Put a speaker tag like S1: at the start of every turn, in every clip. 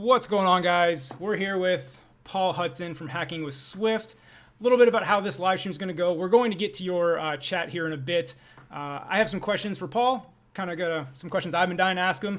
S1: What's going on, guys? We're here with Paul Hudson from Hacking with Swift. A little bit about how this live stream is going to go. We're going to get to your chat here in a bit. I have some questions for Paul. Kind of got some questions I've been dying to ask him.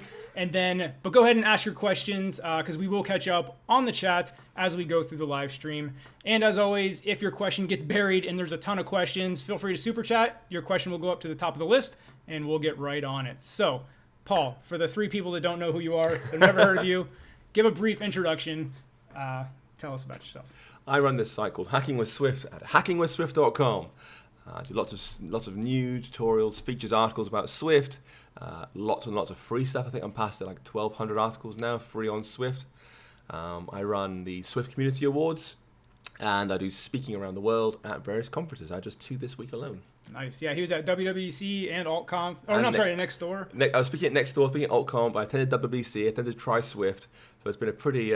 S1: But go ahead and ask your questions because we will catch up on the chat as we go through the live stream. And as always, if your question gets buried and there's a ton of questions, feel free to super chat. Your question will go up to the top of the list and we'll get right on it. So, Paul, for the 3 people that don't know who you are, have never heard of you, give a brief introduction. Tell us about yourself.
S2: I run this site called Hacking with Swift at hackingwithswift.com. I do lots of new tutorials, features, articles about Swift, lots and lots of free stuff. I think I'm past like 1,200 articles now, free on Swift. I run the Swift Community Awards, and I do speaking around the world at various conferences. I just 2 this week alone.
S1: Nice. Yeah, he was at WWDC and AltConf. Next Door.
S2: I was speaking at Next Door, speaking at AltConf. I attended WWDC, I attended Try Swift. So it's been a pretty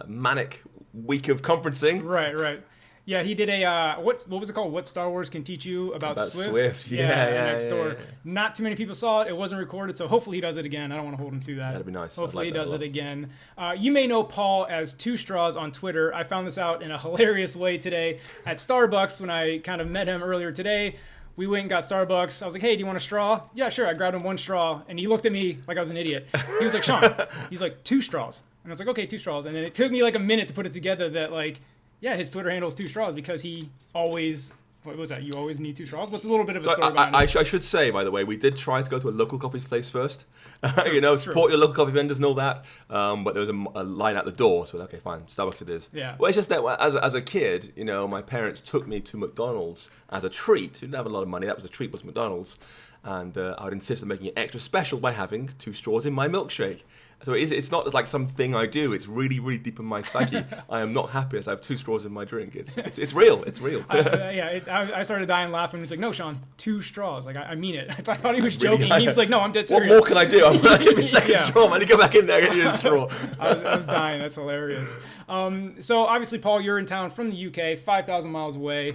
S2: manic week of conferencing.
S1: Right. Yeah, he did a, what was it called? What Star Wars Can Teach You About Swift?
S2: Yeah.
S1: Next Door. Yeah. Not too many people saw it. It wasn't recorded, so hopefully he does it again. I don't want to hold him to that.
S2: That'd be nice.
S1: Hopefully he does it again. You may know Paul as Two Straws on Twitter. I found this out in a hilarious way today at Starbucks when I kind of met him earlier today. We went and got Starbucks. I was like, hey, do you want a straw? Yeah, sure. I grabbed him 1 straw, and he looked at me like I was an idiot. He was like, Sean, he's like, 2 straws. And I was like, okay, 2 straws. And then it took me like a minute to put it together that like, yeah, his Twitter handle is 2 straws because he always, what was that? You always need 2 straws? What's a little bit of a story behind it?
S2: I should say, by the way, we did try to go to a local coffee place first. Support your local coffee vendors and all that. But there was a line out the door, so okay, fine, Starbucks it is.
S1: Yeah.
S2: Well, it's just that as a kid, my parents took me to McDonald's as a treat. We didn't have a lot of money. That was a treat, was McDonald's. And I would insist on making it extra special by having 2 straws in my milkshake. So it's not like something I do. It's really, really deep in my psyche. I am not happy as I have 2 straws in my drink. It's real. It's real.
S1: I started dying laughing. He's like, no, Sean, 2 straws. Like, I mean it. I thought he was joking. He was like, no, I'm dead serious.
S2: What more can I do? I'm going to give me a second straw. I'm going to go back in there and get you a straw.
S1: I was dying. That's hilarious. So obviously, Paul, you're in town from the UK, 5,000 miles away.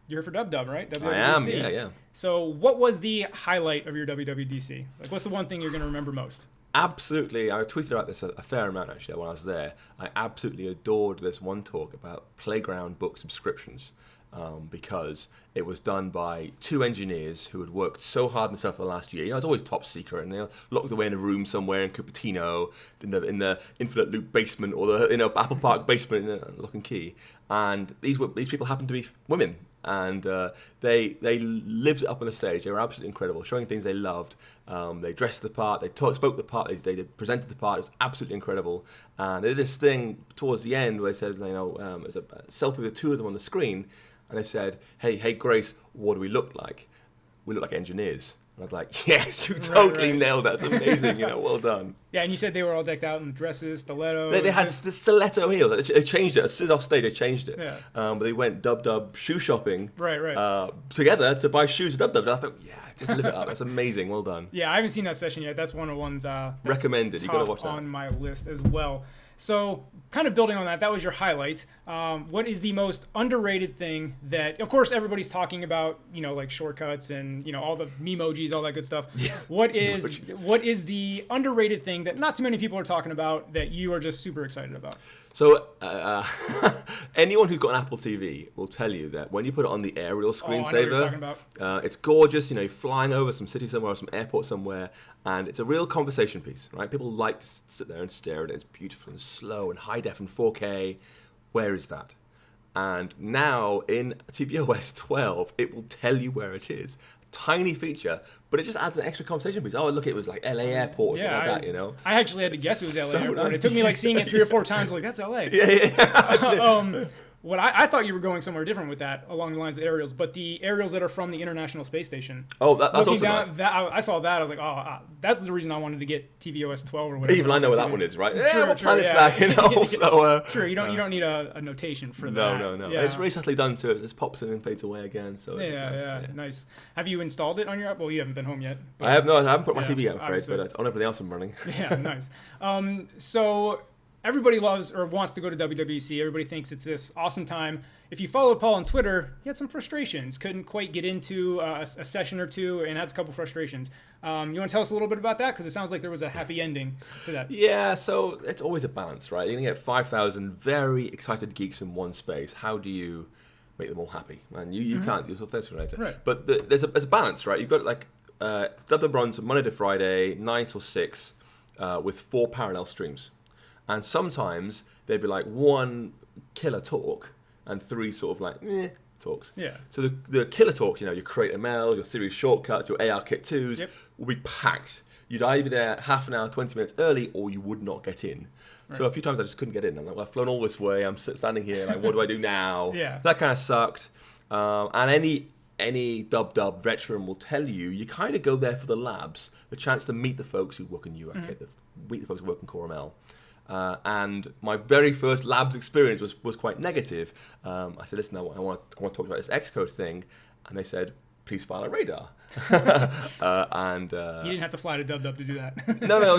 S1: You're here for WWDC, right? WWDC.
S2: I am, yeah.
S1: So what was the highlight of your WWDC? Like, what's the one thing you're going to remember most?
S2: Absolutely. I tweeted about this a fair amount, actually, when I was there. I absolutely adored this one talk about playground book subscriptions because it was done by 2 engineers who had worked so hard on stuff for the last year. It's always top secret, and they're locked away in a room somewhere in Cupertino, in the Infinite Loop basement, or the Apple Park basement in Lock and Key. And these people happened to be women. And they lived it up on the stage. They were absolutely incredible, showing things they loved. They dressed the part, they spoke the part, they presented the part. It was absolutely incredible. And they did this thing towards the end where they said, it was a selfie with the 2 of them on the screen, and they said, hey Grace, what do we look like? We look like engineers. And I was like, yes, you totally nailed that. It's amazing, well done.
S1: Yeah, and you said they were all decked out in dresses, stilettos.
S2: They had the stiletto heels. They changed it. As soon as off stage, they changed it.
S1: Yeah.
S2: But they went dub shoe shopping
S1: right.
S2: Together to buy shoes at dub. And I thought, yeah, just live it up. That's amazing. Well done.
S1: Yeah, I haven't seen that session yet. That's one of the ones
S2: recommended. You got to watch that.
S1: On my list as well. So, kind of building on that was your highlight. What is the most underrated thing that, of course, everybody's talking about, like shortcuts and, all the memojis, all that good stuff.
S2: Yeah.
S1: What is the underrated thing that not too many people are talking about that you are just super excited about?
S2: So, anyone who's got an Apple TV will tell you that when you put it on the aerial screensaver, it's gorgeous, flying over some city somewhere or some airport somewhere, and it's a real conversation piece, right? People like to sit there and stare at it. It's beautiful and slow and high def and 4K. Where is that? And now in tvOS 12, it will tell you where it is. Tiny feature, but it just adds an extra conversation piece. Oh, look, it was like LA Airport or something like that,
S1: I actually had to guess it was LA Airport. Nice. It took me seeing it 3 or 4 times. Like, that's LA.
S2: Yeah.
S1: What I thought you were going somewhere different with that, along the lines of aerials, but the aerials that are from the International Space Station.
S2: Oh, that's also nice.
S1: I saw that. I was like, that's the reason I wanted to get tvOS 12 or whatever.
S2: Even I know where that one is, right?
S1: Sure,
S2: what planet's that? So,
S1: sure, you don't need a notation for that.
S2: No.
S1: Yeah.
S2: And it's really subtly done too. It just pops in and fades away again. So
S1: nice. Have you installed it on your app? Well, you haven't been home yet.
S2: I haven't put my TV yet, I'm afraid, but on everything else I'm running.
S1: Yeah, nice. So everybody loves or wants to go to WWDC. Everybody thinks it's this awesome time. If you followed Paul on Twitter, he had some frustrations. Couldn't quite get into a session or two and had a couple frustrations. You want to tell us a little bit about that? Because it sounds like there was a happy ending to that.
S2: Yeah, so it's always a balance, right? You're going to get 5,000 very excited geeks in one space. How do you make them all happy? And you can't. You're sort of later.
S1: Right.
S2: But there's a balance, right? You've got like WWDC Monday to Friday, 9 till 6, with 4 parallel streams. And sometimes there'd be like 1 killer talk and 3 sort of like talks.
S1: Yeah.
S2: So the killer talks, your Create ML, your series shortcuts, your AR Kit 2s will be packed. You'd either be there half an hour, 20 minutes early, or you would not get in. Right. So a few times I just couldn't get in. I'm like, well, I've flown all this way. I'm standing here. Like, what do I do now?
S1: Yeah.
S2: That kind of sucked. And any dub veteran will tell you, you kind of go there for the labs, the chance to meet the folks who work in UAK, meet the folks who work in Core ML. And my very first labs experience was quite negative. I said, listen, I want to talk about this Xcode thing. And they said, please file a radar. And
S1: you didn't have to fly to Dub to do that.
S2: No,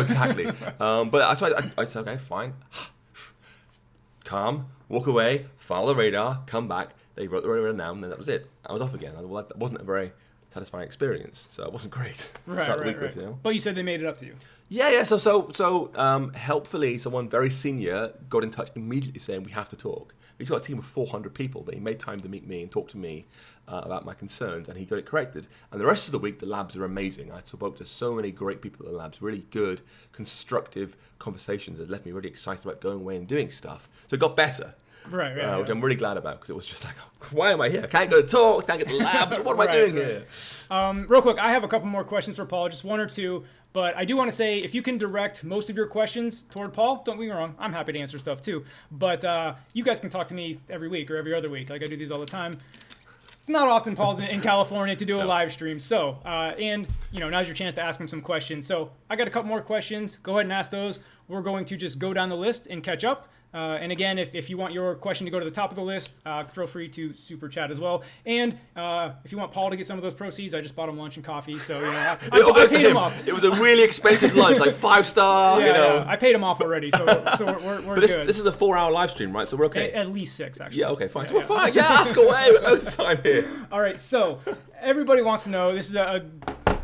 S2: exactly. But I said, okay, fine. Calm, walk away, file the radar, come back. They wrote the radar down, and that was it. I was off again. Well, that wasn't a very satisfying experience, so it wasn't great.
S1: Right. But you said they made it up to you.
S2: Yeah. So helpfully, someone very senior got in touch immediately saying we have to talk. He's got a team of 400 people, but he made time to meet me and talk to me about my concerns, and he got it corrected. And the rest of the week, the labs are amazing. I spoke to so many great people at the labs, really good, constructive conversations that left me really excited about going away and doing stuff. So it got better.
S1: Right.
S2: Which I'm really glad about, because it was just like, why am I here? I can't go to talk, can't get to the labs. What am I doing here?
S1: Real quick, I have a couple more questions for Paul, just 1 or 2. But I do want to say, if you can direct most of your questions toward Paul, don't get me wrong, I'm happy to answer stuff too. But you guys can talk to me every week or every other week. Like I do these all the time. It's not often Paul's in California to do a live stream. So, and now's your chance to ask him some questions. So I got a couple more questions. Go ahead and ask those. We're going to just go down the list and catch up. And again, if you want your question to go to the top of the list, feel free to super chat as well. And if you want Paul to get some of those proceeds, I just bought him lunch and coffee, so I paid him off.
S2: It was a really expensive lunch, like 5-star.
S1: Yeah, I paid him off already, so we're
S2: but
S1: good.
S2: this is a 4-hour live stream, right? So we're okay.
S1: At least 6, actually.
S2: Yeah, okay, fine. So we're fine. Yeah, ask away. We're out of time here.
S1: All right, so everybody wants to know. This is a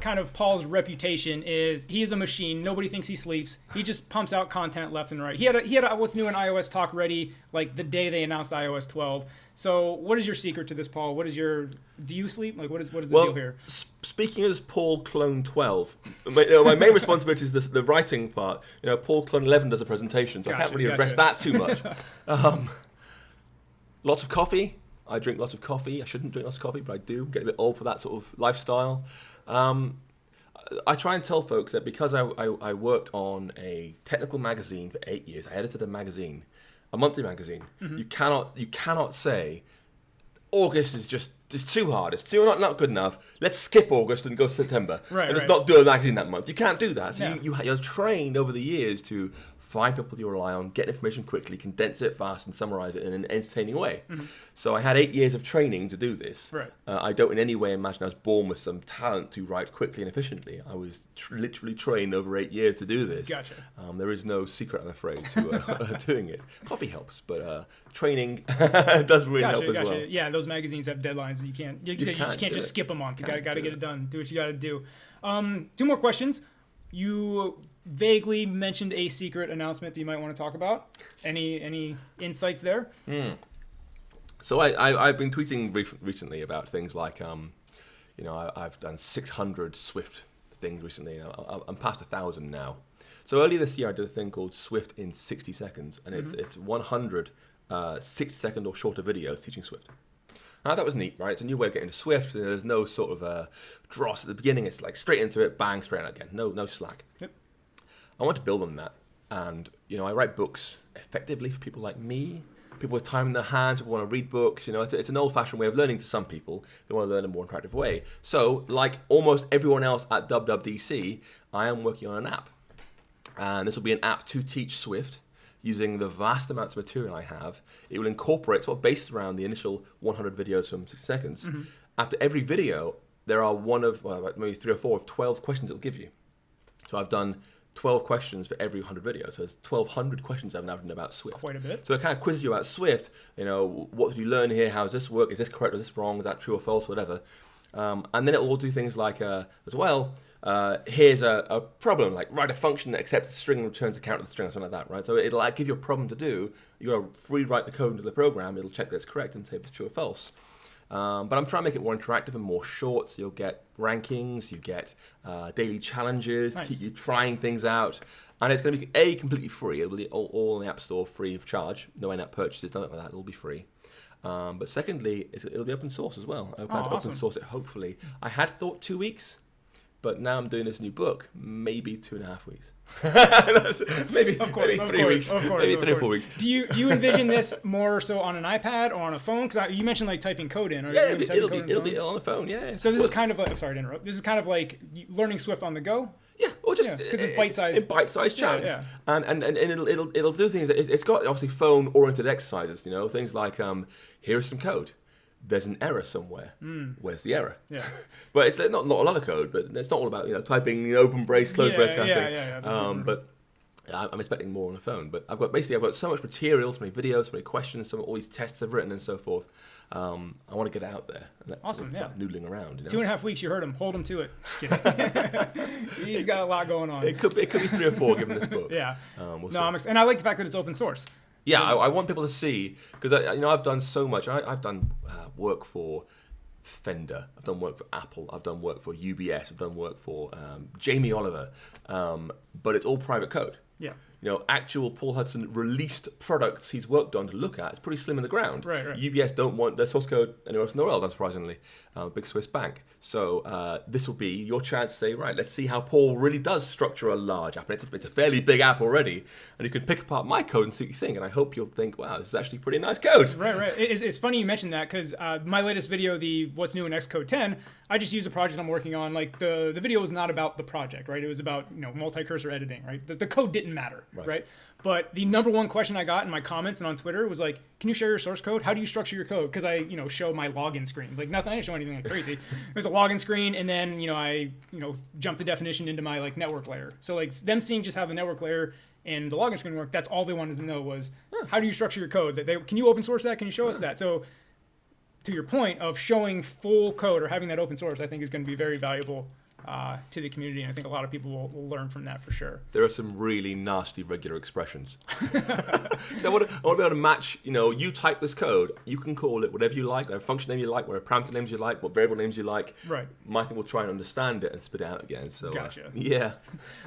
S1: kind of Paul's reputation is he is a machine. Nobody thinks he sleeps. He just pumps out content left and right. He had a what's new in iOS talk ready like the day they announced iOS 12. So what is your secret to this, Paul? Do you sleep? Like what is the deal here?
S2: Speaking as Paul Clone 12, my main responsibility is the writing part. Paul Clone 11 does a presentation, so I can't really address that too much. Lots of coffee. I drink lots of coffee. I shouldn't drink lots of coffee, but I do. Get a bit old for that sort of lifestyle. I try and tell folks that because I worked on a technical magazine for 8 years, I edited a magazine, a monthly magazine. Mm-hmm. You cannot say August is just too hard. It's not good enough. Let's skip August and go to September.
S1: Right,
S2: and just not do a magazine that month. You can't do that. So you're trained over the years to find people you rely on, get information quickly, condense it fast, and summarize it in an entertaining way. Mm-hmm. So I had 8 years of training to do this.
S1: Right.
S2: I don't in any way imagine I was born with some talent to write quickly and efficiently. I was literally trained over 8 years to do this.
S1: Gotcha.
S2: There is no secret, I'm afraid, to doing it. Coffee helps, but training does really help as well.
S1: Yeah, those magazines have deadlines. You just can't just skip a month. You got to get it done. Do what you got to do. 2 more questions. You vaguely mentioned a secret announcement that you might want to talk about. Any insights there?
S2: So I've been tweeting recently about things like I've done 600 Swift things recently. I'm past 1,000 now. So earlier this year I did a thing called Swift in 60 seconds, and it's 100 60-second or shorter videos teaching Swift. Now that was neat, right? It's a new way of getting to Swift. There's no sort of dross at the beginning. It's like straight into it, bang, straight out again. No slack.
S1: Yep. I
S2: want to build on that. And, I write books effectively for people like me, people with time in their hands who want to read books. It's an old-fashioned way of learning to some people. They want to learn in a more interactive way. So, like almost everyone else at WWDC, I am working on an app. And this will be an app to teach Swift. Using the vast amounts of material I have, it will incorporate, sort of based around the initial 100 videos from 60 seconds. Mm-hmm. After every video, there are maybe 3 or 4 of 12 questions it'll give you. So I've done 12 questions for every 100 videos. So there's 1,200 questions I've now written about Swift.
S1: Quite a bit.
S2: So it kind of quizzes you about Swift. You know, what did you learn here? How does this work? Is this correct? Is this wrong? Is that true or false? Whatever. And then it will do things like, as well, here's a problem, like write a function that accepts a string and returns a counter to the string or something like that, right? So it'll give you a problem to do. You got to free write the code into the program. It'll check that it's correct and say if it's true or false. But I'm trying to make it more interactive and more short, so you'll get rankings, you get daily challenges to keep you trying things out. And it's going to be, completely free. It'll be all in the App Store, free of charge. No in-app purchases, nothing like that. It'll be free. But secondly, it'll be open source as well. I plan to open source it, hopefully. I had thought 2 weeks, but now I'm doing this new book, maybe 2.5 weeks. maybe 3 weeks, maybe 3 or 4 weeks.
S1: Do you envision this more so on an iPad or on a phone? Because you mentioned like typing code in.
S2: Yeah, it'll be on the phone. Yeah.
S1: So this is kind of like, I'm sorry to interrupt. This is kind of like learning Swift on the go.
S2: Yeah, or just
S1: because it's bite-sized.
S2: Bite-sized chunks,
S1: yeah.
S2: And it'll do things. It's got obviously phone-oriented exercises. You know, things like here's some code. There's an error somewhere. Where's the error?
S1: Yeah.
S2: But it's not a lot of code, but it's not all about typing open brace, close brace kind of thing.
S1: Yeah.
S2: But I'm expecting more on the phone. But I've got so much material, so many videos, so many questions, all these tests I've written and so forth. I want to get it out there.
S1: Awesome.
S2: Start noodling around.
S1: 2.5 weeks. You heard him. Hold him to it. Just kidding. He's got a lot going on.
S2: It could be 3 or 4 given this book.
S1: Yeah.
S2: We'll see.
S1: And I like the fact that it's open source.
S2: Yeah, I want people to see, because I've done so much. I've done work for Fender. I've done work for Apple. I've done work for UBS. I've done work for Jamie Oliver. But it's all private code.
S1: Yeah.
S2: Actual Paul Hudson released products he's worked on to look at. It's pretty slim in the ground.
S1: Right.
S2: UBS don't want their source code anywhere else in the world, unsurprisingly. Big Swiss bank. So this will be your chance to say, right, let's see how Paul really does structure a large app. And it's a fairly big app already. And you can pick apart my code and see what you think. And I hope you'll think, wow, this is actually pretty nice code.
S1: Right. It's funny you mentioned that, because my latest video, the What's New in Xcode 10, I just used a project I'm working on. Like the video was not about the project, right? It was about multi-cursor editing, right? The code didn't matter, right? But the number one question I got in my comments and on Twitter was like, can you share your source code? How do you structure your code? Because I, show my login screen. Like nothing, I didn't show anything like crazy. It was a login screen, and then, I, jumped the definition into my like network layer. So like them seeing just how the network layer and the login screen work, that's all they wanted to know was, how do you structure your code? Can you open source that? Can you show us that? So to your point of showing full code or having that open source, I think is going to be very valuable to the community, and I think a lot of people will learn from that for sure.
S2: There are some really nasty regular expressions. So I want to be able to match, you type this code, you can call it whatever you like, whatever function name you like, whatever parameter names you like, what variable names you like.
S1: Right.
S2: My thing will try and understand it and spit it out again. So
S1: Gotcha.
S2: Yeah.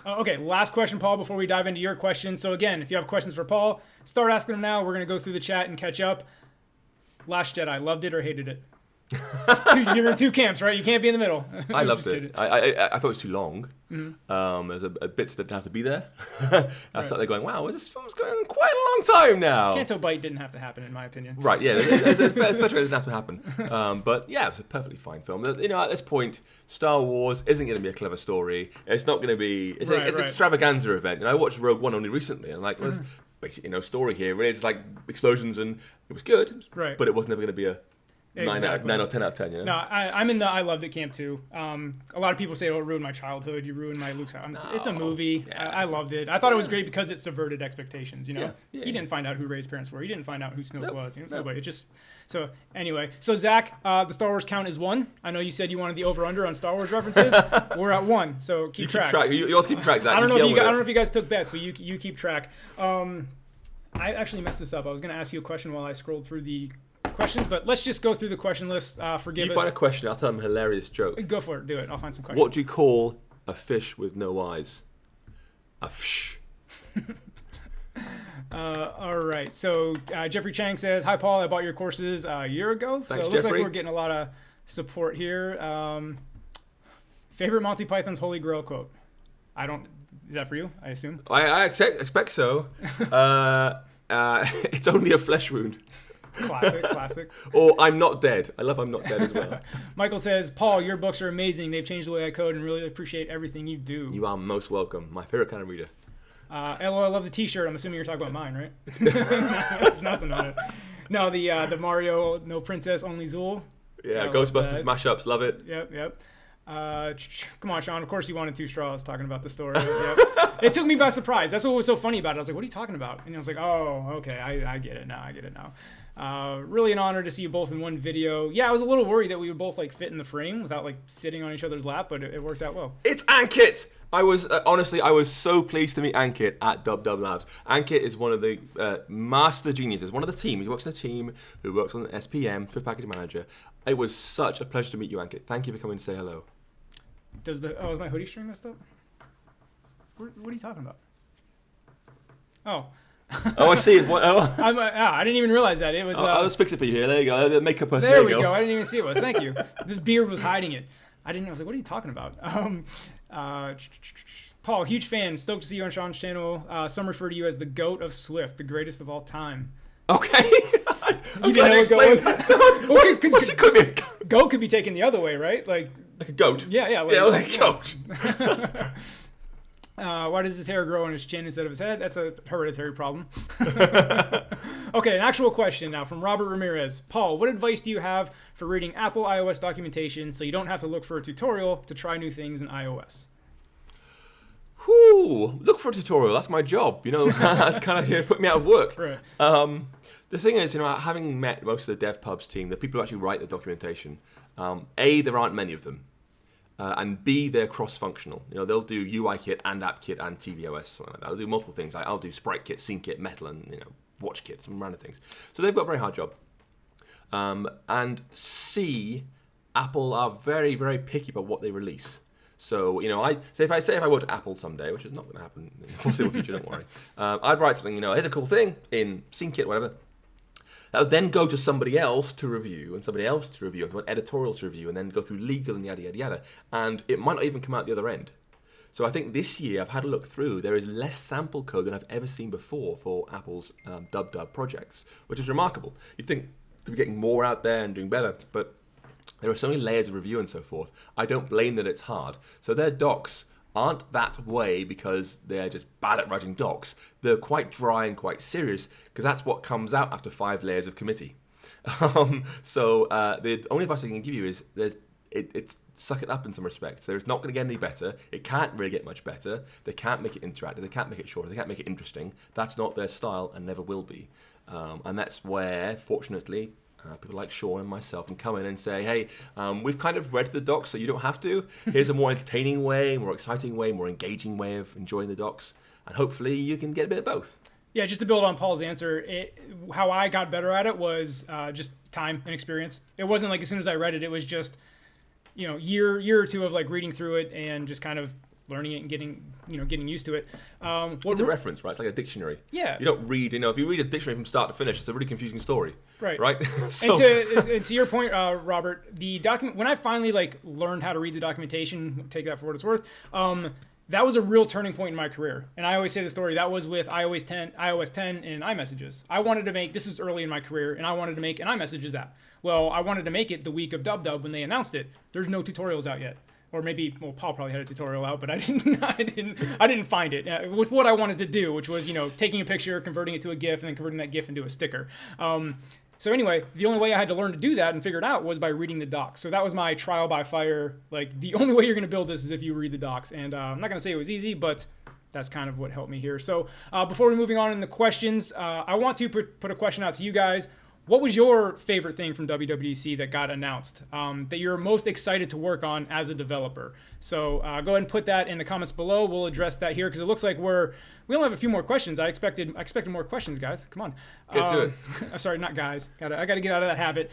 S1: Okay, last question, Paul, before we dive into your questions. So again, if you have questions for Paul, start asking them now. We're going to go through the chat and catch up. Last Jedi, loved it or hated it? You're in two camps, right? You can't be in the middle.
S2: I loved it. I thought it was too long. Mm-hmm. There's a bits that didn't have to be there. I started there going, wow, this film's going on quite a long time now.
S1: Canto Bite didn't have to happen, in my opinion.
S2: Right, yeah. There's a fair it didn't have to happen. But yeah, it was a perfectly fine film. At this point, Star Wars isn't going to be a clever story. It's not going to be... It's an extravaganza event. And I watched Rogue One only recently, and like, there's basically no story here. Really, it's like explosions, and it was good, but it was never going to be a...
S1: Exactly.
S2: 9 or 10 out of 10,
S1: No, I'm in the I loved it camp too. A lot of people say, oh, it ruined my childhood. You ruined my Luke's house. It's a movie. Yeah, I loved it. I thought it was great because it subverted expectations, You didn't find out who Rey's parents were. You didn't find out who Snoke was. Nobody. It just... So, anyway. So, Zach, the Star Wars count is 1. I know you said you wanted the over-under on Star Wars references. We're at 1, so keep track.
S2: You'll keep track, Zach.
S1: I don't know if you guys took bets, but you keep track. I actually messed this up. I was going to ask you a question while I scrolled through the questions, but let's just go through the question list. Forgive us.
S2: You find a question, I'll tell them a hilarious joke.
S1: Go for it. Do it. I'll find some questions.
S2: What do you call a fish with no eyes? A fish.
S1: All right. So Jeffrey Chang says, hi, Paul. I bought your courses a year ago.
S2: Thanks,
S1: so it looks
S2: Jeffrey.
S1: like we're getting a lot of support here. Favorite Monty Python's Holy Grail quote? Is that for you, I assume?
S2: I expect so. It's only a flesh wound.
S1: Classic.
S2: Or I'm not dead. I love I'm not dead as well.
S1: Michael says, Paul, your books are amazing. They've changed the way I code and really appreciate everything you do.
S2: You are most welcome. My favorite kind of reader.
S1: LOL, I love the t-shirt. I'm assuming you're talking about mine, right? That's nothing on it. No, the Mario, no princess, only Zool.
S2: Yeah, Ghostbusters mashups, love it.
S1: Yep. Come on, Sean. Of course you wanted two straws talking about the story. Yep. It took me by surprise. That's what was so funny about it. I was like, what are you talking about? And I was like, oh, okay. I get it now. Really an honor to see you both in one video. Yeah, I was a little worried that we would both like fit in the frame without like sitting on each other's lap, but it worked out well.
S2: It's Ankit! I was, honestly, I was so pleased to meet Ankit at WW Labs. Ankit is one of the master geniuses, one of the team. He works in a team who works on SPM, Swift Package Manager. It was such a pleasure to meet you, Ankit. Thank you for coming to say hello.
S1: Is my hoodie string messed up? What are you talking about? Oh.
S2: Oh, I see.
S1: I didn't even realize that. It was.
S2: I'll just fix it for you here. There you go. The makeup person.
S1: There we go. I didn't even see it was. Thank you. This beard was hiding it. I didn't know. I was like, what are you talking about? Paul, huge fan. Stoked to see you on Sean's channel. Some refer to you as the GOAT of Swift, the greatest of all time.
S2: Okay.
S1: You didn't know
S2: explain that. Because it could be a
S1: GOAT could be taken the other way, right? Like
S2: a goat.
S1: Yeah.
S2: Like a goat.
S1: Why does his hair grow on his chin instead of his head? That's a hereditary problem. Okay, an actual question now from Robert Ramirez. Paul, what advice do you have for reading Apple iOS documentation so you don't have to look for a tutorial to try new things in iOS?
S2: Look for a tutorial. That's my job. That's kind of put me out of work.
S1: Right.
S2: The thing is, having met most of the DevPubs team, the people who actually write the documentation, A, there aren't many of them. And B, they're cross-functional. They'll do UIKit and AppKit and tvOS, something like that. They'll do multiple things. I'll do SpriteKit, SceneKit, Metal, and WatchKit, some random things. So they've got a very hard job. And C, Apple are very, very picky about what they release. So if I go to Apple someday, which is not going to happen in the foreseeable future, don't worry. I'd write something. Here's a cool thing in SceneKit, whatever. That would then go to somebody else to review, and somebody else to review, and an editorial to review, and then go through legal and yada, yada, yada. And it might not even come out the other end. So I think this year, I've had a look through, there is less sample code than I've ever seen before for Apple's WW projects, which is remarkable. You'd think they'd be getting more out there and doing better, but there are so many layers of review and so forth. I don't blame that it's hard. So their docs aren't that way because they're just bad at writing docs. They're quite dry and quite serious because that's what comes out after 5 layers of committee. So the only advice I can give you is it's suck it up in some respects. It's not going to get any better. It can't really get much better. They can't make it interactive. They can't make it shorter. They can't make it interesting. That's not their style and never will be. And that's where, fortunately, people like Sean and myself can come in and say, hey, we've kind of read the docs, so you don't have to. Here's a more entertaining way, more exciting way, more engaging way of enjoying the docs. And hopefully you can get a bit of both.
S1: Yeah, just to build on Paul's answer, how I got better at it was just time and experience. It wasn't like as soon as I read it, it was just, year or two of like reading through it and just kind of learning it and getting used to it.
S2: It's a reference, right? It's like a dictionary.
S1: Yeah.
S2: You don't read, if you read a dictionary from start to finish, it's a really confusing story. Right.
S1: So. And to your point, Robert, the document, when I finally learned how to read the documentation, take that for what it's worth, that was a real turning point in my career. And I always say the story, that was with iOS 10 and iMessages. I wanted to make, this was early in my career, and I wanted to make an iMessages app. Well, I wanted to make it the week of WW when they announced it. There's no tutorials out yet. Or maybe, Paul probably had a tutorial out, but I didn't find it with what I wanted to do, which was, taking a picture, converting it to a GIF, and then converting that GIF into a sticker. So anyway, the only way I had to learn to do that and figure it out was by reading the docs. So that was my trial by fire. The only way you're going to build this is if you read the docs. And I'm not going to say it was easy, but that's kind of what helped me here. So before we're moving on in the questions, I want to put a question out to you guys. What was your favorite thing from WWDC that got announced that you're most excited to work on as a developer? So go ahead and put that in the comments below. We'll address that here because it looks like we only have a few more questions. I expected more questions, guys. Come on.
S2: Get to it.
S1: I'm sorry, not guys. I got to get out of that habit.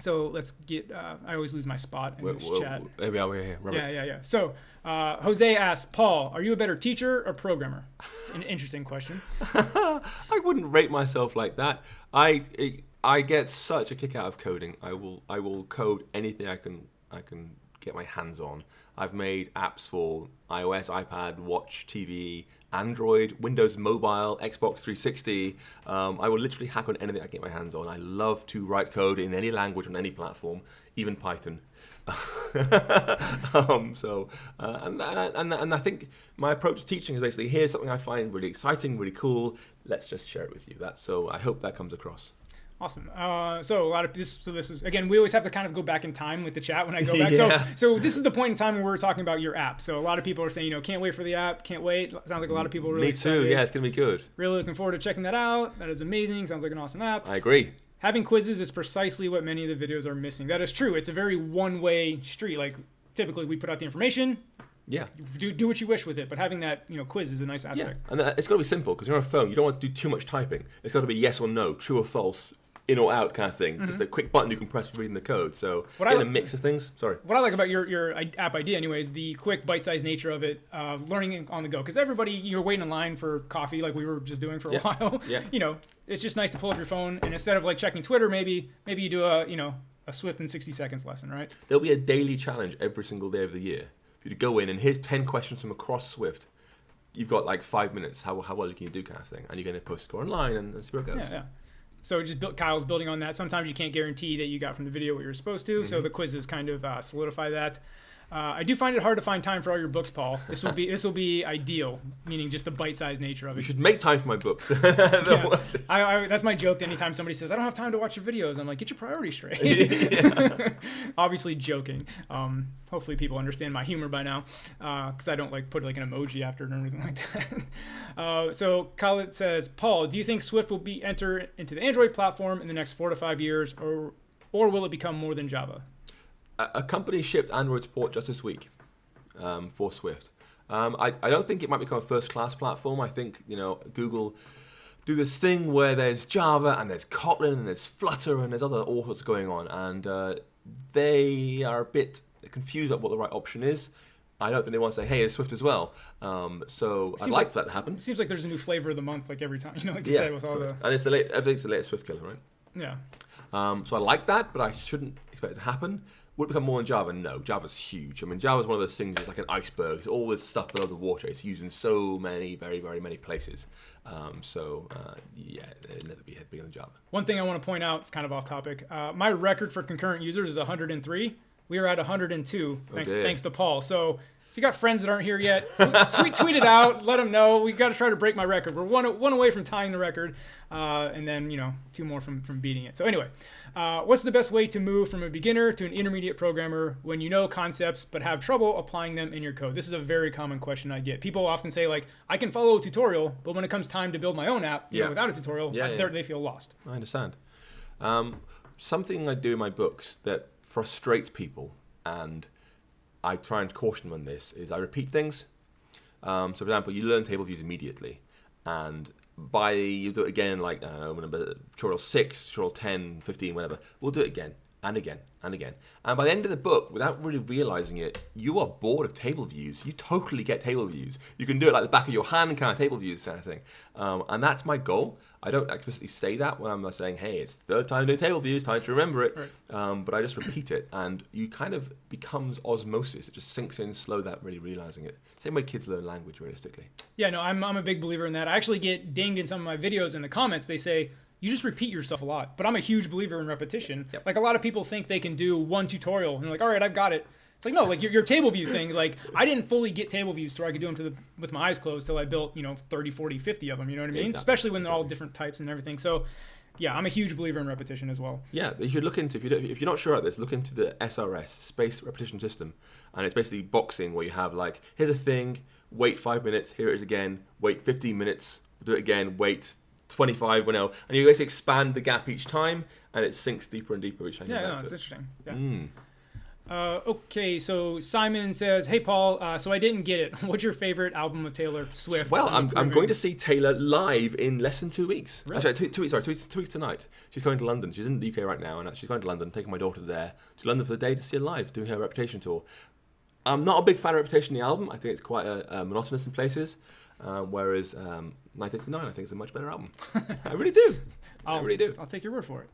S1: So let's get. I always lose my spot in this chat.
S2: Maybe I'll be here. Robert.
S1: Yeah. So Jose asks, Paul, are you a better teacher or programmer? It's an interesting question.
S2: I wouldn't rate myself like that. I get such a kick out of coding. I will code anything I can get my hands on. I've made apps for iOS, iPad, Watch, TV, Android, Windows Mobile, Xbox 360. I will literally hack on anything I can get my hands on. I love to write code in any language on any platform, even Python. And I think my approach to teaching is basically, here's something I find really exciting, really cool. Let's just share it with you. So I hope that comes across.
S1: Awesome. So a lot of this. So this is again. We always have to kind of go back in time with the chat when I go back.
S2: Yeah.
S1: So this is the point in time when we're talking about your app. So a lot of people are saying, can't wait for the app. Can't wait. Sounds like a lot of people are really
S2: Me too.
S1: excited.
S2: Yeah, it's gonna be good.
S1: Really looking forward to checking that out. That is amazing. Sounds like an awesome app.
S2: I agree.
S1: Having quizzes is precisely what many of the videos are missing. That is true. It's a very one-way street. Like typically we put out the information.
S2: Yeah.
S1: Do what you wish with it, but having that quiz is a nice aspect.
S2: Yeah, and it's got to be simple because you're on a phone. You don't want to do too much typing. It's got to be yes or no, true or false, in or out kind of thing. Just a quick button you can press for reading the code. So getting a mix of things. Sorry.
S1: What I like about your app idea, anyways, the quick bite-sized nature of it, learning on the go. Because everybody, you're waiting in line for coffee, like we were just doing for a while.
S2: Yeah.
S1: It's just nice to pull up your phone and instead of like checking Twitter, maybe you do a Swift in 60 seconds lesson, right?
S2: There'll be a daily challenge every single day of the year. For you to go in and here's 10 questions from across Swift. You've got like 5 minutes. How well can you do kind of thing? And you're going to post score online and see where it goes.
S1: Yeah. So Kyle's building on that. Sometimes you can't guarantee that you got from the video what you're supposed to. So the quizzes kind of solidify that. I do find it hard to find time for all your books, Paul. This will be ideal, meaning just the bite-sized nature of it.
S2: You should make time for my books.
S1: That's my joke. Anytime somebody says, I don't have time to watch your videos, I'm like, get your priorities straight. Obviously joking. Hopefully people understand my humor by now because I don't like put like an emoji after it or anything like that. So Khaled says, Paul, do you think Swift will be enter into the Android platform in the next 4 to 5 years or will it become more than Java?
S2: A company shipped Android support just this week for Swift. I don't think it might become a first-class platform. I think Google do this thing where there's Java and there's Kotlin and there's Flutter and there's all sorts going on, and they are a bit confused about what the right option is. I don't think they want to say, hey, it's Swift as well. So I'd like that to happen.
S1: It seems like there's a new flavor of the month, like every time, like you said, with all the.
S2: And everything's the latest Swift killer, right?
S1: Yeah.
S2: So I like that, but I shouldn't expect it to happen. Would it become more than Java? No, Java's huge. I mean, Java's one of those things. It's like an iceberg. It's all this stuff below the water. It's used in so many, very, very many places. It'll never be bigger than Java.
S1: One thing I want to point out, it's kind of off topic. My record for concurrent users is 103. We are at 102, thanks to Paul. So if you got friends that aren't here yet, tweet it out. Let them know. We got to try to break my record. We're one away from tying the record, and then 2 more from beating it. So anyway, what's the best way to move from a beginner to an intermediate programmer when you know concepts but have trouble applying them in your code? This is a very common question I get. People often say like, I can follow a tutorial, but when it comes time to build my own app, without a tutorial, they feel lost.
S2: I understand. Something I do in my books that frustrates people, and I try and caution them on this, is I repeat things. So for example, you learn table views immediately, and you do it again, like, I don't know, tutorial 6, tutorial 10, 15, whatever. We'll do it again, and again, and again. And by the end of the book, without really realizing it, you are bored of table views. You totally get table views. You can do it like the back of your hand kind of table views kind of thing. And that's my goal. I don't explicitly say that when I'm saying, hey, it's the 3rd time doing table views, time to remember it. Right. But I just repeat it, and you kind of becomes osmosis. It just sinks in slow without really realizing it. Same way kids learn language, realistically.
S1: Yeah, no, I'm a big believer in that. I actually get dinged in some of my videos in the comments. They say, you just repeat yourself a lot. But I'm a huge believer in repetition. Yep. Like a lot of people think they can do one tutorial, and they're like, all right, I've got it. It's like, no, like your table view thing, like I didn't fully get table views so I could do them with my eyes closed till I built, 30, 40, 50 of them, you know what I mean? Exactly. Especially when they're all different types and everything. So yeah, I'm a huge believer in repetition as well.
S2: Yeah, you should look into, if you're not sure about this, look into the SRS, Space Repetition System. And it's basically boxing where you have like, here's a thing, wait 5 minutes, here it is again, wait 15 minutes, do it again, wait 25, and you basically expand the gap each time, and it sinks deeper and deeper each time.
S1: Yeah, it's interesting. Yeah. Okay, so Simon says, hey Paul, so I didn't get it. What's your favorite album of Taylor Swift?
S2: Well, I'm going to see Taylor live in less than 2 weeks.
S1: Really?
S2: Actually, 2 weeks, 2 weeks tonight. She's going to London. She's in the UK right now, and she's going to London, taking my daughter there to London for the day to see her live, doing her Reputation tour. I'm not a big fan of Reputation, the album. I think it's quite monotonous in places, whereas 1989, I think it's a much better album. I really do. I really do.
S1: I'll take your word for it.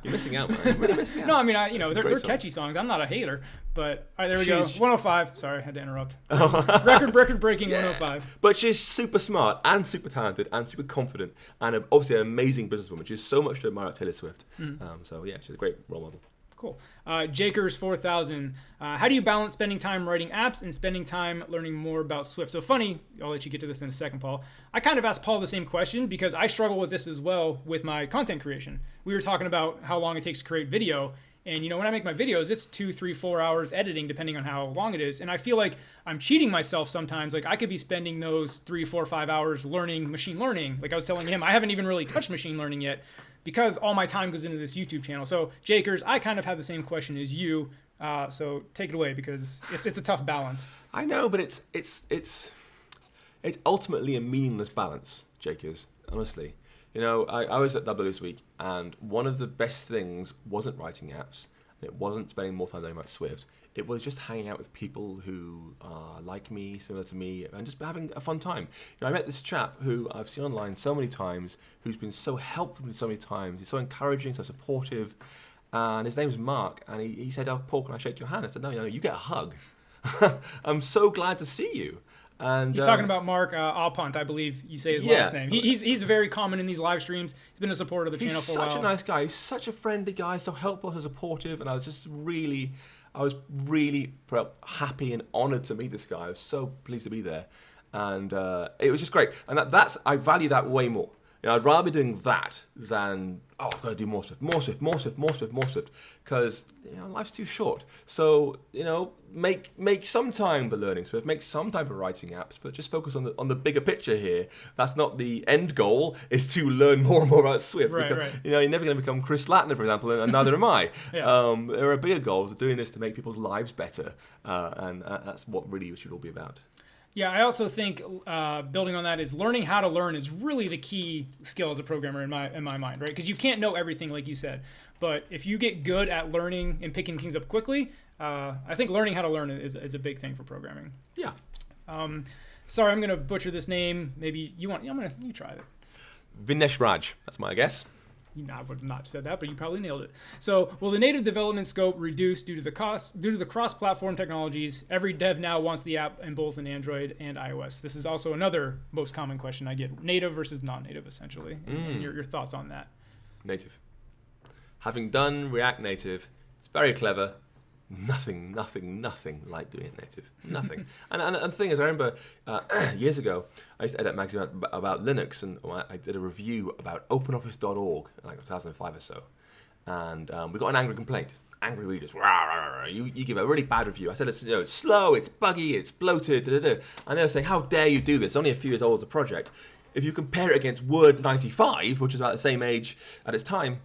S2: You're missing out, man. You're really missing out.
S1: No, I mean, they're catchy songs. I'm not a hater, but all right, there we go. 105. Sorry, I had to interrupt. Record breaking 105.
S2: But she's super smart and super talented and super confident and obviously an amazing businesswoman. She's so much to admire at Taylor Swift. So yeah, she's a great role model.
S1: Cool. Jakers4000. How do you balance spending time writing apps and spending time learning more about Swift? So funny, I'll let you get to this in a second, Paul. I kind of asked Paul the same question because I struggle with this as well with my content creation. We were talking about how long it takes to create video. And, when I make my videos, it's 2, 3, 4 hours editing, depending on how long it is. And I feel like I'm cheating myself sometimes. Like I could be spending those 3, 4, 5 hours learning machine learning. Like I was telling him, I haven't even really touched machine learning yet because all my time goes into this YouTube channel. So Jakers, I kind of have the same question as you. So take it away because it's a tough balance.
S2: I know, but it's ultimately a meaningless balance, Jakers, honestly. I was at WWDC this week, and one of the best things wasn't writing apps. It wasn't spending more time learning about Swift. It was just hanging out with people who are like me, similar to me, and just having a fun time. I met this chap who I've seen online so many times, who's been so helpful to me so many times. He's so encouraging, so supportive, and his name's Mark. And he said, "Oh, Paul, can I shake your hand?" I said, "No, you get a hug." I'm so glad to see you. And
S1: he's talking about Mark Alpunt, I believe you say his last name. He's very common in these live streams. He's been a supporter of the channel for a while.
S2: He's such a nice guy. He's such a friendly guy, so helpful, so supportive, and I was really happy and honoured to meet this guy. I was so pleased to be there, and it was just great. And I value that way more. I'd rather be doing that than, I've got to do more Swift, because life's too short. So make some time for learning Swift, make some time for writing apps, but just focus on the bigger picture here. That's not the end goal, is to learn more and more about Swift.
S1: Right,
S2: because,
S1: right.
S2: You're never going to become Chris Latner, for example, and neither am I.
S1: Yeah.
S2: There are bigger goals of doing this to make people's lives better, and that's what really it should all be about.
S1: Yeah, I also think building on that is learning how to learn is really the key skill as a programmer in my mind, right? Because you can't know everything, like you said. But if you get good at learning and picking things up quickly, I think learning how to learn is a big thing for programming.
S2: Yeah.
S1: Sorry, I'm going to butcher this name. Maybe you try it.
S2: Vinesh Raj, that's my guess.
S1: I would not have said that, but you probably nailed it. So, will the native development scope reduce due to the cross-platform technologies? Every dev now wants the app in both Android and iOS. This is also another most common question I get: native versus non-native, essentially. And your thoughts on that?
S2: Native. Having done React Native, it's very clever. Nothing like doing it native. Nothing. and the thing is, I remember years ago, I used to edit a magazine about Linux, and I did a review about OpenOffice.org, like 2005 or so. And we got an angry complaint. Angry readers. Rah, rah, rah. You give a really bad review. I said it's slow, it's buggy, it's bloated, and they were saying, how dare you do this? It's only a few years old as a project. If you compare it against Word 95, which is about the same age at its time,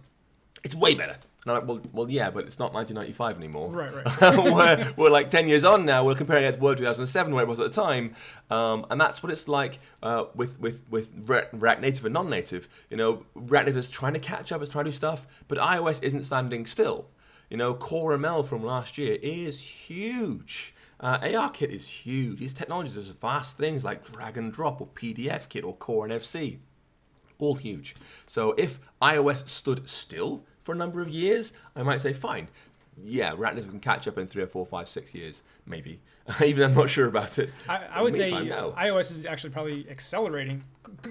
S2: it's way better. And I'm like, well, yeah, but it's not 1995 anymore.
S1: Right.
S2: we're like 10 years on now. We're comparing it to Word 2007, where it was at the time, and that's what it's like with React Native and non-native. React Native is trying to catch up, it's trying to do stuff, but iOS isn't standing still. Core ML from last year is huge. ARKit is huge. These technologies, there's vast things like drag and drop or PDF Kit or Core NFC. All huge. So if iOS stood still for a number of years, I might say, fine. Yeah, React Native can catch up in 3 or 4, 5, 6 years, maybe. Even I'm not sure about it.
S1: I would say
S2: no.
S1: iOS is actually probably accelerating.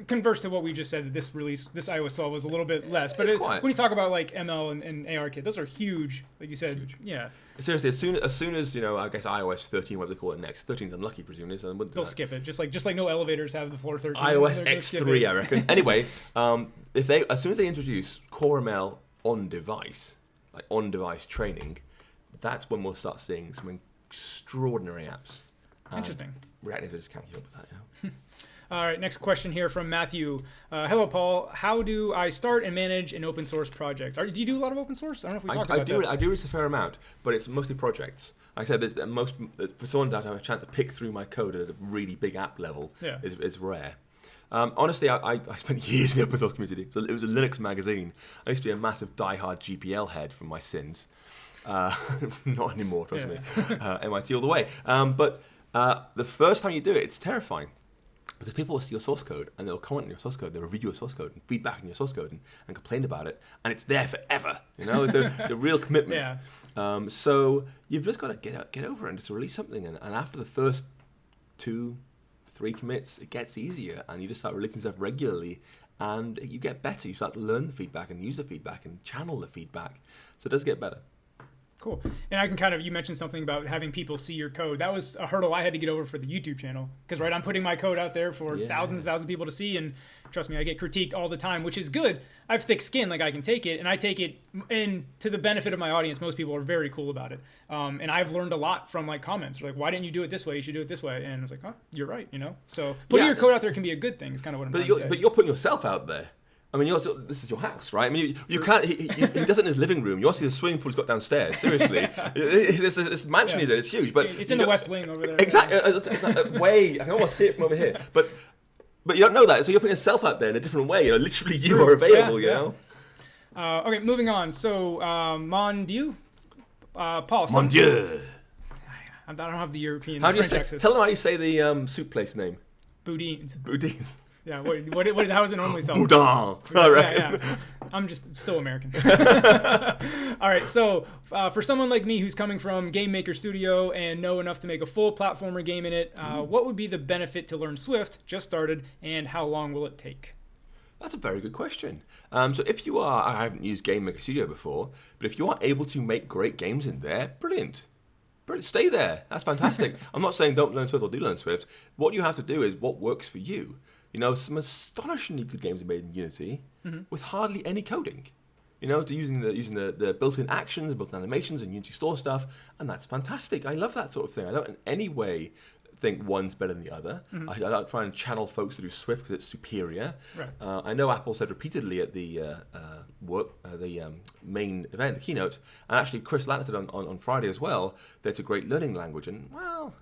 S1: Converse to what we just said, that this iOS 12 was a little bit less. But when you talk about like ML and ARKit, those are huge. Like you said, huge. Yeah.
S2: Seriously, as soon as I guess iOS 13, what they call it next. 13's unlucky, presumably. So
S1: they'll skip it. Just like no elevators have the floor 13.
S2: iOS X3, I reckon. Anyway, as soon as they introduce Core ML on device, like on device training, that's when we'll start seeing some extraordinary apps.
S1: Interesting.
S2: React Native just can't keep up with that.
S1: All right, next question here from Matthew. Hello, Paul. How do I start and manage an open source project? Do you do a lot of open source? I don't know if we talked about that.
S2: I do a fair amount, but it's mostly projects. Like I said, for someone to have a chance to pick through my code at a really big app level is rare. Honestly, I spent years in the open source community. So it was a Linux magazine. I used to be a massive diehard GPL head from my sins. Not anymore, trust me. MIT all the way. But the first time you do it, it's terrifying. Because people will see your source code, and they'll comment on your source code, they'll review your source code, and feedback on your source code, and complain about it, and it's there forever. It's a real commitment.
S1: Yeah.
S2: So you've just got to get over it and just release something, and after the first 2-3 commits, it gets easier, and you just start releasing stuff regularly, and you get better. You start to learn the feedback and use the feedback and channel the feedback, so it does get better.
S1: Cool. And I can kind of, you mentioned something about having people see your code. That was a hurdle I had to get over for the YouTube channel. Because, right, I'm putting my code out there for thousands and thousands of people to see. And trust me, I get critiqued all the time, which is good. I have thick skin, like I can take it. And I take it, and to the benefit of my audience, most people are very cool about it. And I've learned a lot from like comments. Like, why didn't you do it this way? You should do it this way. And I was like, oh, you're right, you know? So putting your code out there can be a good thing is kind of what I'm trying to say.
S2: But you're putting yourself out there. I mean, this is your house, right? I mean, you can't. He does it in his living room. You want to see the swimming pool he's got downstairs. Seriously, this mansion he's in, it's huge. But
S1: it's in the West Wing over there.
S2: Exactly, it's like way. I can almost see it from over here. But you don't know that, so you're putting yourself out there in a different way. Literally, you are available. You know.
S1: Okay, moving on. So, mon Dieu, Paul.
S2: Mon Dieu.
S1: I don't have the European.
S2: How do you
S1: French
S2: say?
S1: accent.
S2: Tell them how you say the soup place name.
S1: Boudins.
S2: Boudins.
S1: Yeah, how is it normally spelled?
S2: Boudin. All right.
S1: Yeah. I'm just still American. All right, so for someone like me who's coming from Game Maker Studio and know enough to make a full platformer game in it, what would be the benefit to learn Swift, just started, and how long will it take?
S2: That's a very good question. So if you are, I haven't used Game Maker Studio before, but if you are able to make great games in there, brilliant. Stay there. That's fantastic. I'm not saying don't learn Swift or do learn Swift. What you have to do is what works for you. You know, some astonishingly good games are made in Unity with hardly any coding. You know, using the built-in actions, built-in animations, and Unity Store stuff, and that's fantastic. I love that sort of thing. I don't in any way think one's better than the other. I don't try and channel folks to do Swift because it's superior.
S1: Right.
S2: I know Apple said repeatedly at the main event, the keynote, and actually Chris Latner said on Friday as well, that it's a great learning language. And, well,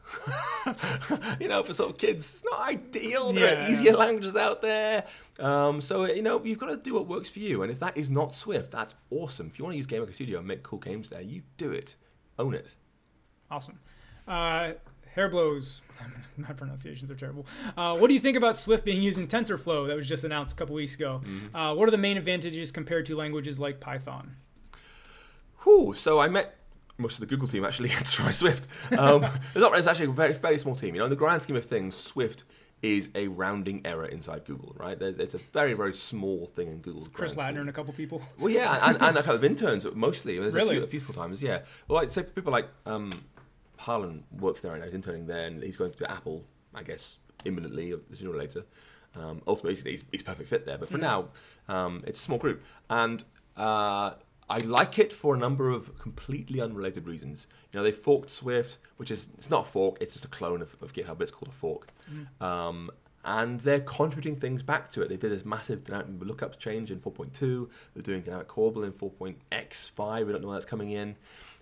S2: you know, for sort of kids, it's not ideal. There are easier languages out there. So, you know, you've got to do what works for you. And if that is not Swift, that's awesome. If you want to use Game Maker Studio and make cool games there, you do it. Own it.
S1: Awesome. Hair blows. My pronunciations are terrible. What do you think about Swift being used in TensorFlow that was just announced a couple weeks ago? What are the main advantages compared to languages like Python?
S2: So I met most of the Google team actually at Try Swift. It's actually a very small team. You know, in the grand scheme of things, Swift is a rounding error inside Google, right? it's a very, very small thing in Google.
S1: Chris Latner and a couple people.
S2: Well, yeah, and a couple of interns mostly. There's
S1: really?
S2: a few full-timers, yeah. Well, I'd say people like Harlan works there right now. He's interning there, and he's going to Apple, I guess, imminently, sooner or later. Ultimately, he's a perfect fit there. But for now, it's a small group. And I like it for a number of completely unrelated reasons. You know, they forked Swift, it's not a fork, it's just a clone of GitHub, but it's called a fork. And they're contributing things back to it. They did this massive dynamic lookups change in 4.2. They're doing dynamic callable in 4.x5. We don't know when that's coming in.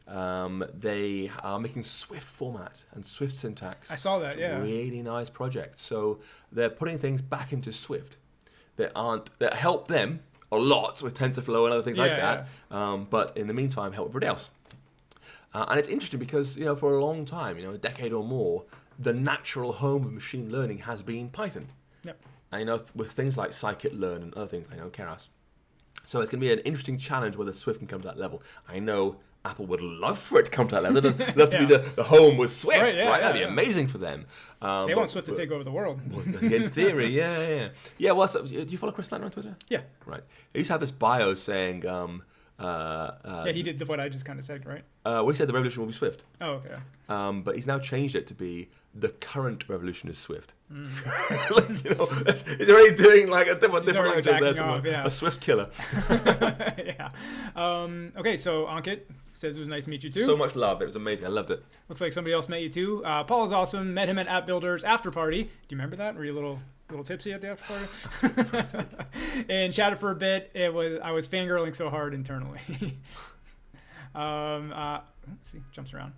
S2: They are making Swift format and Swift syntax.
S1: I saw that, yeah.
S2: Really nice project. So they're putting things back into Swift that help them a lot with TensorFlow and other things like that. But in the meantime, help everybody else. And it's interesting because, you know, for a long time, you know, a decade or more, the natural home of machine learning has been Python. Yep. And, you know, with things like scikit-learn and other things, I know, Keras. So it's going to be an interesting challenge whether Swift can come to that level. I know Apple would love for it to come to that level. They'd love to be the home with Swift, right? That'd be amazing for them.
S1: They want Swift to take over the world.
S2: In theory, yeah. Yeah, well, do you follow Chris Latner on Twitter?
S1: Yeah.
S2: Right. He used to have this bio saying...
S1: he did what I just kind of said, right?
S2: He said the revolution will be Swift.
S1: Oh, okay.
S2: But he's now changed it to be the current revolution is Swift. Like, you know, he's already doing like a different language over there. A Swift killer.
S1: Yeah. Okay, so Ankit says it was nice to meet you too.
S2: So much love. It was amazing. I loved it.
S1: Looks like somebody else met you too. Paul is awesome. Met him at App Builders after party. Do you remember that? Were you a little tipsy at the after party? And chatted for a bit. I was fangirling so hard internally. See, jumps around.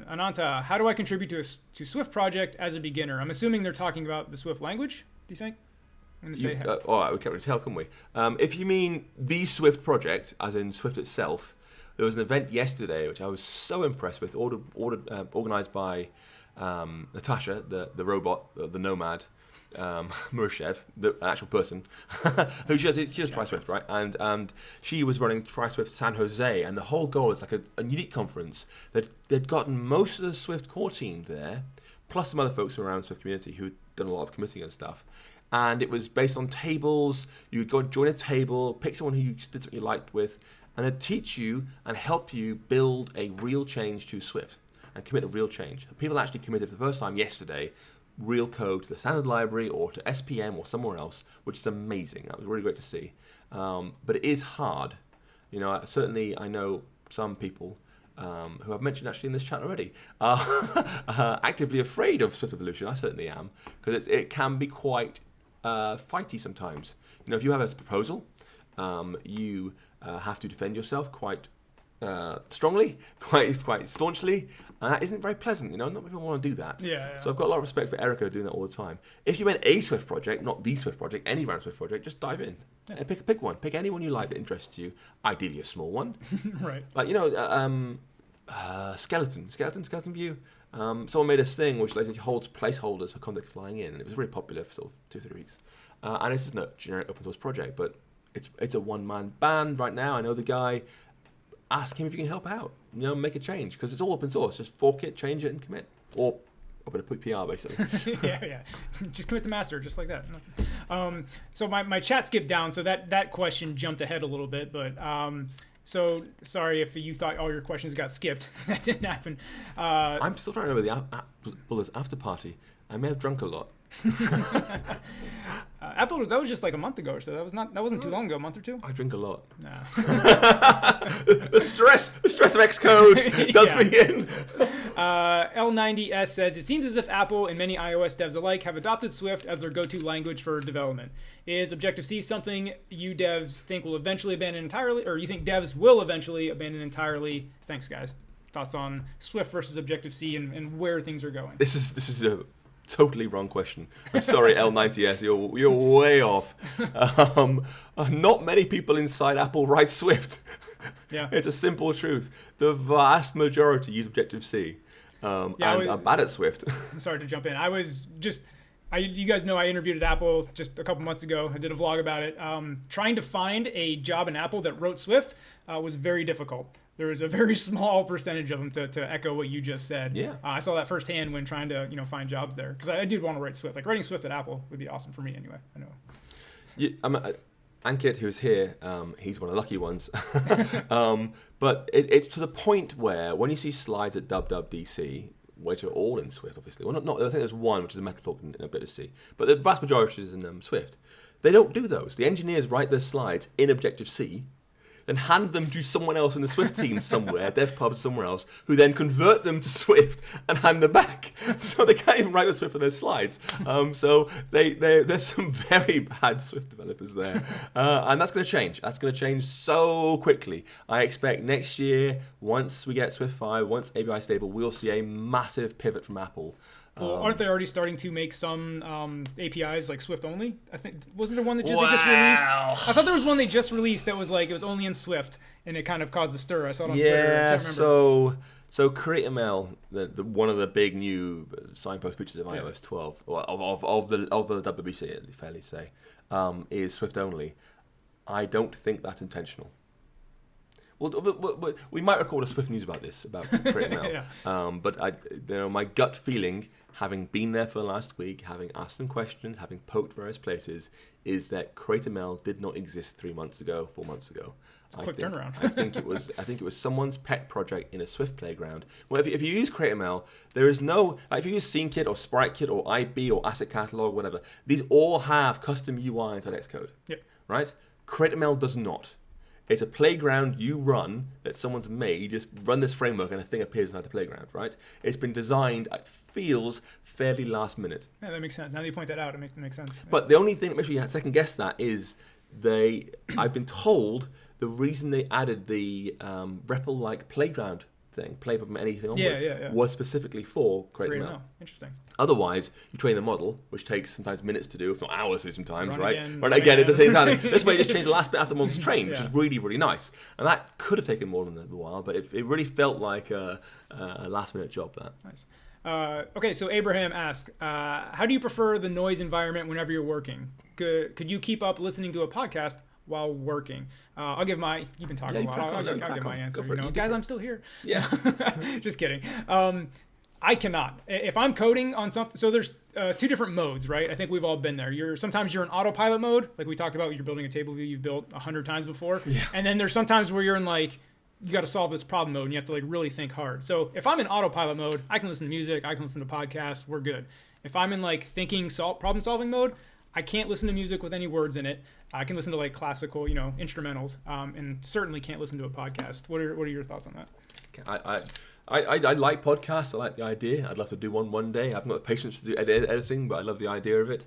S1: Ananta, how do I contribute to Swift project as a beginner? I'm assuming they're talking about the Swift language. Do you think?
S2: All right, we can't really tell, can we? If you mean the Swift project, as in Swift itself, there was an event yesterday which I was so impressed with, organized by Natasha, the robot, the nomad, Murashev, the actual person, who she does Try Swift, right? And she was running Try Swift San Jose, and the whole goal is like a unique conference. They'd gotten most of the Swift core team there, plus some other folks from around Swift community who'd done a lot of committing and stuff. And it was based on tables. You would go and join a table, pick someone who you did something you liked with, and it'd teach you and help you build a real change to Swift and commit a real change. People actually committed for the first time yesterday real code to the standard library or to SPM or somewhere else, which is amazing. That was really great to see. But it is hard. Certainly I know some people who I've mentioned actually in this chat already are actively afraid of Swift evolution. I certainly am, because it can be quite fighty sometimes. If you have a proposal, you have to defend yourself quite strongly, quite staunchly, and that isn't very pleasant. Not many people want to do that.
S1: Yeah.
S2: So I've got a lot of respect for Erica doing that all the time. If you meant a Swift project, not the Swift project, any random Swift project, just dive in.
S1: Yeah.
S2: And pick one. Pick any one you like that interests you. Ideally, a small one.
S1: Right.
S2: Like skeleton view. Someone made this thing which like holds placeholders for content flying in, and it was really popular for sort of 2-3 weeks. And it's just a generic open source project, but it's a one-man band right now. I know the guy. Ask him if you can help out. Make a change, because it's all open source. Just fork it, change it, and commit, or open a PR basically.
S1: yeah. Just commit to master, just like that. So my chat skipped down, so that question jumped ahead a little bit, but so sorry if you thought all your questions got skipped. That didn't happen.
S2: I'm still trying to remember the Apple after party. I may have drunk a lot.
S1: Apple, that was just like a month ago or so. That wasn't too long ago, a month or two.
S2: I drink a lot.
S1: No.
S2: the stress of Xcode does me in.
S1: L90S says, it seems as if Apple and many iOS devs alike have adopted Swift as their go-to language for development. Is Objective-C something you devs think will eventually abandon entirely, or you think devs will eventually abandon entirely? Thanks, guys. Thoughts on Swift versus Objective-C and where things are going?
S2: This is a totally wrong question. I'm sorry, L90S, you're way off. Not many people inside Apple write Swift.
S1: Yeah.
S2: It's a simple truth. The vast majority use Objective-C and are bad at Swift.
S1: Sorry to jump in. You guys know I interviewed at Apple just a couple months ago. I did a vlog about it. Trying to find a job in Apple that wrote Swift was very difficult. There was a very small percentage of them to echo what you just said.
S2: Yeah.
S1: I saw that firsthand when trying to find jobs there, because I did want to write Swift. Like writing Swift at Apple would be awesome for me anyway. I know.
S2: Yeah, Ankit, who's here, he's one of the lucky ones. But it's to the point where when you see slides at WWDC, which are all in Swift, obviously. Well, not I think there's one which is a Metatalk in Objective-C, but the vast majority is in Swift. They don't do those. The engineers write their slides in Objective-C, then hand them to someone else in the Swift team somewhere, DevPub somewhere else, who then convert them to Swift and hand them back. So they can't even write the Swift for their slides. So there's some very bad Swift developers there. And that's going to change. That's going to change so quickly. I expect next year, once we get Swift 5, once API stable, we'll see a massive pivot from Apple.
S1: Well, aren't they already starting to make some APIs like Swift only? I think wasn't there one that they just released? I thought there was one they just released that was like it was only in Swift, and it kind of caused a stir. I saw it on Twitter.
S2: Yeah, so CreateML, the one of the big new signpost features of iOS 12, or of the WWDC, I'd fairly say, is Swift only. I don't think that's intentional. Well, we might record a Swift news about this, about CreateML. Yeah. But my gut feeling, having been there for the last week, having asked some questions, having poked various places, is that CreateML did not exist 3 months ago, 4 months ago.
S1: It's a quick turnaround.
S2: I think it was someone's pet project in a Swift playground. Well, if you use CreateML, there is no if you use SceneKit or SpriteKit or IB or Asset Catalog, whatever. These all have custom UI into Xcode. Yep. Right? CreateML does not. It's a playground you run that someone's made. You just run this framework and a thing appears inside the playground, right? It's been designed, it feels fairly last minute.
S1: Yeah, that makes sense. Now that you point that out, it makes sense.
S2: But the only thing that makes me second guess that is I've been told the reason they added the REPL-like playground thing, play from anything onwards, was specifically for CreateML.
S1: Interesting.
S2: Otherwise, you train the model, which takes sometimes minutes to do, if not hours to do sometimes, right?
S1: Run
S2: again at the same time. This way, you just change the last bit after the model's trained, which is really, really nice. And that could have taken more than a while, but it really felt like a last-minute job, that.
S1: Nice. Okay, so Abraham asked, how do you prefer the noise environment whenever you're working? Could you keep up listening to a podcast while working? I'll give my. You've been talking a lot. I'll give my answer. Guys, I'm still here.
S2: Yeah.
S1: Just kidding. I cannot. If I'm coding on something, so there's two different modes, right? I think we've all been there. Sometimes you're in autopilot mode, like we talked about. You're building a table view you've built 100 times before, and then there's sometimes where you're in like, you got to solve this problem mode, and you have to like really think hard. So if I'm in autopilot mode, I can listen to music, I can listen to podcasts, we're good. If I'm in like thinking, problem solving mode, I can't listen to music with any words in it. I can listen to like classical, instrumentals, and certainly can't listen to a podcast. What are your thoughts on that?
S2: I like podcasts. I like the idea. I'd love to do one day. I haven't got the patience to do editing, but I love the idea of it.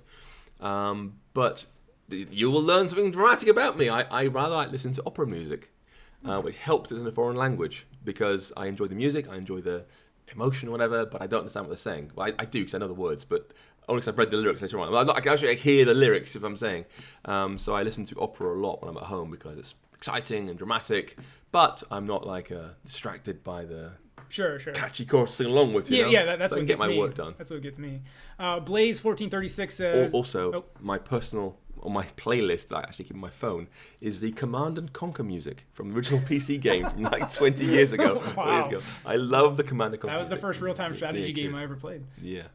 S2: But you will learn something dramatic about me. I rather like listening to opera music, which helps us in a foreign language because I enjoy the music, I enjoy the emotion or whatever, but I don't understand what they're saying. Well, I do because I know the words, but only because I've read the lyrics later on. I can actually hear the lyrics if I'm saying. So I listen to opera a lot when I'm at home because it's exciting and dramatic, but I'm not like distracted by the catchy chorus to sing along with.
S1: That's
S2: so I
S1: what
S2: can get my work done.
S1: That's what gets me. Blaze 1436 says.
S2: Also, my personal. On my playlist that I actually keep on my phone is the Command and Conquer music from the original PC game from like 20 years ago.
S1: Wow.
S2: Years ago. I love the Command and Conquer.
S1: That was
S2: music.
S1: the first real-time strategy game I ever played.
S2: Yeah.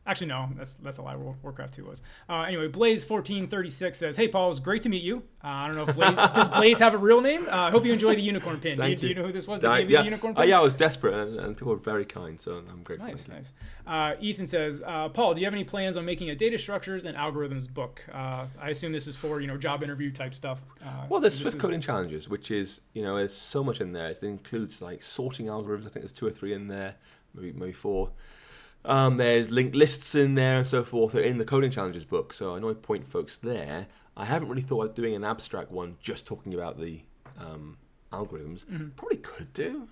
S1: Actually, no, that's a lie. Warcraft 2 was. Anyway, Blaze 1436 says, "Hey Paul, it's great to meet you. I don't know if does Blaze have a real name? I hope you enjoy the unicorn pin. Do you know who this was that gave you the unicorn pin?
S2: Yeah, I was desperate, and people were very kind, so I'm grateful.
S1: Nice. Ethan says, Paul, do you have any plans on making a data structures and algorithms book? I assume this is for job interview type stuff.
S2: Well, there's Swift coding challenges, which is there's so much in there. It includes like sorting algorithms. I think there's 2 or 3 in there, maybe 4. There's linked lists in there and so forth. They're in the coding challenges book, so I know I point folks there. I haven't really thought of doing an abstract one just talking about the algorithms. Probably could do.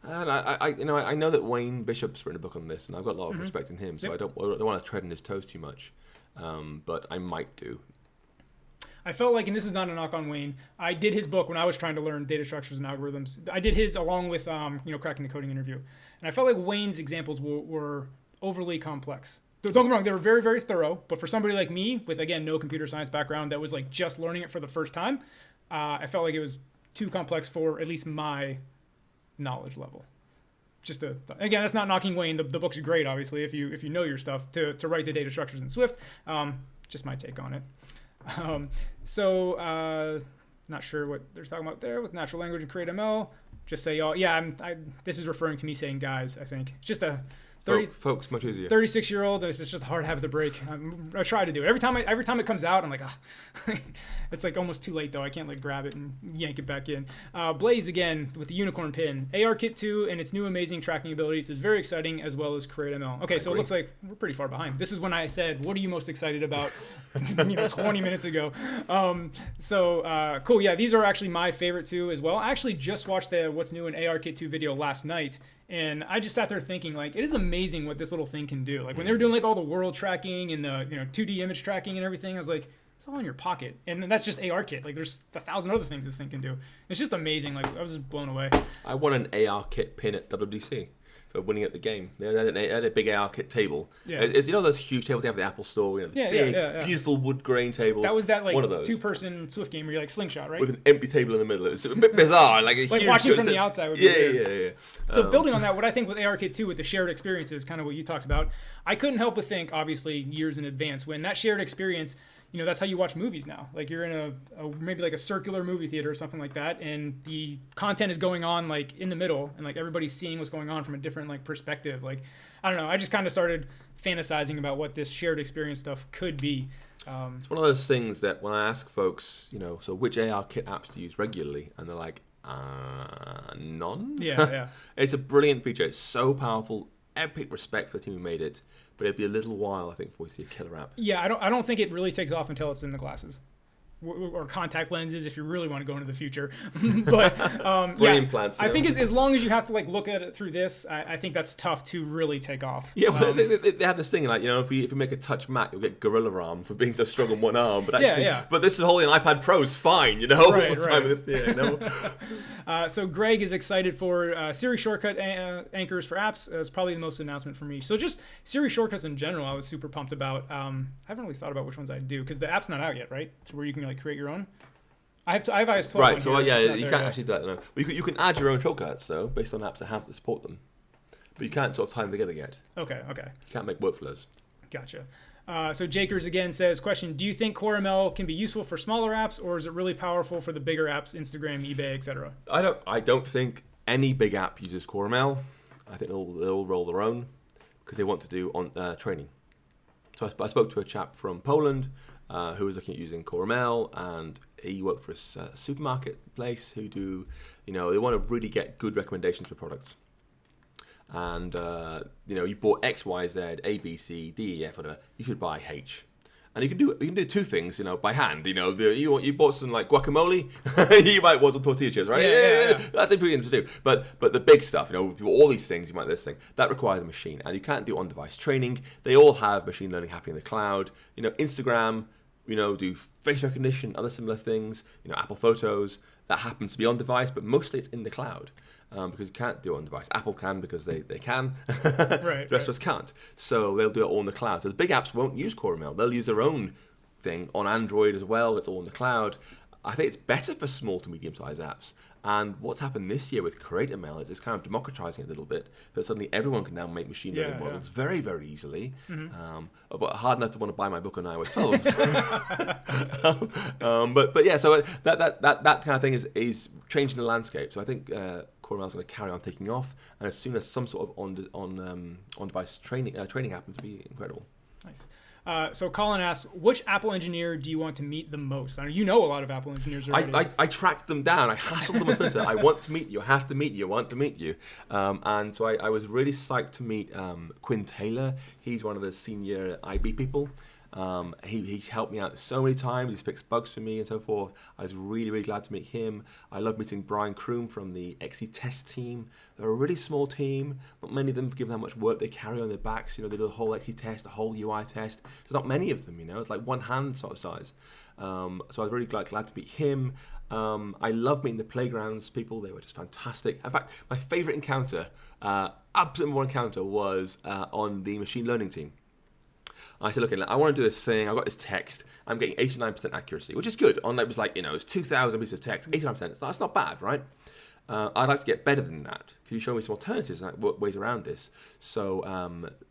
S2: And I know that Wayne Bishop's written a book on this, and I've got a lot of respect in him, so I don't want to tread on his toes too much. But I might do.
S1: I felt like, and this is not a knock on Wayne, I did his book when I was trying to learn data structures and algorithms. I did his along with cracking the coding interview, and I felt like Wayne's examples were overly complex. Don't get me wrong, they were very, very thorough, but for somebody like me with, again, no computer science background that was like just learning it for the first time, I felt like it was too complex for at least my knowledge level. Again, that's not knocking Wayne. The book's great, obviously, if you know your stuff to write the data structures in Swift. Just my take on it. Not sure what they're talking about there with natural language and create ML. Just say y'all. Yeah, this is referring to me saying guys. I think just a
S2: folks much easier.
S1: 36-year-old. It's just hard habit to break. I try to do it every time it comes out. I'm like, it's like almost too late though. I can't like grab it and yank it back in. Blaze again with the unicorn pin. ARKit 2 and its new amazing tracking abilities is very exciting as well as create ML. Okay, so it looks like we're pretty far behind. This is when I said, what are you most excited about? 20 minutes ago. Cool. Yeah, these are actually my favorite too as well. I actually just watched the what's new in ARKit 2 video last night. And I just sat there thinking, like, it is amazing what this little thing can do. Like, when they were doing, like, all the world tracking and the, 2D image tracking and everything, I was like, it's all in your pocket. And that's just ARKit. Like, there's 1,000 other things this thing can do. It's just amazing. Like, I was just blown away.
S2: I won an ARKit pin at WWDC for winning at the game. They had a big ARKit table. Yeah. It's, those huge tables they have at the Apple Store. Big, beautiful wood grain tables.
S1: That was that, like,
S2: one of those.
S1: 2-person Swift game where you're, like, slingshot, right?
S2: With an empty table in the middle. It was a bit bizarre. Like huge
S1: watching from the outside would be weird.
S2: Yeah.
S1: So building on that, what I think with ARKit 2, with the shared experiences, kind of what you talked about, I couldn't help but think, obviously, years in advance, when that shared experience, that's how you watch movies now. Like, you're in a maybe like a circular movie theater or something like that, and the content is going on, like, in the middle, and, like, everybody's seeing what's going on from a different, like, perspective. Like, I don't know. I just kind of started fantasizing about what this shared experience stuff could be.
S2: It's one of those things that when I ask folks, so which ARKit apps do you use regularly? And they're like, none?
S1: Yeah.
S2: It's a brilliant feature. It's so powerful. Epic respect for the team who made it. But it'll be a little while, I think, before we see a killer app.
S1: Yeah, I don't think it really takes off until it's in the glasses. Or contact lenses if you really want to go into the future. But
S2: implants.
S1: I think as long as you have to like look at it through this, I think that's tough to really take off.
S2: Yeah, well, they have this thing like if you make a touch Mac, you'll get Gorilla Arm for being so strong on one arm. But actually, but this is holding an iPad Pro's fine,
S1: Right. So Greg is excited for Siri shortcut anchors for apps. It's probably the most announcement for me. So just Siri shortcuts in general, I was super pumped about. I haven't really thought about which ones I'd do because the app's not out yet, right? So where you can like create your own. I have iOS 12.
S2: Right. So you can't actually do that. No. You can add your own shortcuts though, based on apps that support them. but you can't sort of tie them together yet.
S1: Okay.
S2: You can't make workflows.
S1: Gotcha. So Jakers again says, question, do you think CoreML can be useful for smaller apps, or is it really powerful for the bigger apps, Instagram, eBay, etc.?
S2: I don't think any big app uses CoreML. I think they'll roll their own because they want to do training. So I spoke to a chap from Poland who was looking at using CoreML, and he worked for a supermarket place who do, they want to really get good recommendations for products. And, you bought X, Y, Z, A, B, C, D, E, F, whatever. You should buy H. And you can do two things, by hand. You bought some like guacamole, you might want some tortilla chips, right? Yeah. That's pretty to do. But the big stuff, all these things, you might this thing that requires a machine, and you can't do on-device training. They all have machine learning happening in the cloud. Instagram, do face recognition, other similar things. Apple Photos, that happens to be on device, but mostly it's in the cloud. Because you can't do it on device. Apple can because they can. The rest of us can't. So they'll do it all in the cloud. So the big apps won't use CoreML. They'll use their own thing on Android as well. It's all in the cloud. I think it's better for small to medium-sized apps. And what's happened this year with CreateML is it's kind of democratizing it a little bit. That suddenly everyone can now make machine learning models very, very easily. But hard enough to want to buy my book on iOS 12. But yeah, so that kind of thing is changing the landscape. So I think CoreML is going to carry on taking off, and as soon as some sort of on-device training happens, to be incredible.
S1: Nice. So Colin asks, which Apple engineer do you want to meet the most? I know you know a lot of Apple engineers already.
S2: I tracked them down. I hassled them on Twitter. I want to meet you. I have to meet you. I want to meet you. And so I was really psyched to meet Quinn Taylor. He's one of the senior IB people. He's helped me out so many times. He's fixed bugs for me and so forth. I was really, really glad to meet him. I love meeting Brian Kroom from the XE test team. They're a really small team. Not many of them, given how much work they carry on their backs. They do the whole XE test, the whole UI test. There's not many of them, It's like one hand sort of size. So I was really glad to meet him. I love meeting the Playgrounds people. They were just fantastic. In fact, my favorite encounter, absolute one encounter, was on the machine learning team. I said, look, I want to do this thing. I've got this text. I'm getting 89% accuracy, which is good. On it was like, it's 2,000 pieces of text, 89%. That's not bad, right? I'd like to get better than that. Can you show me some alternatives, like ways around this? So,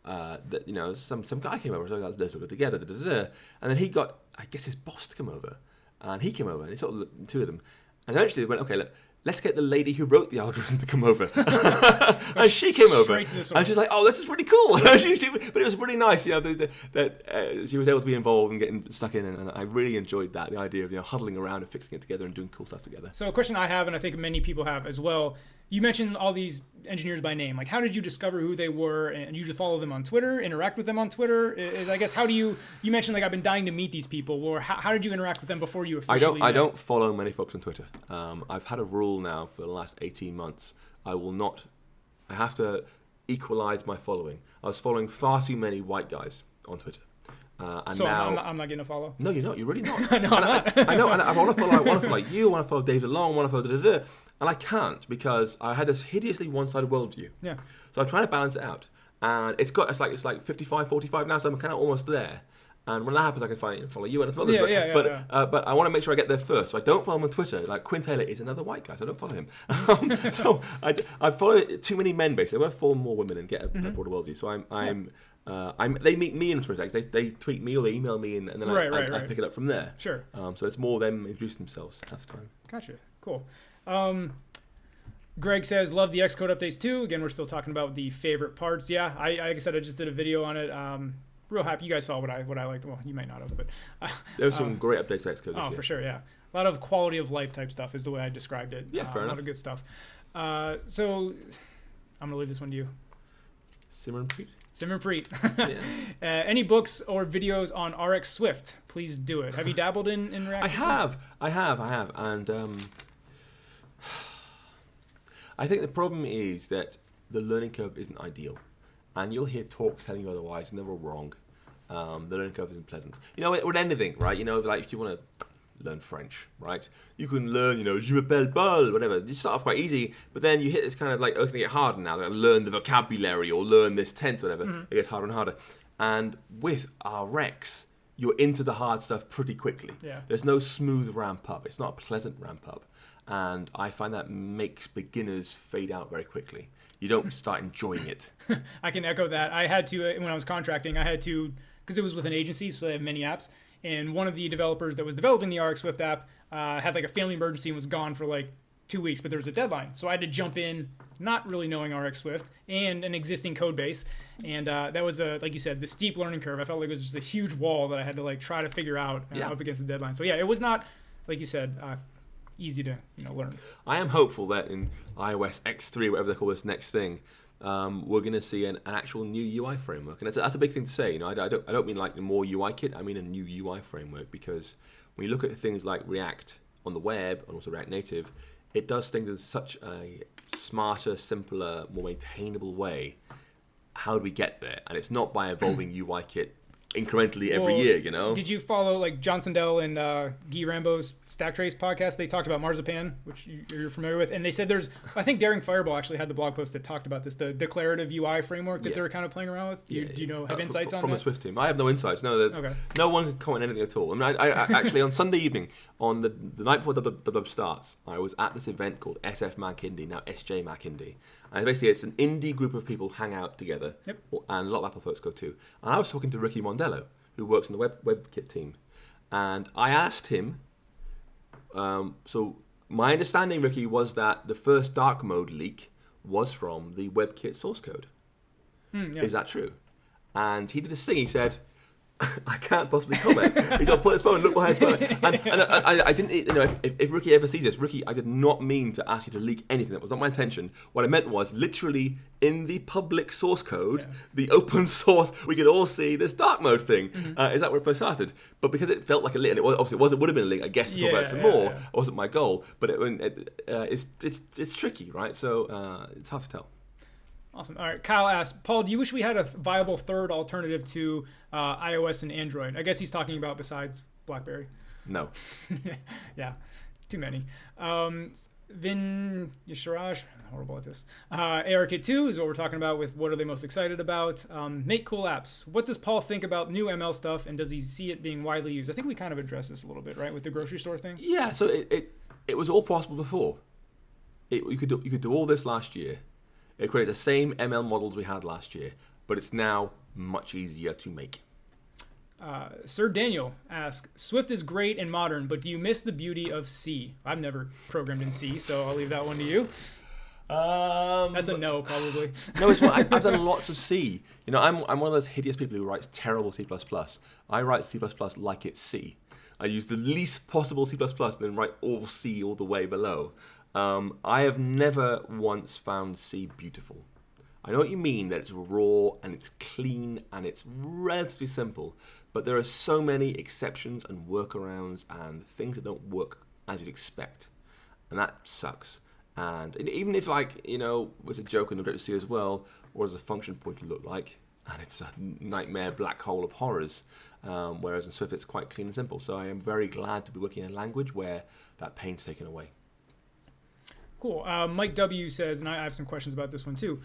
S2: some guy came over. So let's look at it together. And then he got, I guess, his boss to come over, and he came over, and he sort of the two of them, and eventually they went, okay, look. Let's get the lady who wrote the algorithm to come over. And she came over. And she's like, oh, this is really cool. But it was really nice, that she was able to be involved and getting stuck in. And I really enjoyed that, the idea of huddling around and fixing it together and doing cool stuff together.
S1: So a question I have, and I think many people have as well, you mentioned all these engineers by name. Like, how did you discover who they were? And you just follow them on Twitter, interact with them on Twitter? I guess, how do you mentioned, like, I've been dying to meet these people. Or how did you interact with them before you officially
S2: I don't follow many folks on Twitter. I've had a rule now for the last 18 months. I have to equalize my following. I was following far too many white guys on Twitter. And
S1: so
S2: now,
S1: I'm not getting a follow?
S2: No, you're not. You're really not.
S1: No, I'm not.
S2: I know. And I want to follow like you. I want to follow David Long. I want to follow da-da-da. And I can't because I had this hideously one-sided worldview.
S1: Yeah.
S2: So I'm trying to balance it out. And it's like 55, 45 now, so I'm kind of almost there. And when that happens, I can follow you and follow others. But I want to make sure I get there first. So I don't follow him on Twitter. Like Quinn Taylor is another white guy, so I don't follow him. So I follow too many men, basically. I want to follow more women and get a broader worldview. So they meet me in Twitter. They tweet me or they email me, and then I pick it up from there.
S1: Sure.
S2: So it's more them introducing themselves half the time.
S1: Gotcha. Cool. Greg says, love the Xcode updates too. Again, we're still talking about the favorite parts. Yeah, like I said, I just did a video on it. Real happy. You guys saw what I liked. Well, you might not have, but
S2: there were some great updates to Xcode this year.
S1: For sure, yeah. A lot of quality of life type stuff is the way I described it.
S2: Yeah, fair enough.
S1: A lot of good stuff. So I'm gonna leave this one to you.
S2: Simranpreet.
S1: Yeah. Any books or videos on RX Swift? Please do it. Have you dabbled in React?
S2: I have, and I think the problem is that the learning curve isn't ideal, and you'll hear talks telling you otherwise, and they're all wrong. The learning curve isn't pleasant. With anything, right? Like if you want to learn French, right? You can learn, je m'appelle Paul, whatever. You start off quite easy, but then you hit this kind of like, it's going to get harder now. Like learn the vocabulary or learn this tense, whatever. It gets harder and harder. And with RX, you're into the hard stuff pretty quickly.
S1: Yeah.
S2: There's no smooth ramp up. It's not a pleasant ramp up. And I find that makes beginners fade out very quickly. You don't start enjoying it.
S1: I can echo that. I had to, when I was contracting, because it was with an agency, so they have many apps. And one of the developers that was developing the RX Swift app had like a family emergency and was gone for like 2 weeks, but there was a deadline. So I had to jump in, not really knowing RX Swift and an existing code base. And that was, like you said, the steep learning curve. I felt like it was just a huge wall that I had to like try to figure out up against the deadline. So yeah, it was not, like you said, easy to learn.
S2: I am hopeful that in iOS X3, whatever they call this next thing, we're going to see an actual new UI framework, and that's a big thing to say. I don't mean like more UI kit. I mean a new UI framework, because when you look at things like React on the web and also React Native, it does things in such a smarter, simpler, more maintainable way. How do we get there? And it's not by evolving UI kit incrementally every year,
S1: Did you follow like John Sandell and Guy Rambo's Stack Trace podcast? They talked about Marzipan, which you're familiar with, and they said I think Daring Fireball actually had the blog post that talked about this, the declarative UI framework that they're kind of playing around with. Do you have insights on
S2: from
S1: that?
S2: the Swift team? I have no insights. No, no one can comment anything at all. I mean, I actually on Sunday evening, on the night before the WWDC starts, I was at this event called SF Mac Indie, now SJ Mac Indie. And basically, it's an indie group of people hang out together, and a lot of Apple folks go too. And I was talking to Ricky Mondello, who works on the WebKit team, and I asked him. So my understanding, Ricky, was that the first dark mode leak was from the WebKit source code. Is that true? And he did this thing. He said, I can't possibly comment. He's going to put his phone and look behind his phone. And I didn't, if Ricky ever sees this, Ricky, I did not mean to ask you to leak anything. That was not my intention. What I meant was literally in the public source code, the open source, we could all see this dark mode thing. Is that where it first started? But because it felt like a leak, and it would have been a leak, I guess, to talk about it some more. It wasn't my goal. But it's tricky, right? So it's hard to tell.
S1: Awesome. All right. Kyle asks, Paul, do you wish we had a viable third alternative to iOS and Android? I guess he's talking about besides BlackBerry.
S2: No.
S1: Yeah. Too many. Vin Yasharaj, horrible at this. ARKit2 is what we're talking about with what are they most excited about. Make cool apps. What does Paul think about new ML stuff, and does he see it being widely used? I think we kind of addressed this a little bit, right, with the grocery store thing?
S2: Yeah. So it was all possible before. You could do all this last year. It creates the same ML models we had last year, but it's now much easier to make.
S1: Sir Daniel asks, Swift is great and modern, but do you miss the beauty of C? I've never programmed in C, so I'll leave that one to you. That's a no, probably.
S2: No, it's I've done lots of C. I'm one of those hideous people who writes terrible C++. I write C++ like it's C. I use the least possible C++ and then write all C all the way below. I have never once found C beautiful. I know what you mean, that it's raw and it's clean and it's relatively simple, but there are so many exceptions and workarounds and things that don't work as you'd expect, and that sucks. And even if, was a joke in WWDC as well, what does a function pointer look like? And it's a nightmare black hole of horrors, whereas in Swift it's quite clean and simple. So I am very glad to be working in a language where that pain's taken away.
S1: Cool. Mike W. says, and I have some questions about this one too.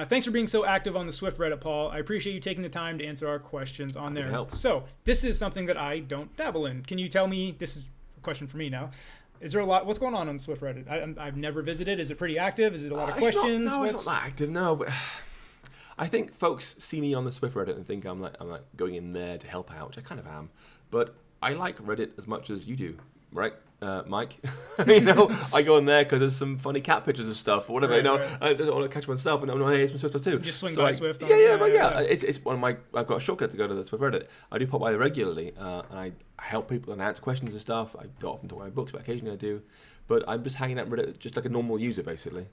S1: Thanks for being so active on the Swift Reddit, Paul. I appreciate you taking the time to answer our questions on there. So this is something that I don't dabble in. Can you tell me, this is a question for me now, is there a lot, what's going on the Swift Reddit? I've never visited. Is it pretty active? Is it a lot of questions?
S2: It's not that active, no. But I think folks see me on the Swift Reddit and think I'm like going in there to help out, which I kind of am. But I like Reddit as much as you do, right? Mike, I go in there because there's some funny cat pictures and stuff or whatever. Right. I just want to catch myself, and hey, some Swift too.
S1: Just swing by Swift.
S2: Yeah. It's one of my. I've got a shortcut to go to the Swift Reddit. I do pop by there regularly, and I help people and answer questions and stuff. I don't often talk about my books, but occasionally I do. But I'm just hanging out Reddit just like a normal user, basically.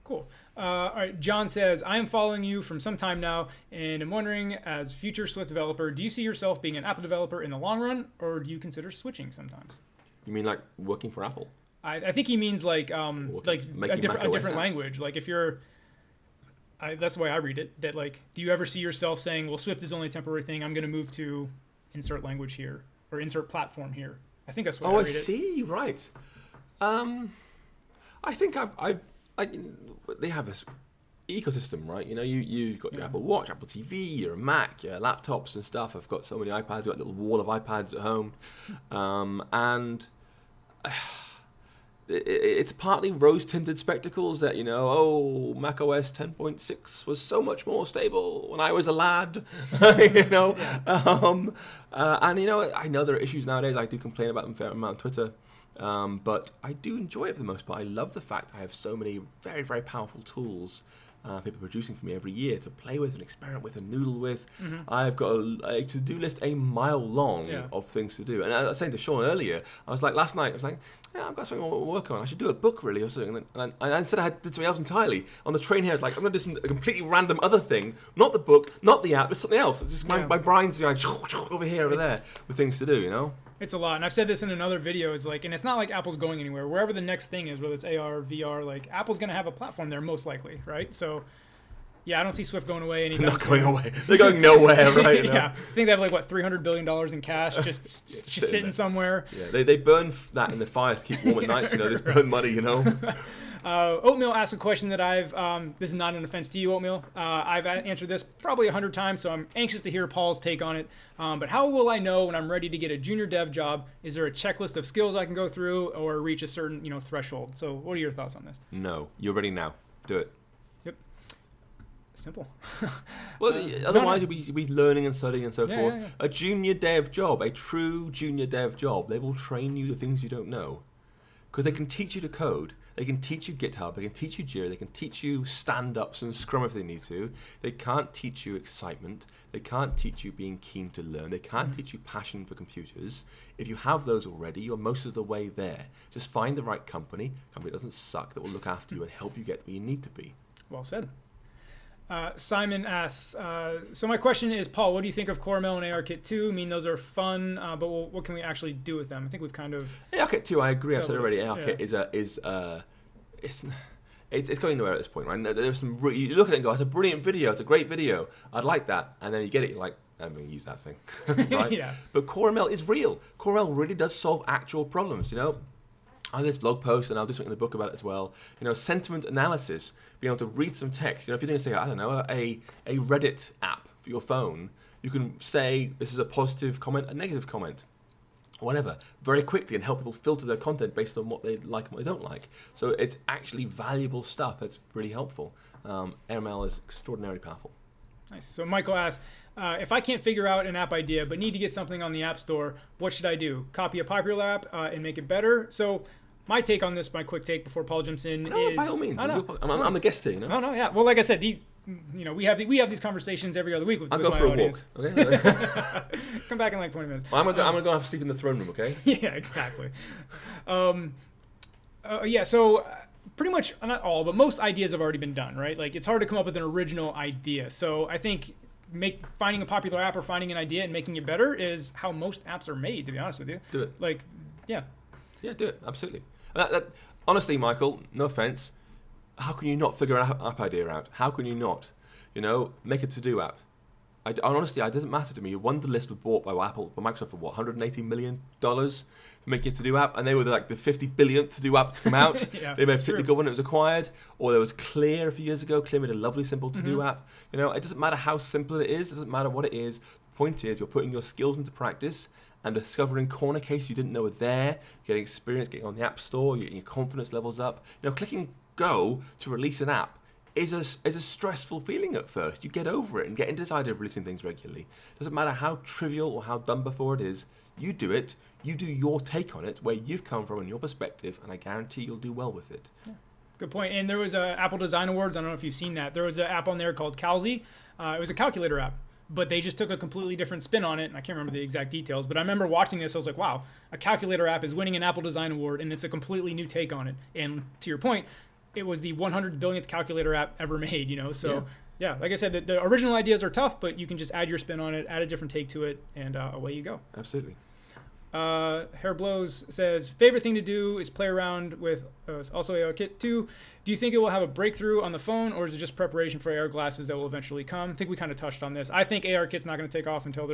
S1: Cool. All right. John says, I am following you from some time now, and I'm wondering, as future Swift developer, do you see yourself being an Apple developer in the long run, or do you consider switching sometimes?
S2: You mean like working for Apple?
S1: I think he means like a different language. Like if you're, that's the way I read it. That like, do you ever see yourself saying, well, Swift is only a temporary thing. I'm going to move to insert language here or insert platform here. I think that's what I read it.
S2: Oh, I see. Right. I think they have ecosystem, right? You know, you've got your Apple Watch, Apple TV, your Mac, your laptops and stuff. I've got so many iPads. I've got a little wall of iPads at home, and it's partly rose-tinted spectacles that, you know, oh, Mac OS 10.6 was so much more stable when I was a lad, you know. And, you know, I know there are issues nowadays. I do complain about them a fair amount on Twitter. But I do enjoy it for the most part. I love the fact I have so many very, very powerful tools people are producing for me every year to play with and experiment with and noodle with. I've got a to-do list a mile long of things to do. And I was saying to Sean earlier, I was like, last night, I was like, yeah, I've got something I want to work on. I should do a book, really, or something. And instead I did something else entirely. On the train here, I was like, I'm going to do a completely random other thing. Not the book, not the app, but something else. It's just my brain's like, over here, over there, with things to do, you know?
S1: It's a lot, and I've said this in another video, is like, and it's not like Apple's going anywhere. Wherever the next thing is, whether it's AR, VR, like, Apple's going to have a platform there, most likely, right? So, yeah, I don't see Swift going away anytime.
S2: They're not going away. They're going nowhere, right?
S1: Yeah, I think they have like, what, $300 billion in cash just sitting somewhere.
S2: Yeah, they burn that in the fires to keep warm at night, you know, they burn money, you know?
S1: Oatmeal asked a question that this is not an offense to you, Oatmeal. I've answered this probably 100 times, so I'm anxious to hear Paul's take on it. But how will I know when I'm ready to get a junior dev job? Is there a checklist of skills I can go through or reach a certain, threshold? So what are your thoughts on this?
S2: No, you're ready now. Do it.
S1: Yep. Simple.
S2: Well, otherwise you'll be learning and studying and so forth.
S1: Yeah.
S2: A junior dev job, a true junior dev job, they will train you the things you don't know. Because they can teach you to code. They can teach you GitHub, they can teach you Jira, they can teach you stand-ups and Scrum if they need to. They can't teach you excitement. They can't teach you being keen to learn. They can't teach you passion for computers. If you have those already, you're most of the way there. Just find the right company that doesn't suck, that will look after you and help you get where you need to be.
S1: Well said. Simon asks, so my question is, Paul, what do you think of CoreML and ARKit 2? I mean, those are fun, but what can we actually do with them? I think we've kind of...
S2: ARKit 2, I agree. I've said already, ARKit it's going nowhere at this point, right? There's some you look at it and go, it's a brilliant video, it's a great video, I'd like that. And then you get it, you're like, I'm going to use that thing, right?
S1: Yeah.
S2: But CoreML is real. CoreML really does solve actual problems, you know? I have this blog post, and I'll do something in the book about it as well. You know, sentiment analysis, being able to read some text. You know, if you're doing, say, I don't know, a Reddit app for your phone, you can say this is a positive comment, a negative comment, whatever, very quickly, and help people filter their content based on what they like and what they don't like. So it's actually valuable stuff. That's really helpful. ML is extraordinarily powerful.
S1: Nice. So Michael asks, if I can't figure out an app idea but need to get something on the App Store, what should I do? Copy a popular app and make it better? So my take on this, my quick take before Paul jumps in, is...
S2: by all means. I'm the guest here, you know?
S1: No, yeah. Well, like I said, we have these conversations every other week with
S2: I'll
S1: my
S2: go for
S1: audience.
S2: a walk, okay?
S1: Come back in like 20 minutes.
S2: Well, I'm gonna go have to sleep in the throne room, okay?
S1: Yeah, exactly. So pretty much, not all, but most ideas have already been done, right? Like, it's hard to come up with an original idea. So I think finding a popular app or finding an idea and making it better is how most apps are made, to be honest with you.
S2: Do it.
S1: Like, yeah.
S2: Yeah, do it. Absolutely. Honestly, Michael, no offense, how can you not figure an app idea out? How can you not? You know, make a to-do app. Honestly, it doesn't matter to me. Wunderlist was bought by Microsoft for what, $180 million for making a to-do app, and they were like the 50 billionth to-do app to come out.
S1: Yeah,
S2: they made a particularly good one when it was acquired, or there was Clear a few years ago. Clear made a lovely, simple to-do app. You know, it doesn't matter how simple it is. It doesn't matter what it is. The point is, you're putting your skills into practice and discovering corner cases you didn't know were there, getting experience, getting on the App Store, getting your confidence levels up. You know, clicking go to release an app is a stressful feeling at first. You get over it and get into this idea of releasing things regularly. Doesn't matter how trivial or how done before it is, you do it, you do your take on it, where you've come from and your perspective, and I guarantee you'll do well with it. Yeah.
S1: Good point. And there was a Apple Design Awards, I don't know if you've seen that. There was an app on there called Calzi. It was a calculator app, but they just took a completely different spin on it, and I can't remember the exact details, but I remember watching this, I was like, wow, a calculator app is winning an Apple Design Award, and it's a completely new take on it. And to your point, it was the 100 billionth calculator app ever made, you know? So, yeah, like I said, the original ideas are tough, but you can just add your spin on it, add a different take to it, and away you go.
S2: Absolutely.
S1: Hair Blows says, favorite thing to do is play around with also ARKit 2. Do you think it will have a breakthrough on the phone, or is it just preparation for AR glasses that will eventually come? I think we kind of touched on this. I think ARKit's not going to take off until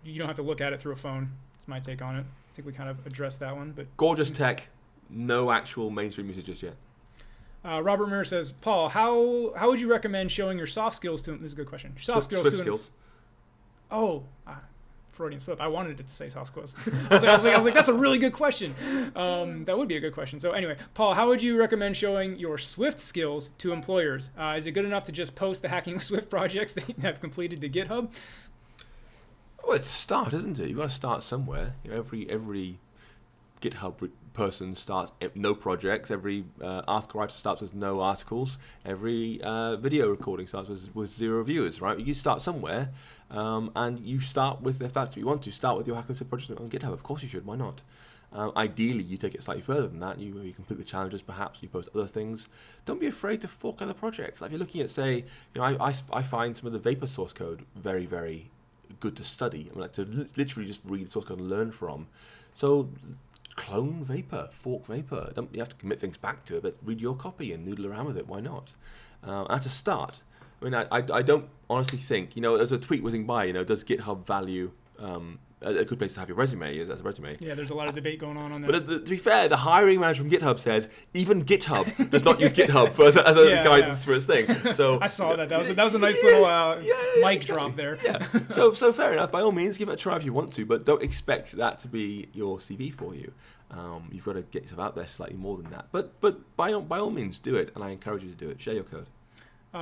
S1: you don't have to look at it through a phone. That's my take on it. I think we kind of addressed that one. But
S2: gorgeous tech, no actual mainstream usage just yet.
S1: Robert Muir says, Paul, how would you recommend showing your soft skills to him? This is a good question. Soft skills
S2: Swift
S1: to
S2: skills.
S1: Freudian slip. I wanted it to say soft skills. I was like, that's a really good question. That would be a good question. So anyway, Paul, how would you recommend showing your Swift skills to employers? Is it good enough to just post the Hacking with Swift projects that you have completed to GitHub?
S2: Well, it's a start, isn't it? You've got to start somewhere. Every GitHub person starts no projects. Every article writer starts with no articles. Every video recording starts with 0 viewers, right? You start somewhere, and you start with, if that's what you want to, start with your Hacking with Swift project on GitHub. Of course you should. Why not? Ideally, you take it slightly further than that. You complete the challenges, perhaps. You post other things. Don't be afraid to fork other projects. Like if you're looking at, say, I find some of the Vapor source code very, very good to study. I mean, like to literally just read the source code and learn from. So clone Vapor, fork Vapor. You have to commit things back to it, but read your copy and noodle around with it. Why not? And that's a start. I mean, I don't honestly think, there's a tweet whizzing by, does GitHub value a good place to have your resume as a resume?
S1: Yeah, there's a lot of debate going on that.
S2: But to be fair, the hiring manager from GitHub says even GitHub does not use GitHub as a guidance for its thing. So
S1: I saw that. That was a nice little mic drop there.
S2: Yeah. So fair enough. By all means, give it a try if you want to, but don't expect that to be your CV for you. You've got to get yourself out there slightly more than that. But by all means, do it, and I encourage you to do it. Share your code.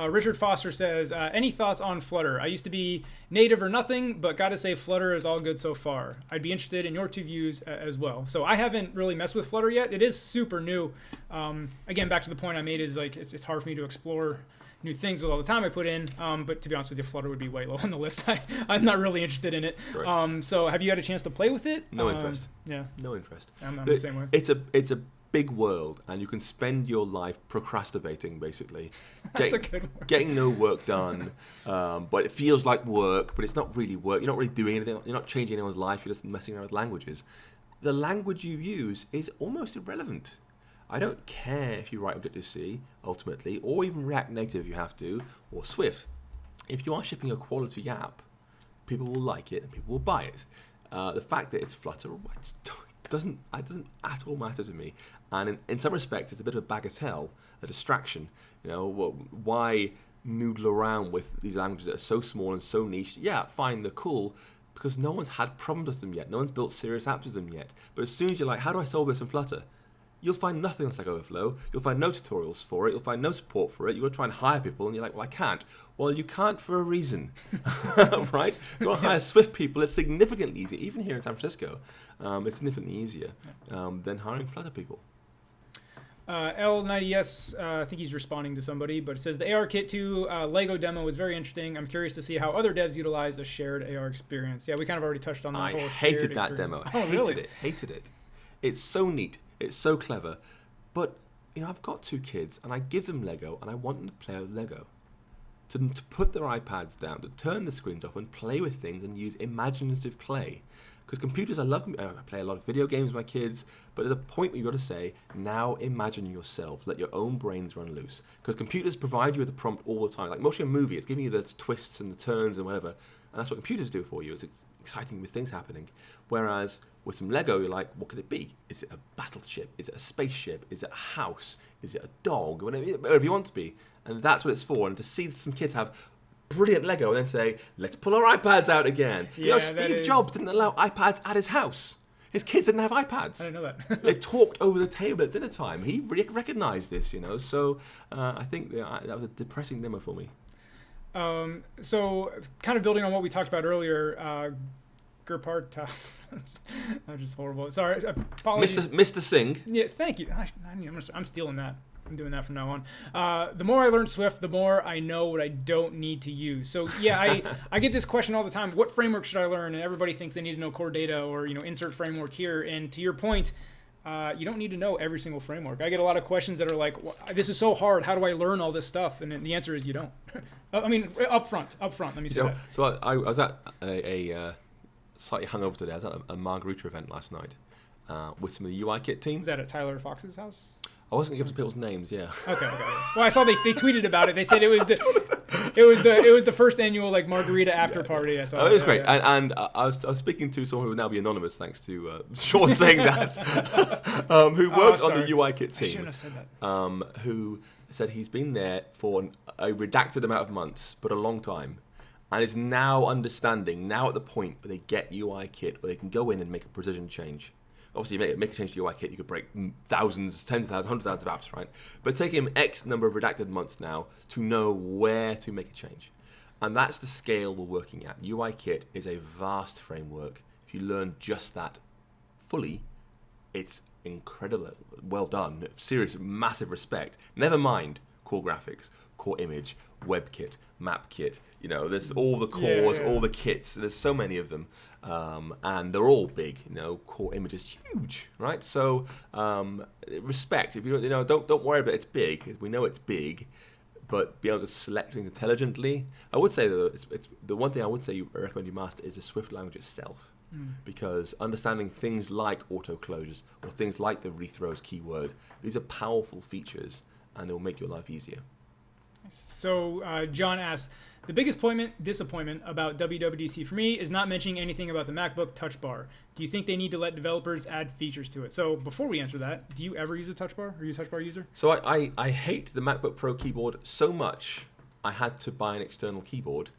S1: Richard Foster says, any thoughts on Flutter? I used to be native or nothing, but gotta say Flutter is all good so far. I'd be interested in your 2 views as well. So I haven't really messed with Flutter yet. It is super new. Again, back to the point I made is like it's hard for me to explore new things with all the time I put in. But to be honest with you, Flutter would be way low on the list. I'm not really interested in it. Right. So have you had a chance to play with it?
S2: No interest.
S1: Yeah.
S2: No interest.
S1: I'm the same way.
S2: It's a big world, and you can spend your life procrastinating, basically.
S1: That's a good word.
S2: Getting no work done, but it feels like work, but it's not really work. You're not really doing anything. You're not changing anyone's life. You're just messing around with languages. The language you use is almost irrelevant. I don't care if you write WWDC, ultimately, or even React Native if you have to, or Swift. If you are shipping a quality app, people will like it and people will buy it. The fact that it's Flutter, it doesn't at all matter to me. And in some respects, it's a bit of a bagatelle, a distraction. Why noodle around with these languages that are so small and so niche? Yeah, fine, they're cool, because no one's had problems with them yet. No one's built serious apps with them yet. But as soon as you're like, how do I solve this in Flutter? You'll find nothing on Stack Overflow. You'll find no tutorials for it. You'll find no support for it. You've got to try and hire people, and you're like, well, I can't. Well, you can't for a reason, right? You want to hire Swift people. It's significantly easier, even here in San Francisco. It's significantly easier than hiring Flutter people.
S1: L90S, I think he's responding to somebody, but it says the ARKit 2 Lego demo is very interesting. I'm curious to see how other devs utilize a shared AR experience. Yeah, we kind of already touched on that.
S2: I hated that demo. I hated it. It's so neat. It's so clever. But, I've got 2 kids, and I give them Lego, and I want them to play with Lego. To put their iPads down, to turn the screens off and play with things and use imaginative play. Because computers, I play a lot of video games with my kids, but there's a point where you've got to say, now imagine yourself, let your own brains run loose. Because computers provide you with a prompt all the time. Like watching a movie, it's giving you the twists and the turns and whatever, and that's what computers do for you. It's exciting with things happening. Whereas with some Lego, you're like, what could it be? Is it a battleship? Is it a spaceship? Is it a house? Is it a dog? Whatever you want to be. And that's what it's for. And to see some kids have brilliant Lego and then say, let's pull our iPads out again.
S1: Yeah,
S2: Steve Jobs didn't allow iPads at his house. His kids didn't have iPads.
S1: I didn't know that.
S2: They talked over the table at dinner time. He really recognized this, So I think that was a depressing demo for me.
S1: So kind of building on what we talked about earlier, Gurpart, I'm just horrible. Sorry, apologies.
S2: Mr. Singh.
S1: Yeah, thank you. I'm stealing that. I'm doing that from now on. The more I learn Swift, the more I know what I don't need to use. So yeah, I get this question all the time. What framework should I learn? And everybody thinks they need to know core data or insert framework here. And to your point, you don't need to know every single framework. I get a lot of questions that are like, this is so hard. How do I learn all this stuff? And the answer is you don't. I mean, up front. Let me say that.
S2: So I was at a slightly hungover today. I was at a margarita event last night with some of the UI kit team.
S1: Is that at Tyler Fox's house?
S2: I wasn't going to give people's names, yeah.
S1: Okay. Well, I saw they tweeted about it. They said it was It was the first annual like margarita after party. I saw.
S2: Oh, it was great, and I was speaking to someone who will now be anonymous thanks to Sean saying that, who works on the UI kit team.
S1: I shouldn't have said that.
S2: Who said he's been there for a redacted amount of months, but a long time, and is now understanding, now at the point where they get UI kit, where they can go in and make a precision change. Obviously, make a change to UI kit, you could break thousands, tens of thousands, hundreds of thousands of apps, right? But taking him X number of redacted months now to know where to make a change. And that's the scale we're working at. UI kit is a vast framework. If you learn just that fully, it's incredible. Well done. Serious, massive respect. Never mind core graphics, core image, WebKit, MapKit. You know, there's all the cores, all the kits. There's so many of them, and they're all big. You know, core image is huge, right? So respect. If you don't worry about it's big. We know it's big, but be able to select things intelligently. I would say though, it's the one thing I would say you recommend you master is the Swift language itself. Because understanding things like auto closures or things like the rethrows keyword, these are powerful features, and it will make your life easier.
S1: So John asks, the biggest disappointment about WWDC for me is not mentioning anything about the MacBook Touch Bar. Do you think they need to let developers add features to it? So before we answer that, do you ever use a Touch Bar? Are you a Touch Bar user?
S2: So I hate the MacBook Pro keyboard so much, I had to buy an external keyboard,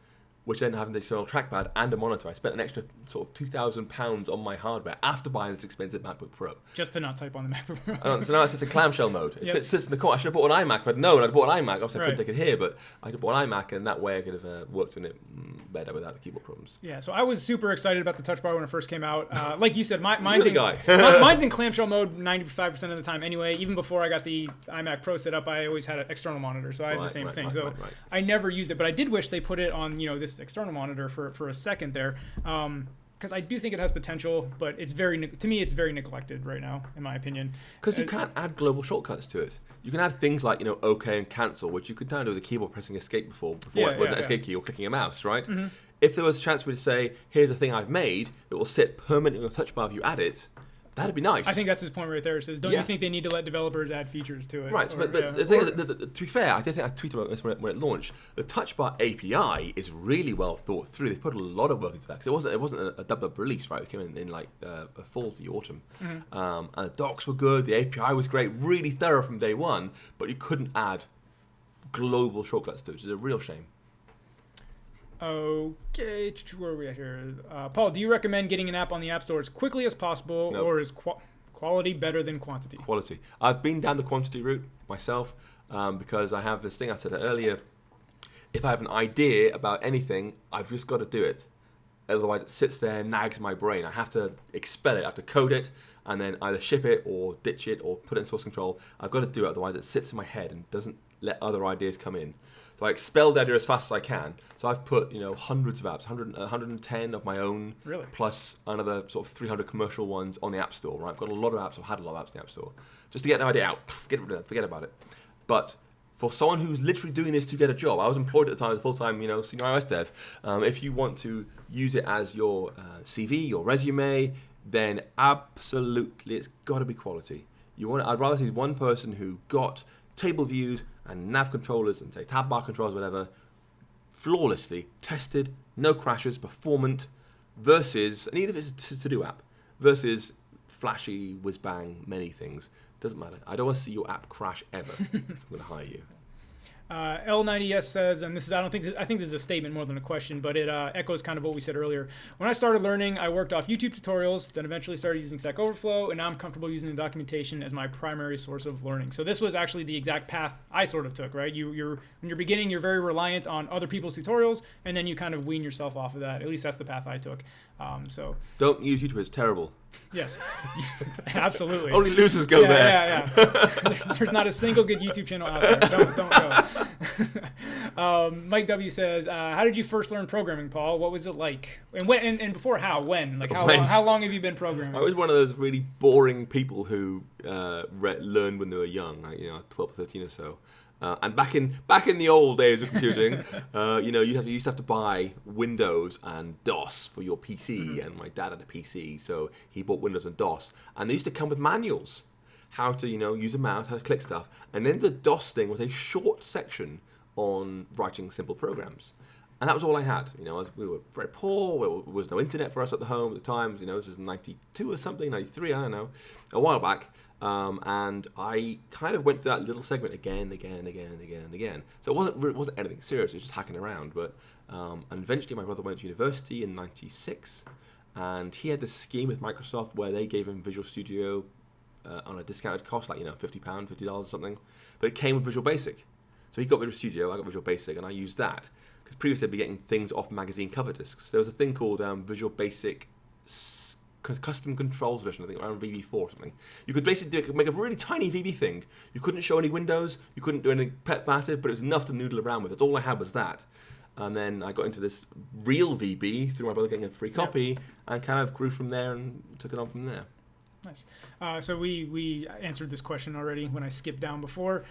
S2: which then having the external trackpad and a monitor. I spent an extra sort of £2,000 on my hardware after buying this expensive MacBook Pro.
S1: Just to not type on the MacBook Pro.
S2: So now it's in clamshell mode. It sits in the corner. I should have bought an iMac, but no, I'd bought an iMac. Obviously, I couldn't take it here, but I could bought an iMac, and that way I could have worked on it better without the keyboard problems.
S1: Yeah, so I was super excited about the Touch Bar when it first came out. Like you said, mine's in clamshell mode 95% of the time anyway. Even before I got the iMac Pro set up, I always had an external monitor, so I had the same thing. So I never used it, but I did wish they put it on this external monitor for a second there, because I do think it has potential, but to me it's very neglected right now, in my opinion.
S2: Because you can't add global shortcuts to it. You can add things like OK and cancel, which you could now do with the keyboard pressing escape before an escape key or clicking a mouse, right? Mm-hmm. If there was a chance for me to say, here's a thing I've made that will sit permanently on your touch bar if you add it, that'd be nice.
S1: I think that's his point right there. It says, don't you think they need to let developers add features to it?
S2: Right, but the thing is, to be fair, I did think I tweeted about this when it launched. The Touch Bar API is really well thought through. They put a lot of work into that, because it wasn't a dub release, right? It came in like a fall for the autumn. Mm-hmm. And the docs were good, the API was great, really thorough from day one, but you couldn't add global shortcuts to it, which is a real shame.
S1: Okay, where are we at here? Paul, do you recommend getting an app on the App Store as quickly as possible, or is quality better than quantity?
S2: Quality. I've been down the quantity route myself, because I have this thing I said earlier. If I have an idea about anything, I've just got to do it. Otherwise, it sits there and nags my brain. I have to expel it. I have to code it, and then either ship it or ditch it or put it in source control. I've got to do it. Otherwise, it sits in my head and doesn't let other ideas come in. So I expel the idea as fast as I can. So I've put hundreds of apps, 110 of my own, plus another sort of 300 commercial ones on the App Store. Right, I've got a lot of apps. I've had a lot of apps in the App Store just to get an idea out. Get rid of it. Forget about it. But for someone who's literally doing this to get a job, I was employed at the time as a full-time, senior iOS dev. If you want to use it as your CV, your resume, then absolutely it's got to be quality. I'd rather see one person who got table views and nav controllers and say tab bar controllers, whatever, flawlessly tested, no crashes, performant, versus, and even if it's a to-do app, versus flashy, whiz-bang, many things. Doesn't matter. I don't want to see your app crash ever if I'm going to hire you.
S1: L90S says, and I think this is a statement more than a question, but it echoes kind of what we said earlier. When I started learning, I worked off YouTube tutorials, then eventually started using Stack Overflow, and now I'm comfortable using the documentation as my primary source of learning. So this was actually the exact path I sort of took, right? When you're beginning, you're very reliant on other people's tutorials, and then you kind of wean yourself off of that. At least that's the path I took. So
S2: don't use YouTube; it's terrible.
S1: Yes, absolutely.
S2: Only losers go there.
S1: Yeah. There's not a single good YouTube channel out there. Don't go. Mike W says, "How did you first learn programming, Paul? What was it like? And when? And before how? When? Like how long have you been programming?"
S2: I was one of those really boring people who learned when they were young, like 12, 13 or so. And back in the old days of computing, you used to have to buy Windows and DOS for your PC, and my dad had a PC, so he bought Windows and DOS, and they used to come with manuals, how to use a mouse, how to click stuff, and then the DOS thing was a short section on writing simple programs. And that was all I had. We were very poor. There was no internet for us at the home at the time. This was 92 or something, 93, I don't know, a while back. And I kind of went through that little segment again. So it wasn't anything serious. It was just hacking around. But and eventually, my brother went to university in '96, and he had this scheme with Microsoft where they gave him Visual Studio on a discounted cost, like £50, $50 or something. But it came with Visual Basic. So he got Visual Studio, I got Visual Basic, and I used that. Because previously I'd be getting things off magazine cover discs. There was a thing called Visual Basic Custom Controls Edition, I think around VB4 or something. You could basically make a really tiny VB thing. You couldn't show any windows, you couldn't do anything massive, but it was enough to noodle around with. That's all I had was that. And then I got into this real VB through my brother getting a free copy, and kind of grew from there and took it on from there.
S1: Nice. So we answered this question already when I skipped down before.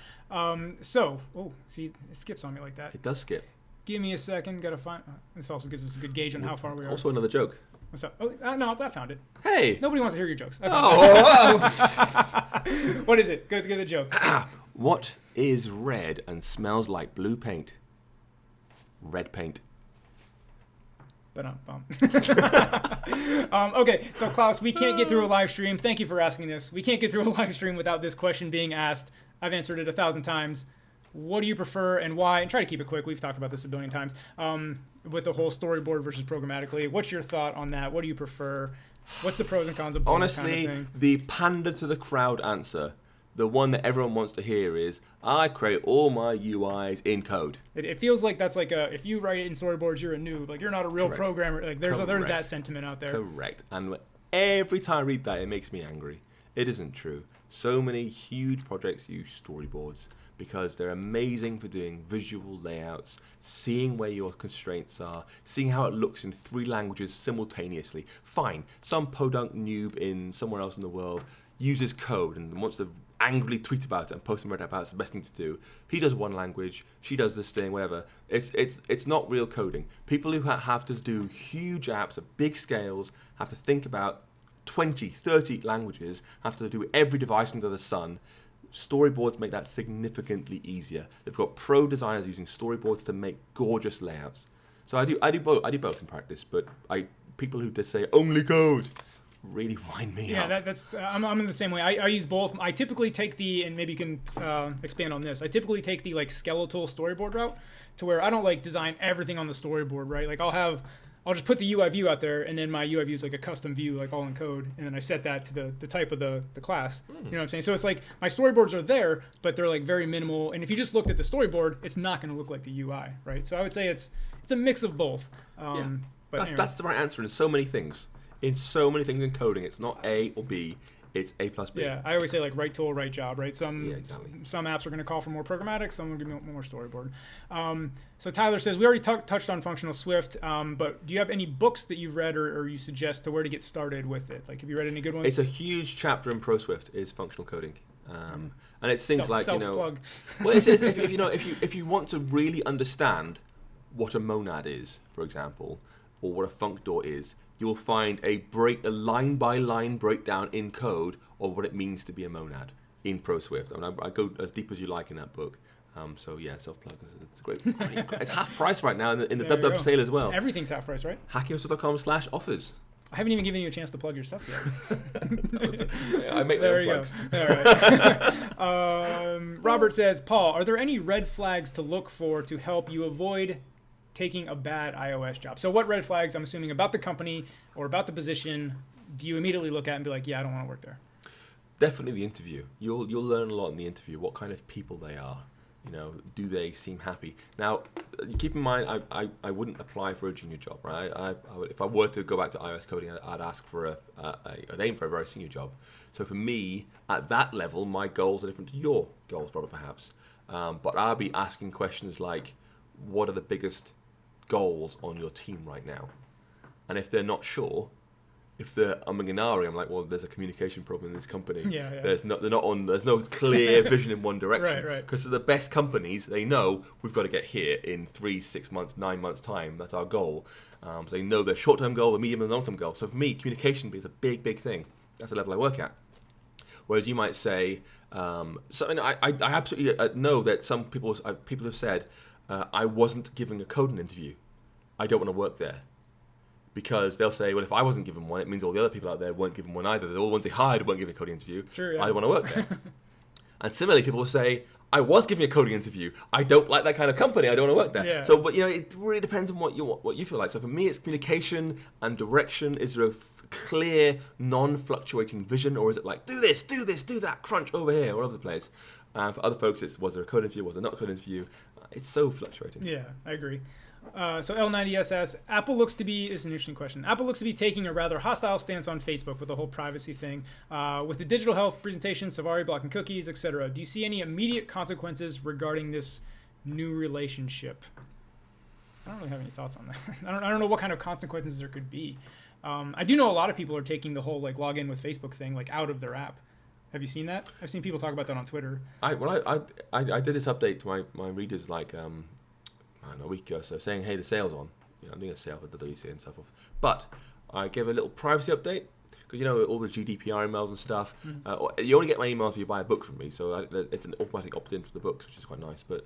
S1: See, it skips on me like that.
S2: It does skip.
S1: Give me a second. Gotta find. This also gives us a good gauge on how far we are.
S2: Also another joke.
S1: What's up? Oh, no, I found it.
S2: Hey.
S1: Nobody wants to hear your jokes. I found
S2: Oh.
S1: What is it? Go the joke.
S2: What is red and smells like blue paint? Red paint.
S1: Okay, so Klaus, we can't get through a live stream. Thank you for asking this. We can't get through a live stream without this question being asked. I've answered it 1,000 times. What do you prefer and why? And try to keep it quick. We've talked about this a billion times. With the whole storyboard versus programmatically, what's your thought on that? What do you prefer? What's the pros and cons of both?
S2: Honestly,
S1: kind of thing?
S2: The pander to the crowd answer, the one that everyone wants to hear is, I create all my UIs in code.
S1: It feels like that's like if you write it in storyboards, you're a noob. Like you're not a real
S2: Correct.
S1: programmer. Like there's that sentiment out there.
S2: Correct. And every time I read that, it makes me angry. It isn't true. So many huge projects use storyboards because they're amazing for doing visual layouts, seeing where your constraints are, seeing how it looks in 3 languages simultaneously. Fine, some podunk noob in somewhere else in the world uses code and wants to angrily tweet about it and post on Reddit about it's the best thing to do. He does one language, she does this thing, whatever. It's not real coding. People who have to do huge apps at big scales have to think about 20, 30 languages, have to do every device under the sun. Storyboards make that significantly easier. They've got pro designers using storyboards to make gorgeous layouts. So I do both in practice, but people who just say only code really wind me up.
S1: Yeah, that's I'm in the same way. I use both. I typically take and maybe you can expand on this. I typically take the skeletal storyboard route to where I don't design everything on the storyboard, right? Like I'll just put the UI view out there, and then my UI view is like a custom view, all in code, and then I set that to the type of the class. You know what I'm saying? So it's like my storyboards are there, but they're very minimal. And if you just looked at the storyboard, it's not going to look like the UI, right? So I would say it's a mix of both. But
S2: that's the right answer in so many things. In so many things in coding, it's not A or B, it's A plus B.
S1: Yeah, I always say right tool, right job, right?
S2: Yeah, exactly.
S1: Some apps are going to call for more programmatic, some will give me more storyboard. So Tyler says, we already touched on functional Swift, but do you have any books that you've read or you suggest to where to get started with it? Have you read any good ones?
S2: It's a huge chapter in ProSwift is functional coding. And it's things
S1: self-plug.
S2: Well, if you want to really understand what a monad is, for example, or what a func door is, you'll find a line-by-line breakdown in code of what it means to be a monad in ProSwift. I go as deep as you like in that book. So yeah, self-plug. It's great. It's half price right now in the WW sale as well.
S1: Everything's half price, right?
S2: hackingwebsite.com/offers.
S1: I haven't even given you a chance to plug your stuff yet.
S2: I make
S1: there you
S2: plugs.
S1: Go. All right. Robert says, Paul, are there any red flags to look for to help you avoid taking a bad iOS job? So what red flags, I'm assuming, about the company or about the position, do you immediately look at and be like, yeah, I don't want to work there?
S2: Definitely the interview. You'll learn a lot in the interview, what kind of people they are. Do they seem happy? Now, keep in mind, I wouldn't apply for a junior job, right? If I were to go back to iOS coding, I'd ask for I'd aim for a very senior job. So for me, at that level, my goals are different to your goals, Robert, perhaps. But I'll be asking questions like, what are the biggest goals on your team right now? And if they're not sure, if they're umming and ahhing, I'm like, well, there's a communication problem in this company.
S1: Yeah.
S2: There's no clear vision in one direction.
S1: Right.
S2: Because the best companies, they know we've got to get here in 3, 6 months, 9 months time. That's our goal. So they know their short-term goal, the medium and long-term goal. So for me, communication is a big thing. That's the level I work at. Whereas you might say, I absolutely know that some people have said, I wasn't giving a coding interview. I don't want to work there. Because they'll say, well, if I wasn't given one, it means all the other people out there weren't given one either. All the ones they hired weren't giving a coding interview.
S1: Sure, yeah.
S2: I don't want to work there. And similarly, people will say, I was giving a coding interview. I don't like that kind of company. I don't want to work there.
S1: Yeah.
S2: So, but it really depends on what you feel like. So for me, it's communication and direction. Is there a clear, non-fluctuating vision, or is it like do this, do that, crunch over here, all over the place? For other folks, it's was there a coding interview, was there not a coding interview? It's so fluctuating.
S1: Yeah, I agree. So L90S asks, Apple looks to be, is an interesting question. Apple looks to be taking a rather hostile stance on Facebook with the whole privacy thing. With the digital health presentation, Safari blocking cookies, etc. Do you see any immediate consequences regarding this new relationship? I don't really have any thoughts on that. I don't know what kind of consequences there could be. I do know a lot of people are taking the whole like login with Facebook thing like out of their app. Have you seen that? I've seen people talk about that on Twitter.
S2: I did this update to my readers like I don't know, a week ago or so, saying, hey, the sale's on. I'm doing a sale with WWDC and so forth. But I gave a little privacy update, because all the GDPR emails and stuff. You only get my email if you buy a book from me, so it's an automatic opt-in for the books, which is quite nice. But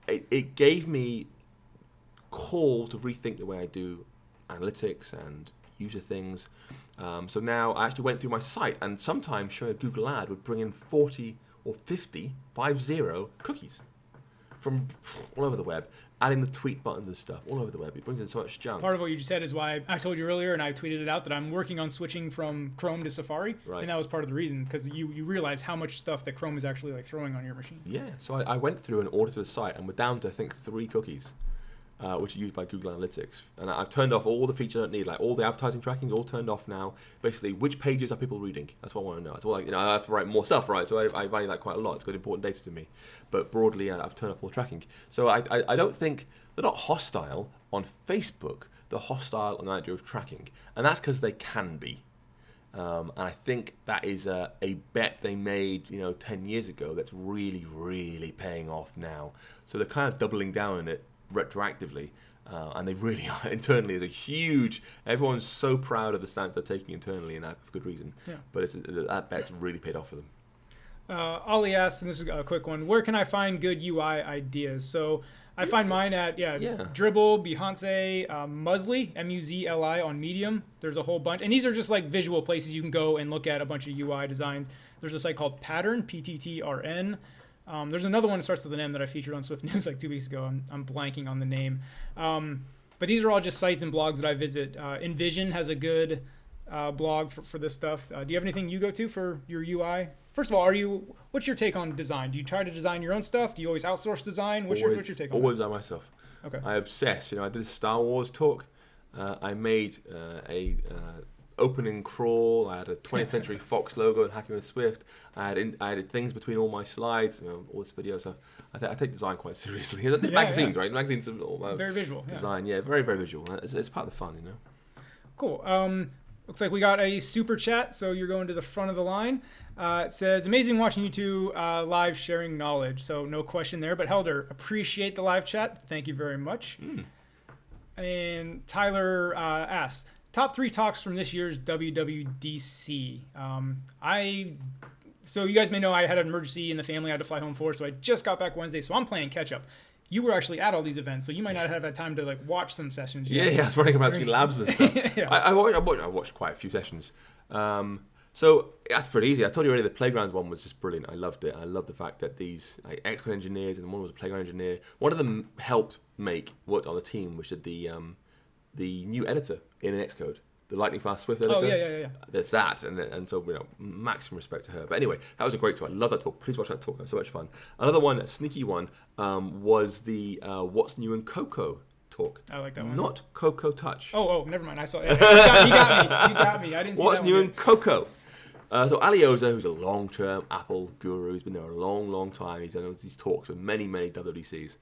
S2: it gave me call to rethink the way I do analytics and user things. So now I actually went through my site, and sometimes showing a Google ad would bring in 40 or 50 cookies from all over the web, adding the tweet buttons and stuff all over the web. It brings in so much junk.
S1: Part of what you just said is why I told you earlier, and I tweeted it out, that I'm working on switching from Chrome to Safari,
S2: Right.
S1: and that was part of the reason, because you realize how much stuff that Chrome is actually like throwing on your machine.
S2: Yeah, so I went through and ordered through the site, and we're down to I think 3 cookies, which are used by Google Analytics. And I've turned off all the features I don't need, like all the advertising tracking is all turned off now. Basically, which pages are people reading? That's what I want to know. It's all like, I have to write more stuff, right? So I value that quite a lot. It's got important data to me. But broadly, I've turned off all tracking. So I don't think they're not hostile on Facebook. They're hostile on the idea of tracking, and that's because they can be. And I think that is a bet they made, 10 years ago that's really, really paying off now. So they're kind of doubling down on it retroactively, and they really are internally. It's a huge. Everyone's so proud of the stance they're taking internally, and that for good reason. Yeah. But that bet's really paid off for them.
S1: Ollie asks, and this is a quick one, where can I find good UI ideas? So I find mine at Dribble, Behance, Muzzly, M-U-Z-L-I on Medium. There's a whole bunch, and these are just like visual places you can go and look at a bunch of UI designs. There's a site called Pattern, P-T-T-R-N. There's another one that starts with an M that I featured on Swift News like 2 weeks ago. I'm blanking on the name. But these are all just sites and blogs that I visit. Envision has a good blog for this stuff. Do you have anything you go to for your UI? First of all, what's your take on design? Do you try to design your own stuff? Do you always outsource design? What's your take on
S2: always
S1: that?
S2: Design myself.
S1: Okay.
S2: I obsess. I did a Star Wars talk. I made a opening crawl. I had a 20th Century Fox logo and Hacking with Swift. I had things between all my slides, all this video stuff. I take design quite seriously. I did magazines, right? Magazines are all about
S1: very visual.
S2: Design, very, very visual. It's part of the fun,
S1: Cool. Looks like we got a super chat, so you're going to the front of the line. It says, amazing watching you two live sharing knowledge. So no question there, but Helder, appreciate the live chat. Thank you very much. And Tyler asks, top 3 talks from this year's WWDC. So you guys may know I had an emergency in the family I had to fly home for, so I just got back Wednesday, so I'm playing catch up. You were actually at all these events, so you might not have had time to watch some sessions.
S2: Yeah, I was running about between labs and stuff. Yeah. I watched quite a few sessions. So that's pretty easy. I told you already the Playgrounds one was just brilliant. I loved it. I love the fact that these Xcode engineers, and one was a Playground engineer. One of them worked on the team, which did the new editor in an Xcode. The lightning fast Swift editor.
S1: Oh, yeah.
S2: There's that, and so maximum respect to her. But anyway, that was a great talk. I love that talk. Please watch that talk. It was so much fun. Another one, a sneaky one, was the What's New in Cocoa talk.
S1: I like that one.
S2: Not Cocoa Touch.
S1: Oh, never mind. I saw it. You got me. I didn't see
S2: What's
S1: that
S2: New
S1: one
S2: in Cocoa? So Ali Oza, who's a long-term Apple guru, he's been there a long, long time. He's done these talks with many, many WWDCs.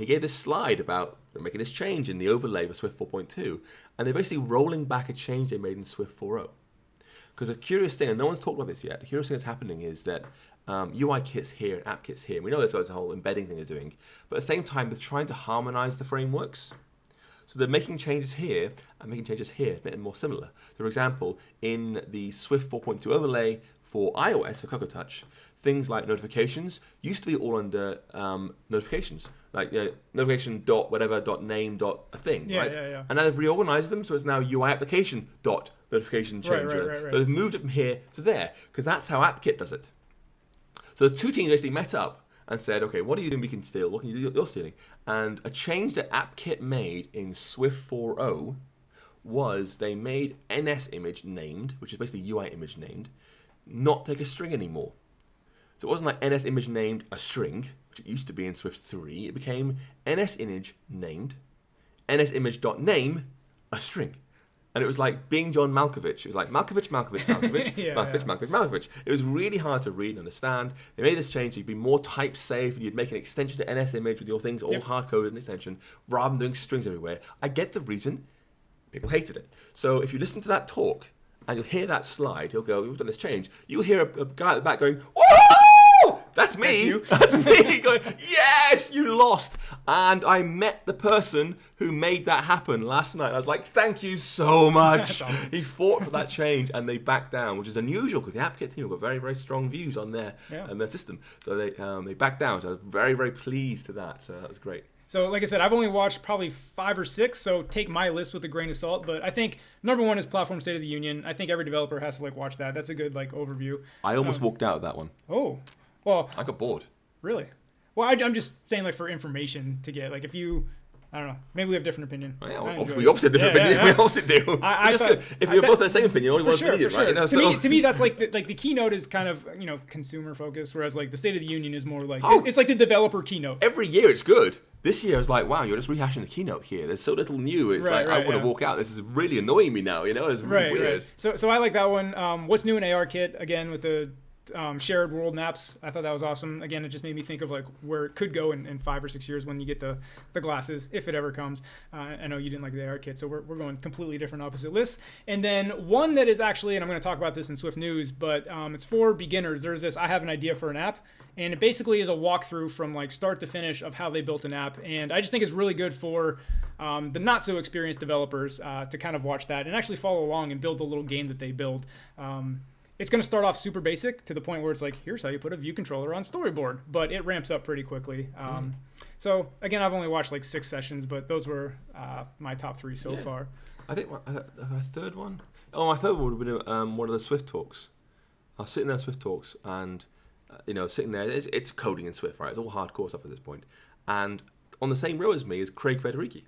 S2: He gave this slide about making this change in the overlay for Swift 4.2, and they're basically rolling back a change they made in Swift 4.0. Because a curious thing, and no one's talked about this yet, the curious thing that's happening is that UI kits here and app kits here. We know there's a whole embedding thing they're doing, but at the same time, they're trying to harmonize the frameworks. So they're making changes here and making changes here to make them more similar. So for example, in the Swift 4.2 overlay for iOS, for Cocoa Touch, things like notifications used to be all under notifications, like notification dot whatever dot name dot a thing, right?
S1: Yeah.
S2: And now they've reorganized them, so it's now UI application dot notification change.
S1: Right.
S2: So they've moved it from here to there, because that's how AppKit does it. So the two teams basically met up and said, okay, what are you doing we can steal? What can you do you're stealing? And a change that AppKit made in Swift 4.0 was they made NS image named, which is basically UI image named, not take a string anymore. So it wasn't like NS image named a string, which it used to be in Swift 3. It became NS image named, NS image dot name a string. And it was like being John Malkovich. It was like Malkovich. It was really hard to read and understand. They made this change so you'd be more type safe and you'd make an extension to NS image with your things all hard-coded in extension rather than doing strings everywhere. I get the reason. People hated it. So if you listen to that talk and you'll hear that slide, he'll go, we've done this change. You'll hear a guy at the back going, whoa! That's me. That's me going, yes, you lost. And I met the person who made that happen last night. I was like, thank you so much. He fought for that change and they backed down, which is unusual because the AppKit team have got very, very strong views on their system. So they backed down. So I was very, very pleased to that. So that was great.
S1: So like I said, I've only watched probably 5 or 6, so take my list with a grain of salt. But I think number 1 is Platform State of the Union. I think every developer has to watch that. That's a good overview.
S2: I almost walked out of that one.
S1: Oh, well.
S2: I got bored.
S1: Really? Well, I'm just saying for information to get if you. I don't know. Maybe we have different opinion.
S2: Yeah, we obviously have different opinion. We obviously do. If we're both the same opinion, only one's an idiot, right?
S1: To me, that's the keynote is kind of consumer focused, whereas the State of the Union is more it's like the developer keynote.
S2: Every year it's good. This year I was like, wow, you're just rehashing the keynote here. There's so little new. It's I want to walk out. This is really annoying me now. It's really weird.
S1: So I like that one. What's new in ARKit again with the shared world maps. I thought that was awesome. Again, it just made me think of where it could go in 5 or 6 years when you get the glasses, if it ever comes. I know you didn't like the AR kit, so we're going completely different opposite lists. And then one that is actually, and I'm going to talk about this in Swift News, but it's for beginners. There's this, I have an idea for an app, and it basically is a walkthrough from start to finish of how they built an app. And I just think it's really good for the not so experienced developers to kind of watch that and actually follow along and build the little game that they build. It's going to start off super basic to the point where it's here's how you put a view controller on Storyboard, but it ramps up pretty quickly. So again, I've only watched 6 sessions, but those were my top 3 so far.
S2: I think my third one. Oh, my third one would have been one of the Swift talks. I was sitting there at Swift talks, and sitting there, it's coding in Swift, right? It's all hardcore stuff at this point. And on the same row as me is Craig Federici.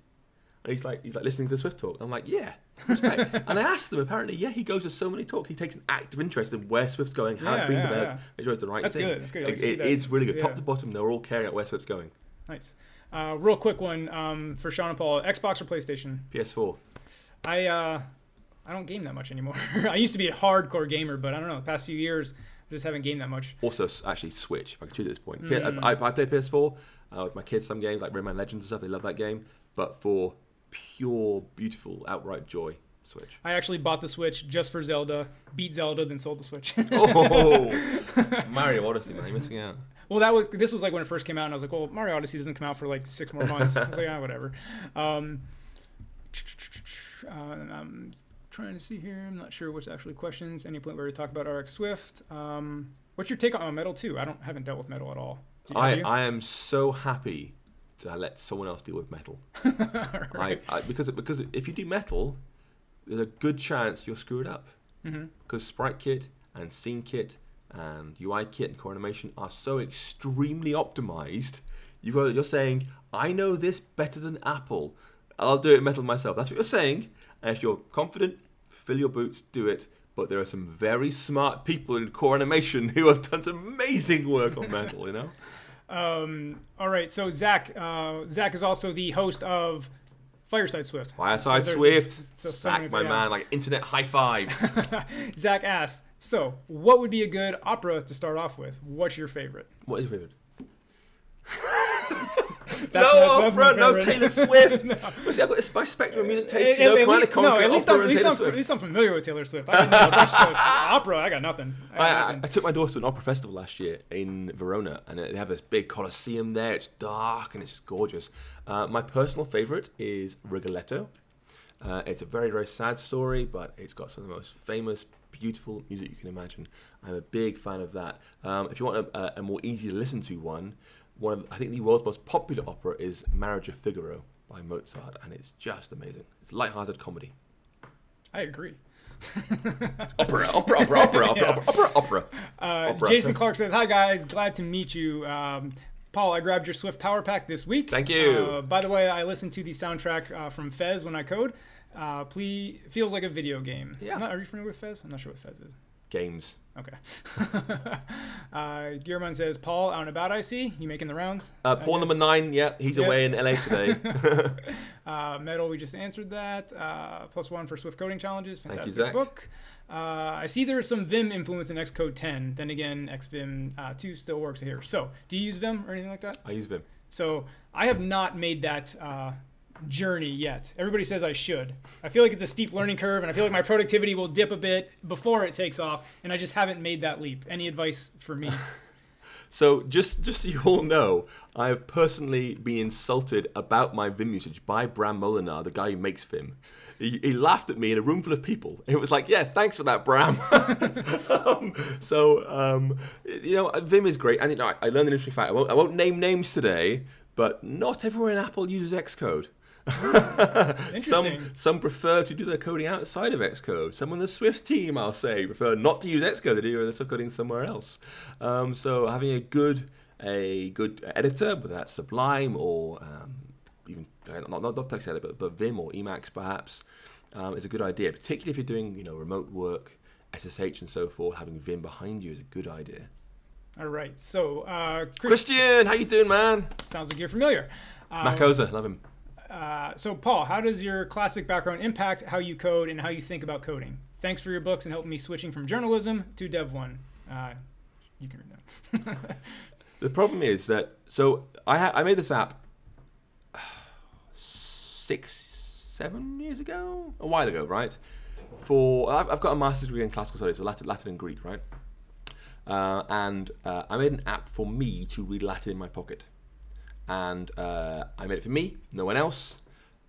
S2: And he's listening to the Swift talk. I'm like, yeah, respect. And I asked him, apparently, he goes to so many talks. He takes an active interest in where Swift's going, how it's being developed, make sure it's the right thing.
S1: That's good.
S2: It is really good. Top to bottom, they're all caring about where Swift's going.
S1: Nice. Real quick one for Sean and Paul. Xbox or PlayStation?
S2: PS4.
S1: I don't game that much anymore. I used to be a hardcore gamer, but I don't know. The past few years, I just haven't gamed that much.
S2: Also, actually, Switch, if I could choose at this point. I play PS4 with my kids, some games like Rayman Legends and stuff. They love that game. But for pure, beautiful, outright joy, Switch.
S1: I actually bought the Switch just for Zelda, beat Zelda, then sold the Switch.
S2: Mario Odyssey, man, you're missing out.
S1: Well, this was when it first came out, and I was like, well, Mario Odyssey doesn't come out for 6 more months. I was like, whatever. I'm trying to see here. I'm not sure what's actually questions. Any point where we talk about RX Swift. What's your take on Metal 2? haven't dealt with Metal at all.
S2: I am so happy to let someone else deal with Metal. Right. Because if you do Metal, there's a good chance you'll screw it up. Because Sprite Kit and Scene Kit and UI Kit and Core Animation are so extremely optimized. You're saying, I know this better than Apple. I'll do it in Metal myself. That's what you're saying. And if you're confident, fill your boots, do it. But there are some very smart people in Core Animation who have done some amazing work on Metal,
S1: All right, so Zach is also the host of Fireside Swift.
S2: Swift. Zach, my man, internet high five.
S1: Zach asks, so what would be a good opera to start off with? What's your favorite?
S2: What is your favorite?
S1: That's my
S2: no
S1: favorite.
S2: Taylor Swift.
S1: No.
S2: See, I've got this my spectrum of music taste.
S1: At
S2: Swift.
S1: least I'm familiar with Taylor Swift. I know a bunch of stuff. Opera, I got nothing.
S2: I took my daughter to an opera festival last year in Verona, and they have this big Colosseum there. It's dark and it's just gorgeous. My personal favourite is Rigoletto. It's a very, very sad story, but it's got some of the most famous, beautiful music you can imagine. I'm a big fan of that. If you want a more easy to listen to one of, I think the world's most popular opera is Marriage of Figaro by Mozart, and it's just amazing. It's light-hearted comedy.
S1: I agree.
S2: Opera.
S1: Jason Clark says, "Hi guys, glad to meet you. Paul, I grabbed your Swift Power Pack this week.
S2: Thank you.
S1: By the way, I listened to the soundtrack from Fez when I code. Feels like a video game.
S2: Yeah.
S1: Are you familiar with Fez? I'm not sure what Fez is.
S2: Games.
S1: Okay. Guillermo says, Paul, out and about, I see. You making the rounds?
S2: Paul number 9, yeah, he's away in LA today.
S1: Metal, we just answered that. +1 for Swift coding challenges. Fantastic.
S2: Thank you, Zach.
S1: Book. I see there's some Vim influence in Xcode 10. Then again, Xvim 2 still works here. So, do you use Vim or anything like that?
S2: I use Vim.
S1: So, I have not made that journey yet. Everybody says I should. I feel like it's a steep learning curve, and I feel like my productivity will dip a bit before it takes off, and I just haven't made that leap. Any advice for me?
S2: So just so you all know, I have personally been insulted about my Vim usage by Bram Molinar, the guy who makes Vim. He laughed at me in a room full of people. It was like, yeah, thanks for that, Bram. Vim is great. And I learned an interesting fact. I won't name names today, but not everyone in Apple uses Xcode. Some prefer to do their coding outside of Xcode. Some on the Swift team, I'll say, prefer not to use Xcode. They do their coding somewhere else. So having a good editor, whether that's Sublime or even not text editor, but Vim or Emacs perhaps, is a good idea. Particularly if you're doing remote work, SSH and so forth. Having Vim behind you is a good idea.
S1: All right. So
S2: Christian, how you doing, man?
S1: Sounds like you're familiar.
S2: Mac Oza, love him.
S1: So Paul, how does your classic background impact how you code and how you think about coding? Thanks for your books and helping me switching from journalism to Dev1. You can read that.
S2: The problem is that, so I made this app 6-7 years ago, a while ago, right? I've got a master's degree in classical studies, so Latin and Greek, right? And I made an app for me to read Latin in my pocket. And I made it for me, no one else.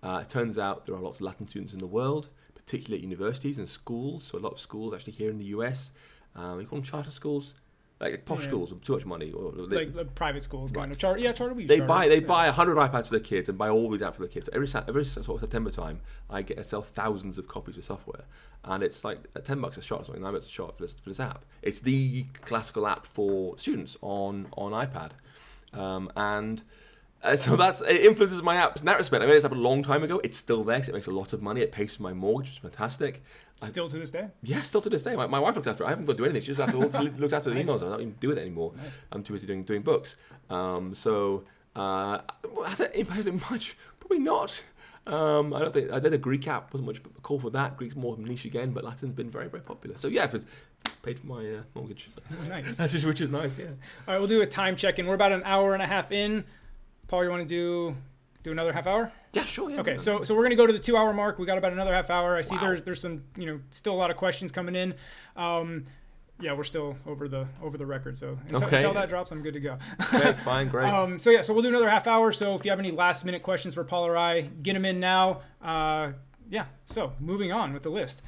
S2: It turns out there are lots of Latin students in the world, particularly at universities and schools. So a lot of schools actually here in the US, we call them charter schools, like posh schools with too much money, or
S1: like private schools,
S2: right.
S1: kind of charter. Yeah, charter.
S2: They buy 100 iPads for their kids and buy all these apps for their kids. Every sort of September time, I sell thousands of copies of software, and it's like $10 a shot or something. $9 a shot for this app. It's the classical app for students on iPad, so it influences my apps in that respect. I made this app a long time ago. It's still there because it makes a lot of money. It pays for my mortgage, which is fantastic.
S1: Still to this day?
S2: Yeah, still to this day. My wife looks after it. I haven't got to do anything. She just looks after the emails. I don't even do it anymore. Nice. I'm too busy doing books. Has that impacted much? Probably not. I don't think I did a Greek app. Wasn't much call for that. Greek's more niche again, but Latin's been very, very popular. So yeah, it's paid for my mortgage.
S1: Nice.
S2: which is nice. Yeah.
S1: All right, we'll do a time check-in. We're about an hour and a half in. Paul, you want to do another half hour?
S2: Yeah, sure. Yeah.
S1: Okay, so we're gonna go to the 2 hour mark. We got about another half hour. I see there's some still a lot of questions coming in. Yeah, we're still over the record. So until that drops, I'm good to go.
S2: Okay, fine, great.
S1: So we'll do another half hour. So if you have any last minute questions for Paul or I, get them in now. So moving on with the list.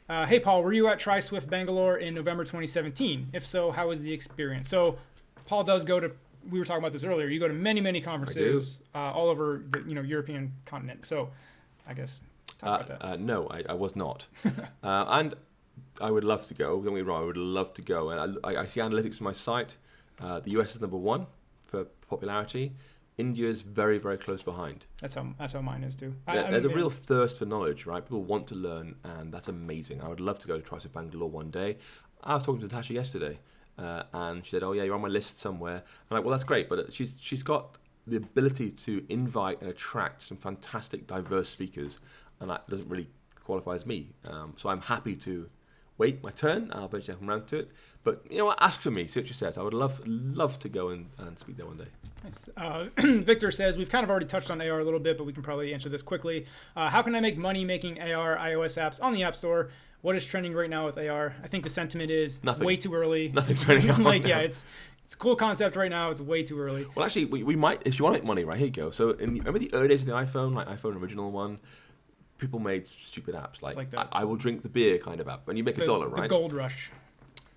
S1: Hey Paul, were you at Try Swift Bangalore in November 2017? If so, how was the experience? So Paul does go to. We were talking about this earlier. You go to many, many conferences all over the European continent. So, I guess talk about that.
S2: No, I was not, and I would love to go. Don't get me wrong. I would love to go, and I see analytics on my site. The US is number 1 for popularity. India is very, very close behind.
S1: That's how mine is too.
S2: There's a real thirst for knowledge, right? People want to learn, and that's amazing. I would love to go to Try Swift Bangalore one day. I was talking to Natasha yesterday. And she said, "Oh yeah, you're on my list somewhere." I'm like, "Well, that's great," but she's got the ability to invite and attract some fantastic, diverse speakers, and that doesn't really qualify as me. So I'm happy to wait my turn. I'll eventually come around to it. But you know what? Ask for me. See what she says. I would love to go and speak there one day.
S1: Nice. Victor says, we've kind of already touched on AR a little bit, but we can probably answer this quickly. How can I make money making AR iOS apps on the App Store? What is trending right now with AR? I think the sentiment is
S2: Nothing.
S1: Way too early.
S2: Nothing's trending on
S1: Like,
S2: now.
S1: yeah, it's a cool concept right now. It's way too early.
S2: Well, actually, we might, if you want to make money, right, here you go. So remember the early days of the iPhone, like iPhone original one? People made stupid apps like
S1: that.
S2: I will drink the beer kind of app, and you make $1, right?
S1: The Gold Rush.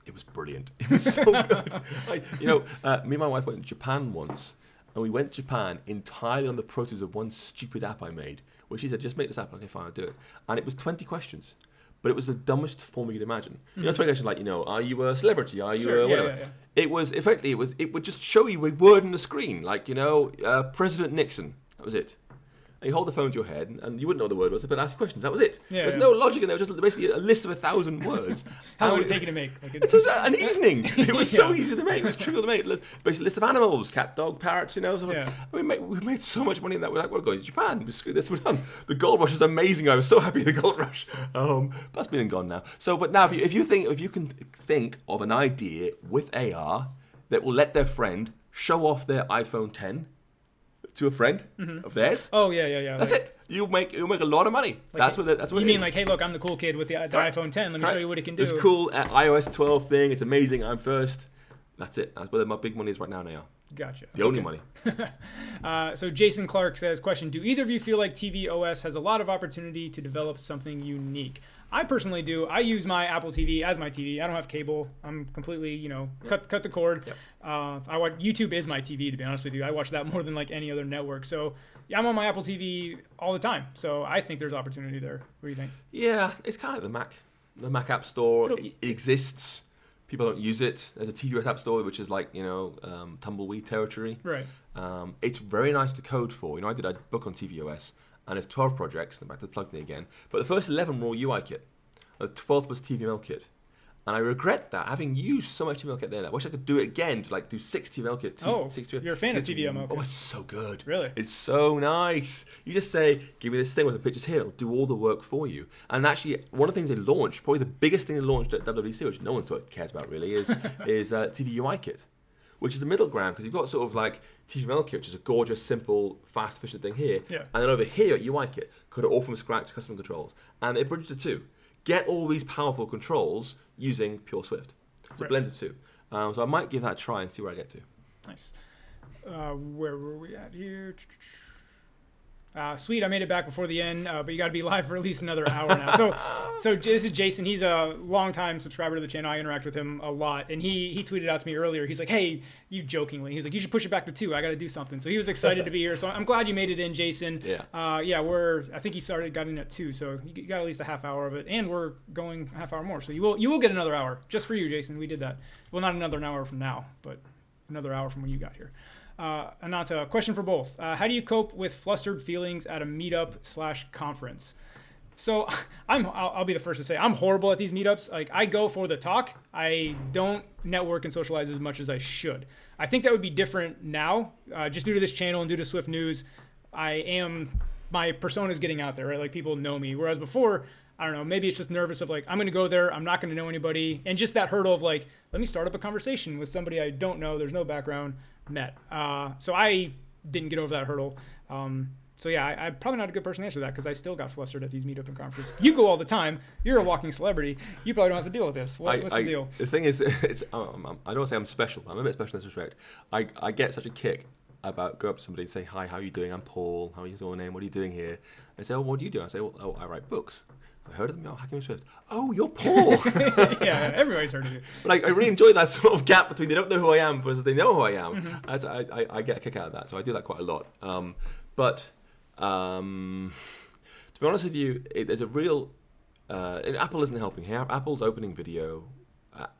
S2: It was brilliant. It was so good. Like, me and my wife went to Japan once, and we went to Japan entirely on the prototype of one stupid app I made, which she said, just make this app. Okay, fine, I'll do it. And it was 20 questions. But it was the dumbest form you could imagine. You know, 20 questions like, are you a celebrity? Are you a whatever?
S1: Yeah.
S2: It was, effectively, it would just show you a word on the screen, like, President Nixon. That was it. And you hold the phone to your head, and you wouldn't know what the word was, but ask questions. That was it. There's no logic in there. It was just basically a list of 1,000 words.
S1: How long would it take you to make? Like
S2: it's an evening. It was so easy to make. It was trivial to make. Basically, a list of animals: cat, dog, parrots. We made so much money in that. We're like, we're going to Japan. Screw this. We're done. The Gold Rush is amazing. I was so happy with the Gold Rush. But that's been and gone now. So, but now, if you can think of an idea with AR that will let their friend show off their iPhone 10 to a friend of theirs.
S1: Oh yeah.
S2: That's it. You'll make a lot of money. That's what
S1: you mean. Like, hey, look, I'm the cool kid with the iPhone 10. Let me show you what it can do.
S2: This cool iOS 12 thing. It's amazing. I'm first. That's it. That's where my big money is right now.
S1: Gotcha.
S2: The only money.
S1: So Jason Clark says, question, do either of you feel like tvOS has a lot of opportunity to develop something unique? I personally do. I use my Apple TV as my TV. I don't have cable. I'm completely, cut the cord.
S2: Yep.
S1: I watch YouTube is my TV, to be honest with you. I watch that more than like any other network. So yeah, I'm on my Apple TV all the time. So I think there's opportunity there. What do you think?
S2: Yeah, it's kind of like the Mac App Store. It exists. People don't use it. There's a tvOS App Store, which is like, tumbleweed territory.
S1: Right.
S2: It's very nice to code for. I did a book on tvOS, and there's 12 projects. I'm back to the plug thing again. But the first 11 were all UIKit. The 12th was TVML kit. And I regret that, having used so much TVML kit there. I wish I could do it again, to do 6 TVML kit.
S1: You're a fan of TVML kit.
S2: Oh, it's so good.
S1: Really?
S2: It's so nice. You just say, give me this thing with the pictures here. It'll do all the work for you. And actually, one of the things they launched, probably the biggest thing they launched at WWDC, which no one cares about really, is TVUI kit, which is the middle ground, because you've got sort of like TVML kit, which is a gorgeous, simple, fast, efficient thing here.
S1: Yeah.
S2: And then over here at UI kit, code it all from scratch, custom controls. And it bridges the two. Get all these powerful controls using pure Swift. So blend the two. So I might give that a try and see where I get to.
S1: Nice. Where were we at here? Sweet, I made it back before the end, but you got to be live for at least another hour now. So this is Jason. He's a longtime subscriber to the channel. I interact with him a lot, and he tweeted out to me earlier. He's like, "Hey, you jokingly." He's like, "You should push it back to 2. I got to do something." So he was excited to be here. So I'm glad you made it in, Jason.
S2: Yeah.
S1: I think he got in at 2, so you got at least a half hour of it, and we're going a half hour more. So you will get another hour just for you, Jason. We did that. Well, not another hour from now, but another hour from when you got here. Ananta, question for both. How do you cope with flustered feelings at a meetup/conference? So I'll be the first to say I'm horrible at these meetups. Like, I go for the talk. I don't network and socialize as much as I should. I think that would be different now, just due to this channel and due to Swift News. My persona is getting out there, right? Like, people know me. Whereas before, I don't know, maybe it's just nervous of like, I'm going to go there, I'm not going to know anybody. And just that hurdle of like, let me start up a conversation with somebody I don't know, there's no background, met. So I didn't get over that hurdle. So yeah, I'm probably not a good person to answer that, because I still got flustered at these meetup and conferences. You go all the time. You're a walking celebrity. You probably don't have to deal with this. What's the deal?
S2: The thing is, I don't want to say I'm special. I'm a bit special in this respect. I get such a kick about go up to somebody and say, "Hi, how are you doing? I'm Paul. How are you? Your name? What are you doing here?" They say, "Oh, what do you do?" I say, "Well, I write books." I heard of them. Hacking with Swift. Oh, you're Paul.
S1: Yeah, everybody's heard of you.
S2: But I really enjoy that sort of gap between they don't know who I am versus they know who I am. Mm-hmm. I get a kick out of that, so I do that quite a lot. But to be honest with you, there's a real and Apple isn't helping here. Apple's opening video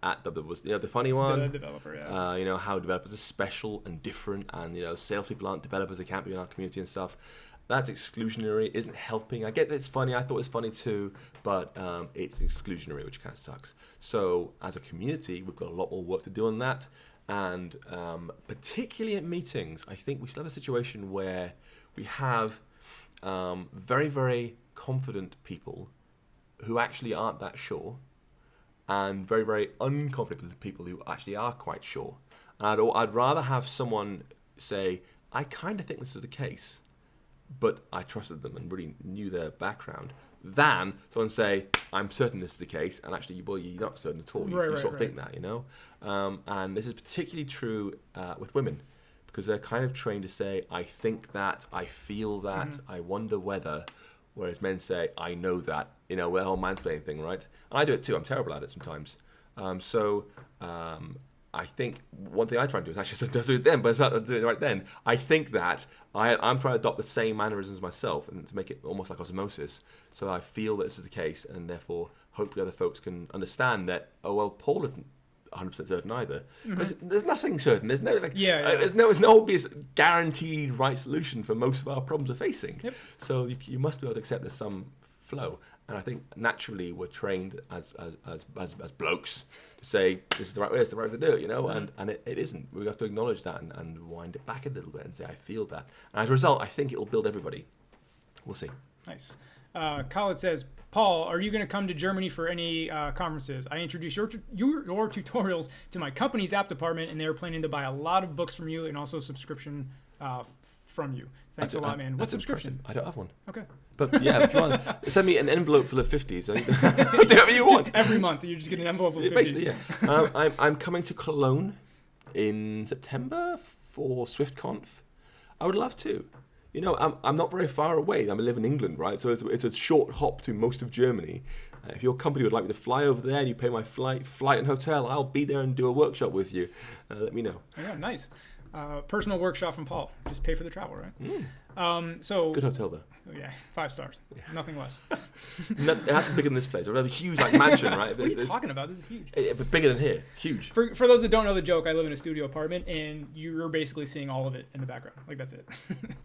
S2: at was the funny one.
S1: The developer, yeah.
S2: How developers are special and different, and salespeople aren't developers. They can't be in our community and stuff. That's exclusionary, isn't helping. I get that it's funny. I thought it was funny too, but it's exclusionary, which kind of sucks. So as a community, we've got a lot more work to do on that. And particularly at meetings, I think we still have a situation where we have very, very confident people who actually aren't that sure, and very, very unconfident with people who actually are quite sure. And I'd rather have someone say, I kind of think this is the case, but I trusted them and really knew their background, than someone say, I'm certain this is the case, and actually, you're not certain at all. You sort of think that, and this is particularly true with women, because they're kind of trained to say, I think that, I feel that, I wonder whether, whereas men say, I know that, the whole mansplaining thing, right? And I do it too. I'm terrible at it sometimes. I think one thing I try and do is actually don't do it then, but it's not doing it right then. I think that I'm trying to adopt the same mannerisms myself and to make it almost like osmosis. So I feel that this is the case, and therefore hopefully other folks can understand that, Paul isn't 100% certain either. Because there's nothing certain. There's no there's no obvious guaranteed right solution for most of our problems we're facing.
S1: Yep.
S2: So you must be able to accept there's some flow. And I think naturally we're trained as blokes to say this is the right way, it's the right way to do it, and it isn't. We have to acknowledge that and wind it back a little bit and say I feel that. And as a result, I think it will build everybody. We'll see.
S1: Nice. Khaled says, Paul, are you going to come to Germany for any conferences? I introduced your tutorials to my company's app department, and they are planning to buy a lot of books from you and also subscription from you. Thanks a lot, man. What subscription?
S2: Impressive. I don't have one.
S1: Okay.
S2: But yeah, if you want, send me an envelope full of 50s. Do whatever you want.
S1: Every month, you just get an envelope full of 50s.
S2: Basically, yeah. I'm coming to Cologne in September for SwiftConf. I would love to. I'm not very far away. I live in England, right? So it's a short hop to most of Germany. If your company would like me to fly over there and you pay my flight and hotel, I'll be there and do a workshop with you. Let me know.
S1: Yeah, nice. Personal workshop from Paul. Just pay for the travel, right?
S2: Good hotel though.
S1: Oh, yeah, 5 stars. Yeah. Nothing less.
S2: It has to be bigger than this place. It's a huge mansion, right?
S1: What are you talking about? This is huge.
S2: But bigger than here. Huge.
S1: For those that don't know the joke, I live in a studio apartment, and you're basically seeing all of it in the background. Like, that's it.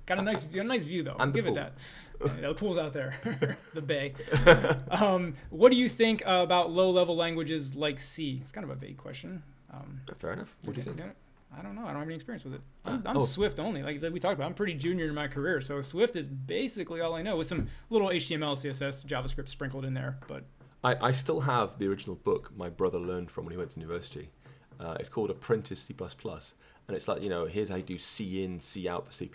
S1: Got a nice view though.
S2: And
S1: give
S2: it
S1: that. The pool's out there, the bay. What do you think about low-level languages like C? It's kind of a vague question.
S2: Fair enough. What do you think?
S1: I don't know. I don't have any experience with it. I'm Swift only. Like we talked about, I'm pretty junior in my career, so Swift is basically all I know, with some little HTML, CSS, JavaScript sprinkled in there. But
S2: I still have the original book my brother learned from when he went to university. It's called Apprentice C++, and it's like, here's how you do C in, C out for C++.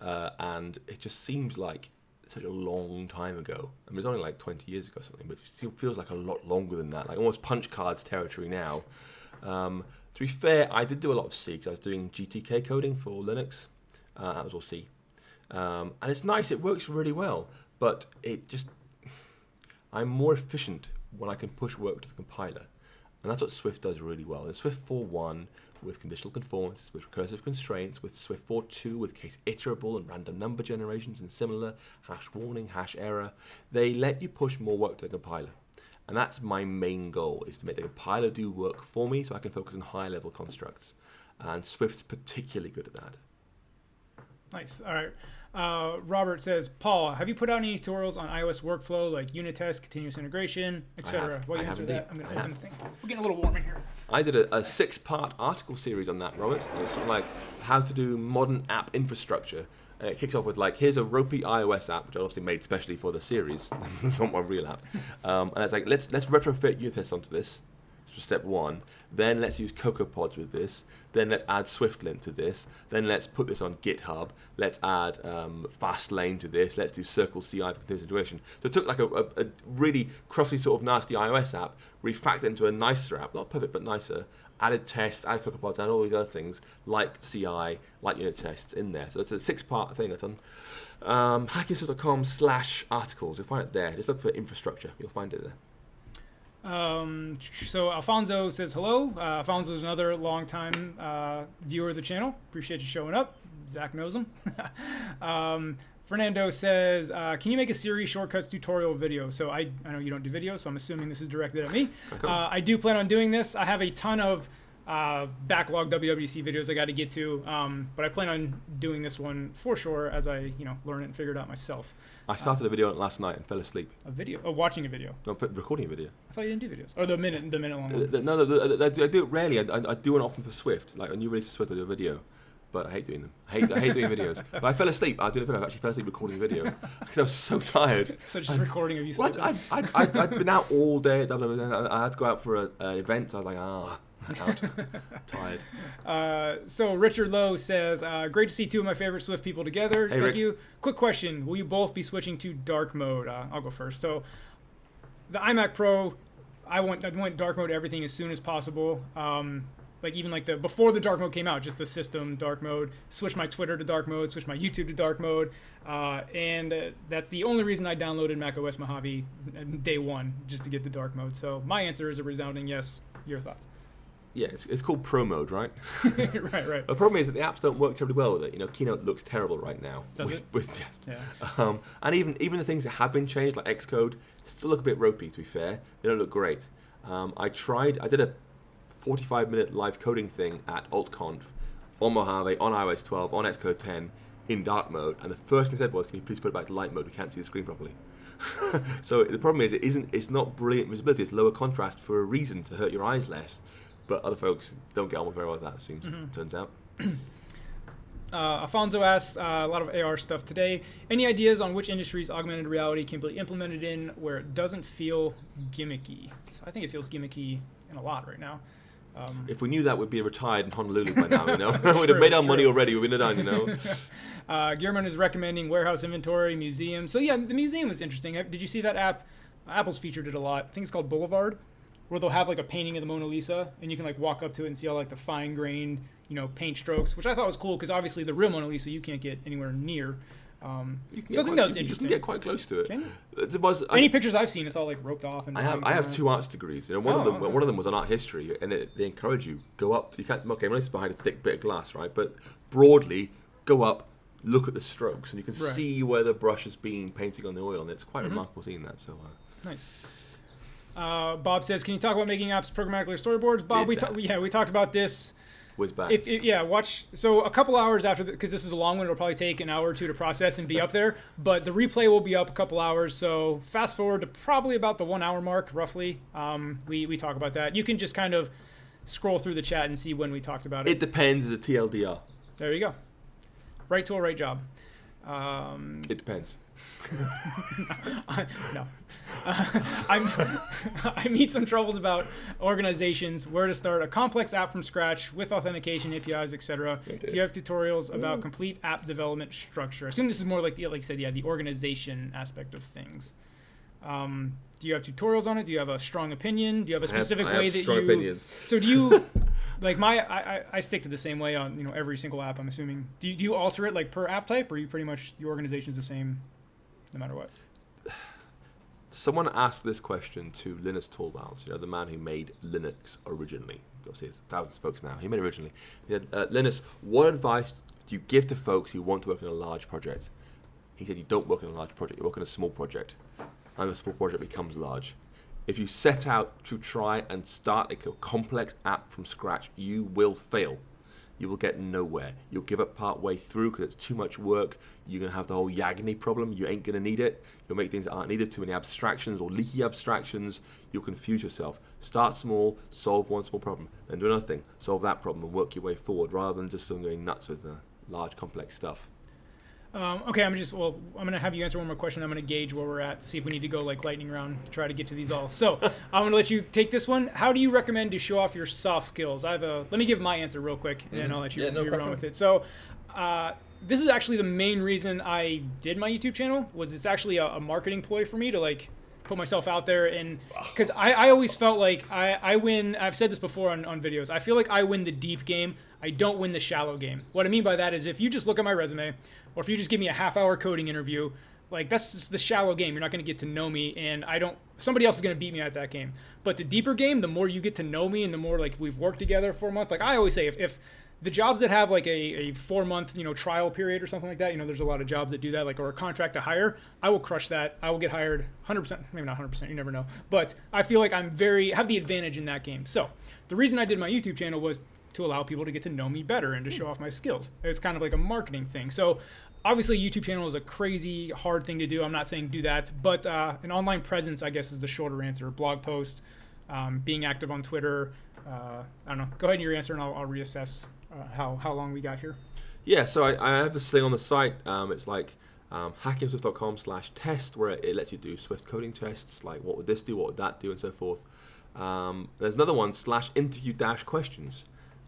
S2: And it just seems like such a long time ago. I mean, it's only like 20 years ago or something, but it feels like a lot longer than that, like almost punch cards territory now. To be fair, I did do a lot of C because I was doing GTK coding for Linux. That was all C. And it's nice, it works really well, but I'm more efficient when I can push work to the compiler. And that's what Swift does really well. In Swift 4.1, with conditional conformances, with recursive constraints, with Swift 4.2, with case iterable and random number generations and similar, hash warning, hash error, they let you push more work to the compiler. And that's my main goal, is to make the compiler do work for me so I can focus on high-level constructs. And Swift's particularly good at that.
S1: Nice. All right. Robert says, Paul, have you put out any tutorials on iOS workflow like unit test, continuous integration, etc.? Well, you answer that. I'm going to open the thing. We're getting a little warm in here.
S2: I did a 6-part article series on that, Robert. It was sort of like how to do modern app infrastructure. It kicks off with here's a ropey iOS app, which I obviously made specially for the series. It's not my real app. And it's like, let's retrofit unit tests onto this. So step 1. Then let's use CocoaPods with this. Then let's add SwiftLint to this. Then let's put this on GitHub. Let's add Fastlane to this. Let's do Circle CI for continuous integration. So it took like a really crufty sort of nasty iOS app, refactored it into a nicer app, not perfect but nicer. Added tests, added CocoaPods, added all these other things like CI, like unit tests in there. So it's a 6-part thing that's on hackingswift.com/articles. You'll find it there. Just look for infrastructure. You'll find it there.
S1: So Alfonso says hello. Alfonso is another longtime viewer of the channel. Appreciate you showing up. Zach knows him. Fernando says, can you make a Siri shortcuts tutorial video? So I know you don't do videos, so I'm assuming this is directed at me.
S2: Okay.
S1: I do plan on doing this. I have a ton of backlog WWDC videos I got to get to, but I plan on doing this one for sure as I learn it and figure it out myself.
S2: I started a video on it last night and fell asleep.
S1: A video? Oh, watching a video.
S2: No, recording a video.
S1: I thought you didn't do videos. Or the minute long one.
S2: No, I do it rarely. I do it often for Swift. Like a new release of Swift, I do a video. but I hate doing them. I hate doing videos. But I fell asleep. I actually fell asleep recording a video because I was so tired.
S1: So just recording of you
S2: Well,
S1: sleeping.
S2: I'd been out all day at WWDC. I had to go out for an event. So I was like, out. Tired.
S1: So Richard Lowe says, great to see two of my favorite Swift people together.
S2: Hey,
S1: Thank
S2: Rick.
S1: you. Quick question. Will you both be switching to dark mode? I'll go first. So the iMac Pro, I went dark mode everything as soon as possible. Before the dark mode came out, just the system dark mode, switched my Twitter to dark mode, switched my YouTube to dark mode, and that's the only reason I downloaded macOS Mojave day one, just to get the dark mode. So my answer is a resounding yes. Your thoughts?
S2: Yeah, it's called Pro Mode, right?
S1: Right.
S2: The problem is that the apps don't work terribly well with it. Keynote looks terrible right now.
S1: Does it?
S2: Yeah. And even the things that have been changed, like Xcode, still look a bit ropey, to be fair. They don't look great. I did a 45-minute live coding thing at AltConf on Mojave, on iOS 12, on Xcode 10, in dark mode, and the first thing I said was, can you please put it back to light mode? We can't see the screen properly. So the problem is it's not brilliant visibility, it's lower contrast for a reason, to hurt your eyes less. But other folks don't get on very well with that, it turns out.
S1: Alfonso asks a lot of AR stuff today. Any ideas on which industries augmented reality can be implemented in where it doesn't feel gimmicky? So I think it feels gimmicky in a lot right now.
S2: If we knew that, we'd be retired in Honolulu by now, We'd have made our money already, we'd been done,
S1: Gearman is recommending warehouse inventory, museum. So yeah, the museum was interesting. Did you see that app? Apple's featured it a lot. I think it's called Boulevard, where they'll have like a painting of the Mona Lisa, and you can like walk up to it and see all like the fine-grained, paint strokes, which I thought was cool because obviously the real Mona Lisa you can't get anywhere near. So I think that was interesting.
S2: You can get quite close to it.
S1: Can you?
S2: There was,
S1: Any pictures I've seen, it's all like roped off. And
S2: I have 2 arts degrees. One of them was on art history, and they encourage you go up. You can't. Okay, Mona Lisa's behind a thick bit of glass, right? But broadly, go up, look at the strokes, and you can see where the brush has been painting on the oil, and it's quite remarkable seeing that. So
S1: nice. Bob says, can you talk about making apps programmatically or storyboards? Bob, we talked about this.
S2: Whiz back.
S1: Watch. So a couple hours after, because this is a long one, it'll probably take an hour or two to process and be up there. But the replay will be up a couple hours. So fast forward to probably about the 1 hour mark, roughly. We talk about that. You can just kind of scroll through the chat and see when we talked about it.
S2: It depends. The TLDR.
S1: There you go. Right tool, right job.
S2: It depends.
S1: No. I meet some troubles about organizations, where to start a complex app from scratch with authentication, APIs, etc. Do you have tutorials about complete app development structure? I assume this is more like you said, the organization aspect of things. Do you have tutorials on it? Do you have a strong opinion? Do you have a specific way that
S2: strong opinions.
S1: So do you like I stick to the same way on every single app, I'm assuming. Do you alter it like per app type, or you pretty much your organization's the same no matter what?
S2: Someone asked this question to Linus Torvalds, the man who made Linux originally. Obviously, it's thousands of folks now. He made it originally. He said, Linus, what advice do you give to folks who want to work on a large project? He said, you don't work on a large project, you work on a small project. And the small project becomes large. If you set out to try and start a complex app from scratch, you will fail. You will get nowhere. You'll give up part way through because it's too much work. You're going to have the whole Yagni problem. You ain't going to need it. You'll make things that aren't needed, too many abstractions or leaky abstractions. You'll confuse yourself. Start small, solve one small problem, then do another thing, solve that problem, and work your way forward rather than just going nuts with large, complex stuff.
S1: Okay, I'm going to have you answer one more question. I'm going to gauge where we're at to see if we need to go like lightning round to try to get to these all. So I'm going to let you take this one. How do you recommend to show off your soft skills? Let me give my answer real quick, and then I'll let you run with it. So this is actually the main reason I did my YouTube channel. It's actually a marketing ploy for me to like put myself out there, and because I always felt like I win. I've said this before on videos. I feel like I win the deep game. I don't win the shallow game. What I mean by that is if you just look at my resume, or if you just give me a half-hour coding interview, like that's just the shallow game. You're not going to get to know me, and somebody else is going to beat me at that game. But the deeper game, the more you get to know me, and the more like we've worked together for a month. Like I always say, if the jobs that have like a 4-month trial period or something like that, there's a lot of jobs that do that, like, or a contract to hire, I will crush that. I will get hired 100%, maybe not 100%, you never know. But I feel like have the advantage in that game. So the reason I did my YouTube channel was to allow people to get to know me better and to show off my skills. It's kind of like a marketing thing. So obviously YouTube channel is a crazy hard thing to do. I'm not saying do that, but an online presence, I guess, is the shorter answer. Blog post, being active on Twitter. I don't know. Go ahead and your answer, and I'll reassess how long we got here.
S2: Yeah, so I have this thing on the site. It's like hackingswift.com/test, where it lets you do Swift coding tests, like what would this do, what would that do, and so forth. There's another one /interview-questions.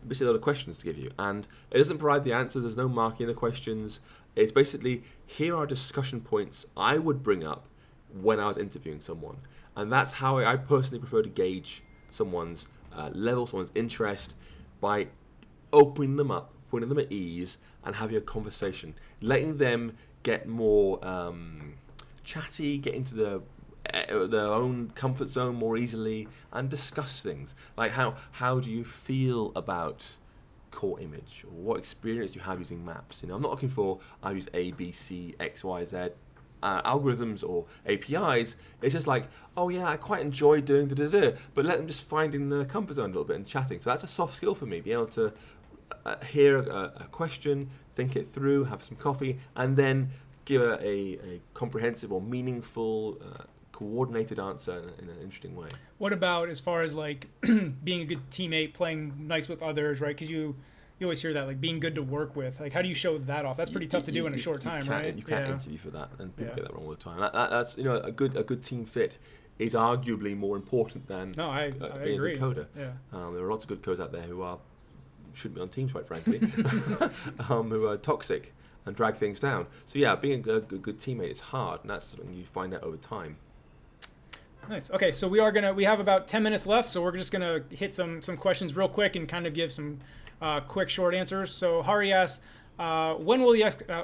S2: Basically a lot of questions to give you, and it doesn't provide the answers. There's no marking the questions. It's basically, here are discussion points I would bring up when I was interviewing someone, and that's how I personally prefer to gauge someone's level, someone's interest, by opening them up, putting them at ease, and having a conversation, letting them get more chatty, get into their own comfort zone more easily, and discuss things like how do you feel about core image, or what experience do you have using maps. I'm not looking for I use A, B, C, X, Y, Z algorithms or APIs. It's just like, oh yeah, I quite enjoy doing but let them just find in the comfort zone a little bit and chatting. So that's a soft skill for me, being able to hear a question, think it through, have some coffee, and then give a comprehensive or meaningful coordinated answer in an interesting way.
S1: What about as far as like being a good teammate, playing nice with others, right? Because you always hear that, like being good to work with. Like, how do you show that off? That's pretty tough to do in a short time, right?
S2: You can't interview for that, and people get that wrong all the time. That's a good team fit is arguably more important than being
S1: agree.
S2: a good coder.
S1: Yeah.
S2: There are lots of good coders out there who shouldn't be on teams, quite frankly, who are toxic and drag things down. So yeah, being a good teammate is hard, and that's something you find out over time.
S1: Nice. Okay, so we have about 10 minutes left, so we're just gonna hit some questions real quick and kind of give some quick short answers. So Hari asks, when will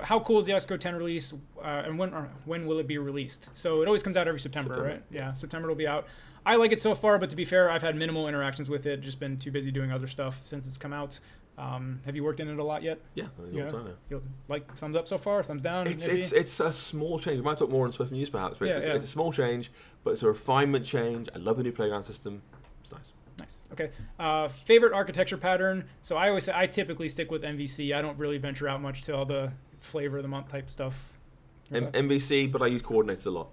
S1: how cool is the Xcode 10 release, and when will it be released? So it always comes out every September, right? Yeah, September will be out. I like it so far, but to be fair, I've had minimal interactions with it. Just been too busy doing other stuff since it's come out. Have you worked in it a lot yet?
S2: Yeah, all the time now.
S1: Like thumbs up so far, thumbs down?
S2: It's a small change. We might talk more on Swift News perhaps, but it's a small change, but it's a refinement change. I love the new playground system. It's nice.
S1: Nice. Okay. Favorite architecture pattern? So I always say I typically stick with MVC. I don't really venture out much to all the flavor of the month type stuff.
S2: MVC, but I use coordinators a lot.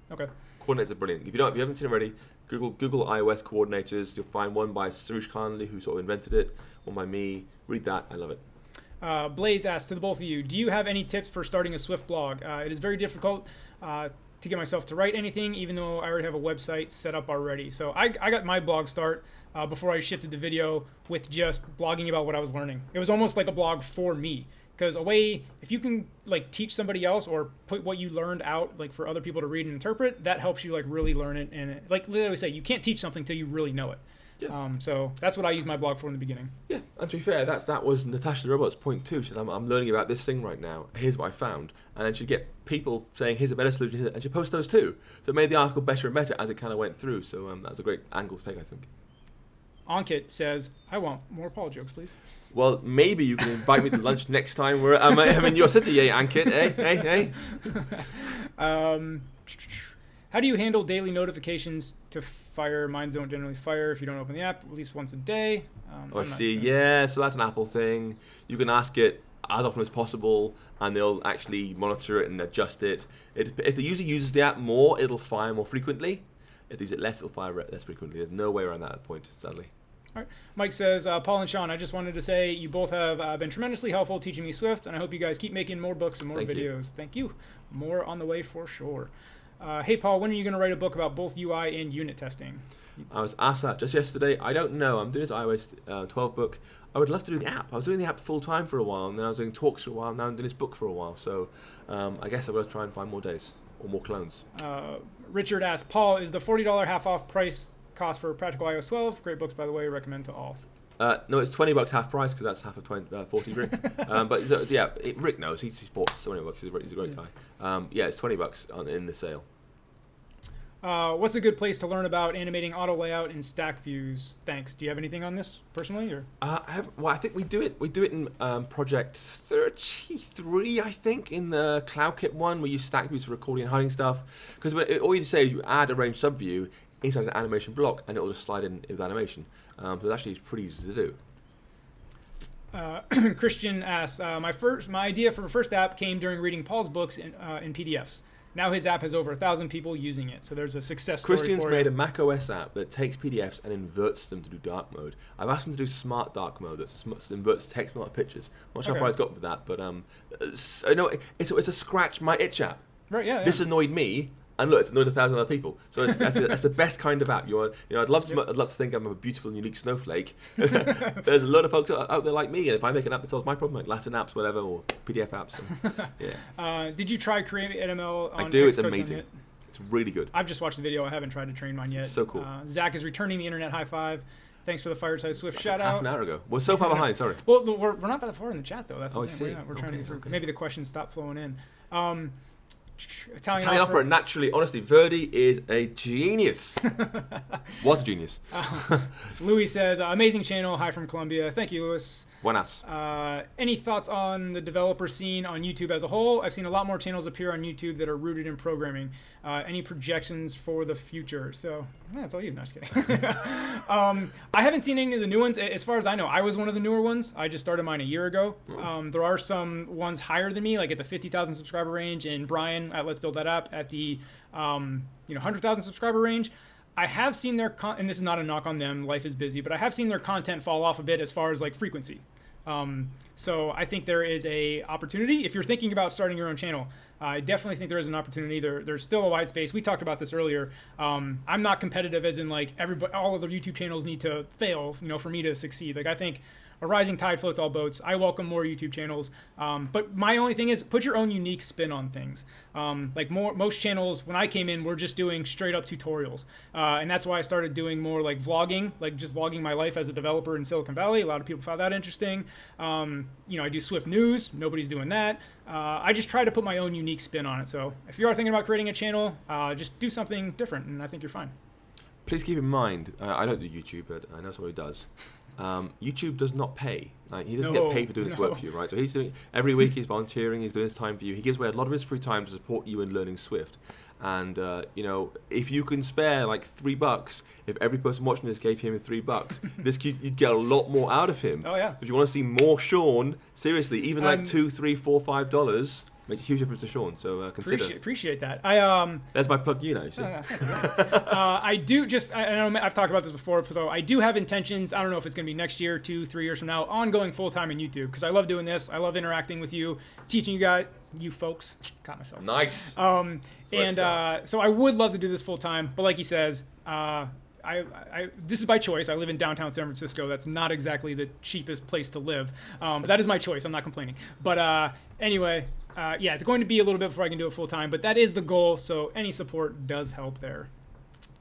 S1: Okay.
S2: Coordinators are brilliant. If you haven't seen it already, Google iOS coordinators. You'll find one by Suresh Khanli, who sort of invented it. One by me. Read that. I love it.
S1: Blaze asks, to the both of you, do you have any tips for starting a Swift blog? It is very difficult to get myself to write anything, even though I already have a website set up already. So I got my blog start before I shifted to video with just blogging about what I was learning. It was almost like a blog for me. Because if you can like teach somebody else or put what you learned out like for other people to read and interpret, that helps you like really learn it. And like literally say, you can't teach something till you really know it. Yeah. So that's what I used my blog for in the beginning. Yeah,
S2: and to be fair, that was Natasha the Robot's point too. She said, I'm learning about this thing right now. Here's what I found. And then she'd get people saying, here's a better solution, and she'd post those too. So it made the article better and better as it kind of went through. So that was a great angle to take, I think.
S1: Ankit says, I want more Paul jokes, please.
S2: Well, maybe you can invite me to lunch next time. I'm in your city, Ankit. Hey.
S1: How do you handle daily notifications to fire? Mine don't generally fire if you don't open the app at least once a day.
S2: I see. Sure. Yeah, so that's an Apple thing. You can ask it as often as possible, and they'll actually monitor it and adjust it. If the user uses the app more, it'll fire more frequently. If they use it less, it'll fire less frequently. There's no way around that point, sadly.
S1: All right. Mike says, Paul and Sean, I just wanted to say you both have been tremendously helpful teaching me Swift, and I hope you guys keep making more books and more videos. Thank you. More on the way for sure. Hey, Paul, when are you going to write a book about both UI and unit testing?
S2: I was asked that just yesterday. I don't know. I'm doing this iOS 12 book. I would love to do the app. I was doing the app full time for a while, and then I was doing talks for a while, and now I'm doing this book for a while. So I guess I've got to try and find more days or more clones.
S1: Richard asks, Paul, is the $40 half off price cost for Practical iOS 12? Great books, by the way. Recommend to all.
S2: No, it's $20 half price because that's half of 40 Rick. But yeah, Rick knows. He's bought so many books. He's a great guy. Yeah, it's $20 in the sale.
S1: What's a good place to learn about animating auto layout and stack views? Thanks. Do you have anything on this personally, or?
S2: I think we do it. We do it in project 33, I think, in the CloudKit one, where you stack views for recording and hiding stuff. Because all you say is you add a range subview inside an animation block, and it will just slide in with animation. So it's actually pretty easy to do.
S1: Christian asks, my idea for my first app came during reading Paul's books in PDFs. Now his app has over 1,000 people using it. So there's a success story
S2: Christian's
S1: for
S2: made
S1: it.
S2: a Mac OS app that takes PDFs and inverts them to do dark mode. I've asked him to do smart dark mode that inverts text, not pictures. I'm not sure how far he's got with that, but no, it's a scratch my itch app.
S1: Right, yeah.
S2: This annoyed me, and look, it's annoyed 1,000 other people. So that's the best kind of app. I'd love to think I'm a beautiful and unique snowflake. There's a lot of folks out there like me, and if I make an app that solves my problem, like Latin apps, whatever, or PDF apps, yeah.
S1: Did you try creating ML on
S2: I do. It's
S1: Xcode
S2: amazing.
S1: yet?
S2: It's really good.
S1: I've just watched the video. I haven't tried to train mine yet.
S2: So cool.
S1: Zach is returning the internet high five. Thanks for the Fireside Swift shout out.
S2: Half an hour ago. We're so far behind. Sorry.
S1: Well, we're not that far in the chat though. That's the
S2: I
S1: thing.
S2: see.
S1: We're trying to get through.
S2: Okay.
S1: Maybe the questions stop flowing in.
S2: Italian opera, naturally, honestly, Verdi is a genius. Was a genius.
S1: Louis says, amazing channel. Hi from Colombia. Thank you, Louis.
S2: Buenas.
S1: Any thoughts on the developer scene on YouTube as a whole? I've seen a lot more channels appear on YouTube that are rooted in programming. Any projections for the future? So, that's all you. No, just kidding. I haven't seen any of the new ones. As far as I know, I was one of the newer ones. I just started mine a year ago. There are some ones higher than me, like at the 50,000 subscriber range, and Brian at Let's Build That App at the 100,000 subscriber range. I have seen their and this is not a knock on them, life is busy, but I have seen their content fall off a bit as far as like frequency. So I think there is a opportunity. If you're thinking about starting your own channel, I definitely think there is an opportunity. There's still a wide space. We talked about this earlier. I'm not competitive as in like all of the YouTube channels need to fail, for me to succeed. Like I think a rising tide floats all boats. I welcome more YouTube channels. But my only thing is put your own unique spin on things. Most channels, when I came in, were just doing straight up tutorials. And that's why I started doing more like vlogging, like just vlogging my life as a developer in Silicon Valley. A lot of people found that interesting. I do Swift news. Nobody's doing that. I just try to put my own unique spin on it. So if you are thinking about creating a channel, just do something different, and I think you're fine.
S2: Please keep in mind, I don't do YouTube, but I know somebody who does. YouTube does not pay. Like, he doesn't get paid for doing this work for you, right? So he's doing every week. He's volunteering. He's doing his time for you. He gives away a lot of his free time to support you in learning Swift. And if you can spare like $3, if every person watching this gave him $3, you'd get a lot more out of him.
S1: Oh yeah.
S2: If you want to see more Sean, seriously, even like $2, $3, $4, $5 makes a huge difference to Sean. So consider.
S1: Appreciate that.
S2: There's my plug.
S1: I do I've talked about this before, so I do have intentions. I don't know if it's going to be next year, 2-3 years from now, ongoing full time in YouTube, because I love doing this. I love interacting with you, teaching you folks. Caught myself.
S2: Nice.
S1: So I would love to do this full time, but like he says, this is by choice. I live in downtown San Francisco. That's not exactly the cheapest place to live. But that is my choice. I'm not complaining. But anyway, it's going to be a little bit before I can do it full time, but that is the goal. So any support does help there.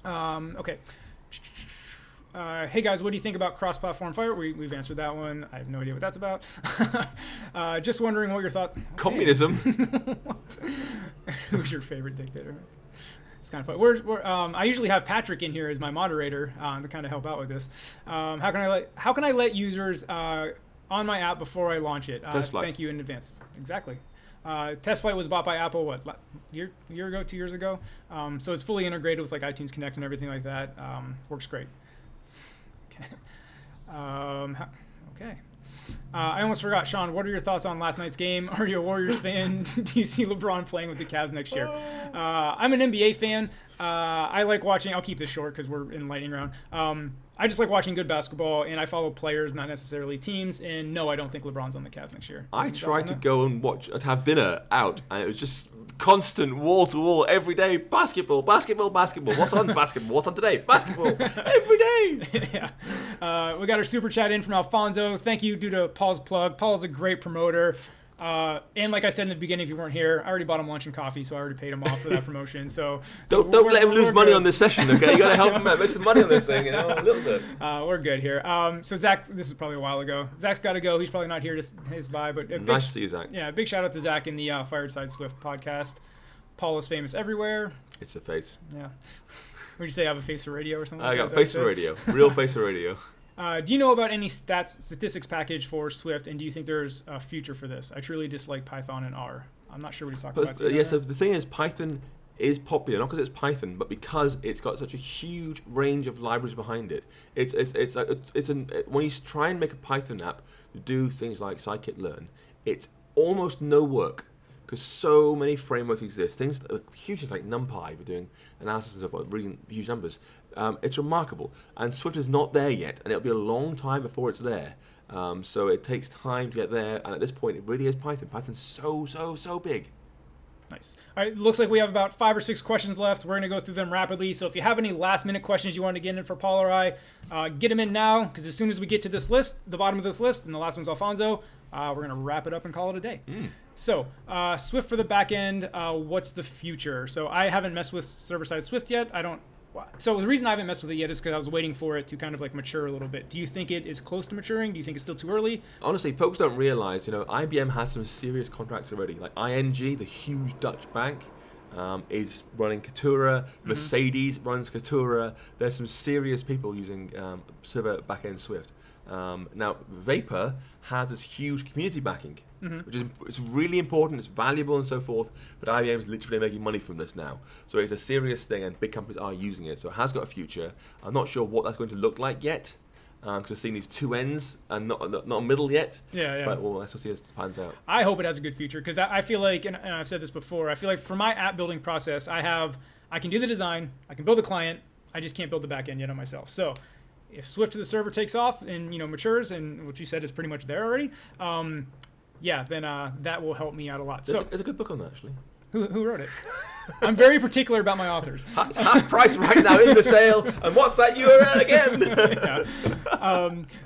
S1: Okay. Hey guys, what do you think about cross-platform fire? We've answered that one. I have no idea what that's about. Just wondering what your thoughts. Okay.
S2: Communism.
S1: Who's your favorite dictator? It's kind of fun. I usually have Patrick in here as my moderator to kind of help out with this. How can I let users on my app before I launch it? Thank you in advance. Exactly. Test Flight was bought by Apple year ago, 2 years ago. So it's fully integrated with like iTunes Connect and everything like that. Works great. Okay. I almost forgot, Sean. What are your thoughts on last night's game? Are you a Warriors fan? Do you see LeBron playing with the Cavs next year? I'm an NBA fan. I like watching. I'll keep this short because we're in lightning round. I just like watching good basketball, and I follow players, not necessarily teams. And no, I don't think LeBron's on the Cavs next year.
S2: I tried to go and have dinner out, and it was just constant wall to wall every day. Basketball. What's on basketball? What's on today? Basketball every day.
S1: Yeah. We got our super chat in from Alfonso. Thank you due to Paul's plug. Paul's a great promoter. And like I said in the beginning, if you weren't here, I already bought him lunch and coffee, so I already paid him off for that promotion. So
S2: don't let him lose money on this session, okay? You got to help him out, make some money on this thing, a little bit.
S1: We're good here. So Zach, this is probably a while ago. Zach's got to go. He's probably not here to his bye, but
S2: nice to see you, Zach.
S1: Yeah, big shout out to Zach in the Fireside Swift podcast. Paul is famous everywhere.
S2: It's a face.
S1: Yeah. Would you say I have a face for radio or something?
S2: I got a face for radio. Real face for radio.
S1: Do you know about any statistics package for Swift, and do you think there's a future for this? I truly dislike Python and R. I'm not sure what he's talking about.
S2: Yeah, so the thing is, Python is popular, not because it's Python, but because it's got such a huge range of libraries behind it. When you try and make a Python app to do things like scikit-learn, it's almost no work. because so many frameworks exist. Things huge things like NumPy for doing analysis and so forth, reading huge numbers. It's remarkable, and Swift is not there yet, and it'll be a long time before it's there. So it takes time to get there, and at this point, it really is Python. Python's so big.
S1: Nice. All right, looks like we have about 5 or 6 questions left. We're going to go through them rapidly. So if you have any last-minute questions you want to get in for Paul or I, get them in now, because as soon as we get to this list, the bottom of this list, and the last one's Alfonso, we're going to wrap it up and call it a day. So Swift for the back end, what's the future? So I haven't messed with server-side Swift yet. So the reason I haven't messed with it yet is because I was waiting for it to kind of like mature a little bit. Do you think it is close to maturing? Do you think it's still too early?
S2: Honestly, folks don't realize, IBM has some serious contracts already. Like ING, the huge Dutch bank, is running Katura. Mercedes runs Katura. There's some serious people using server backend Swift. Now, Vapor has this huge community backing, which is it's really important, it's valuable and so forth, but IBM is literally making money from this now. So it's a serious thing, and big companies are using it, so it has got a future. I'm not sure what that's going to look like yet, because we're seeing these two ends and not a middle yet.
S1: Yeah.
S2: But we'll see as it pans out.
S1: I hope it has a good future, because I feel like, and I've said this before, I feel like for my app building process, I can do the design, I can build a client, I just can't build the back end yet on myself. So if Swift to the server takes off and matures, and what you said is pretty much there already, then that will help me out a lot.
S2: There's a good book on that, actually.
S1: Who wrote it? I'm very particular about my authors.
S2: It's half price right now in the sale, and what's that URL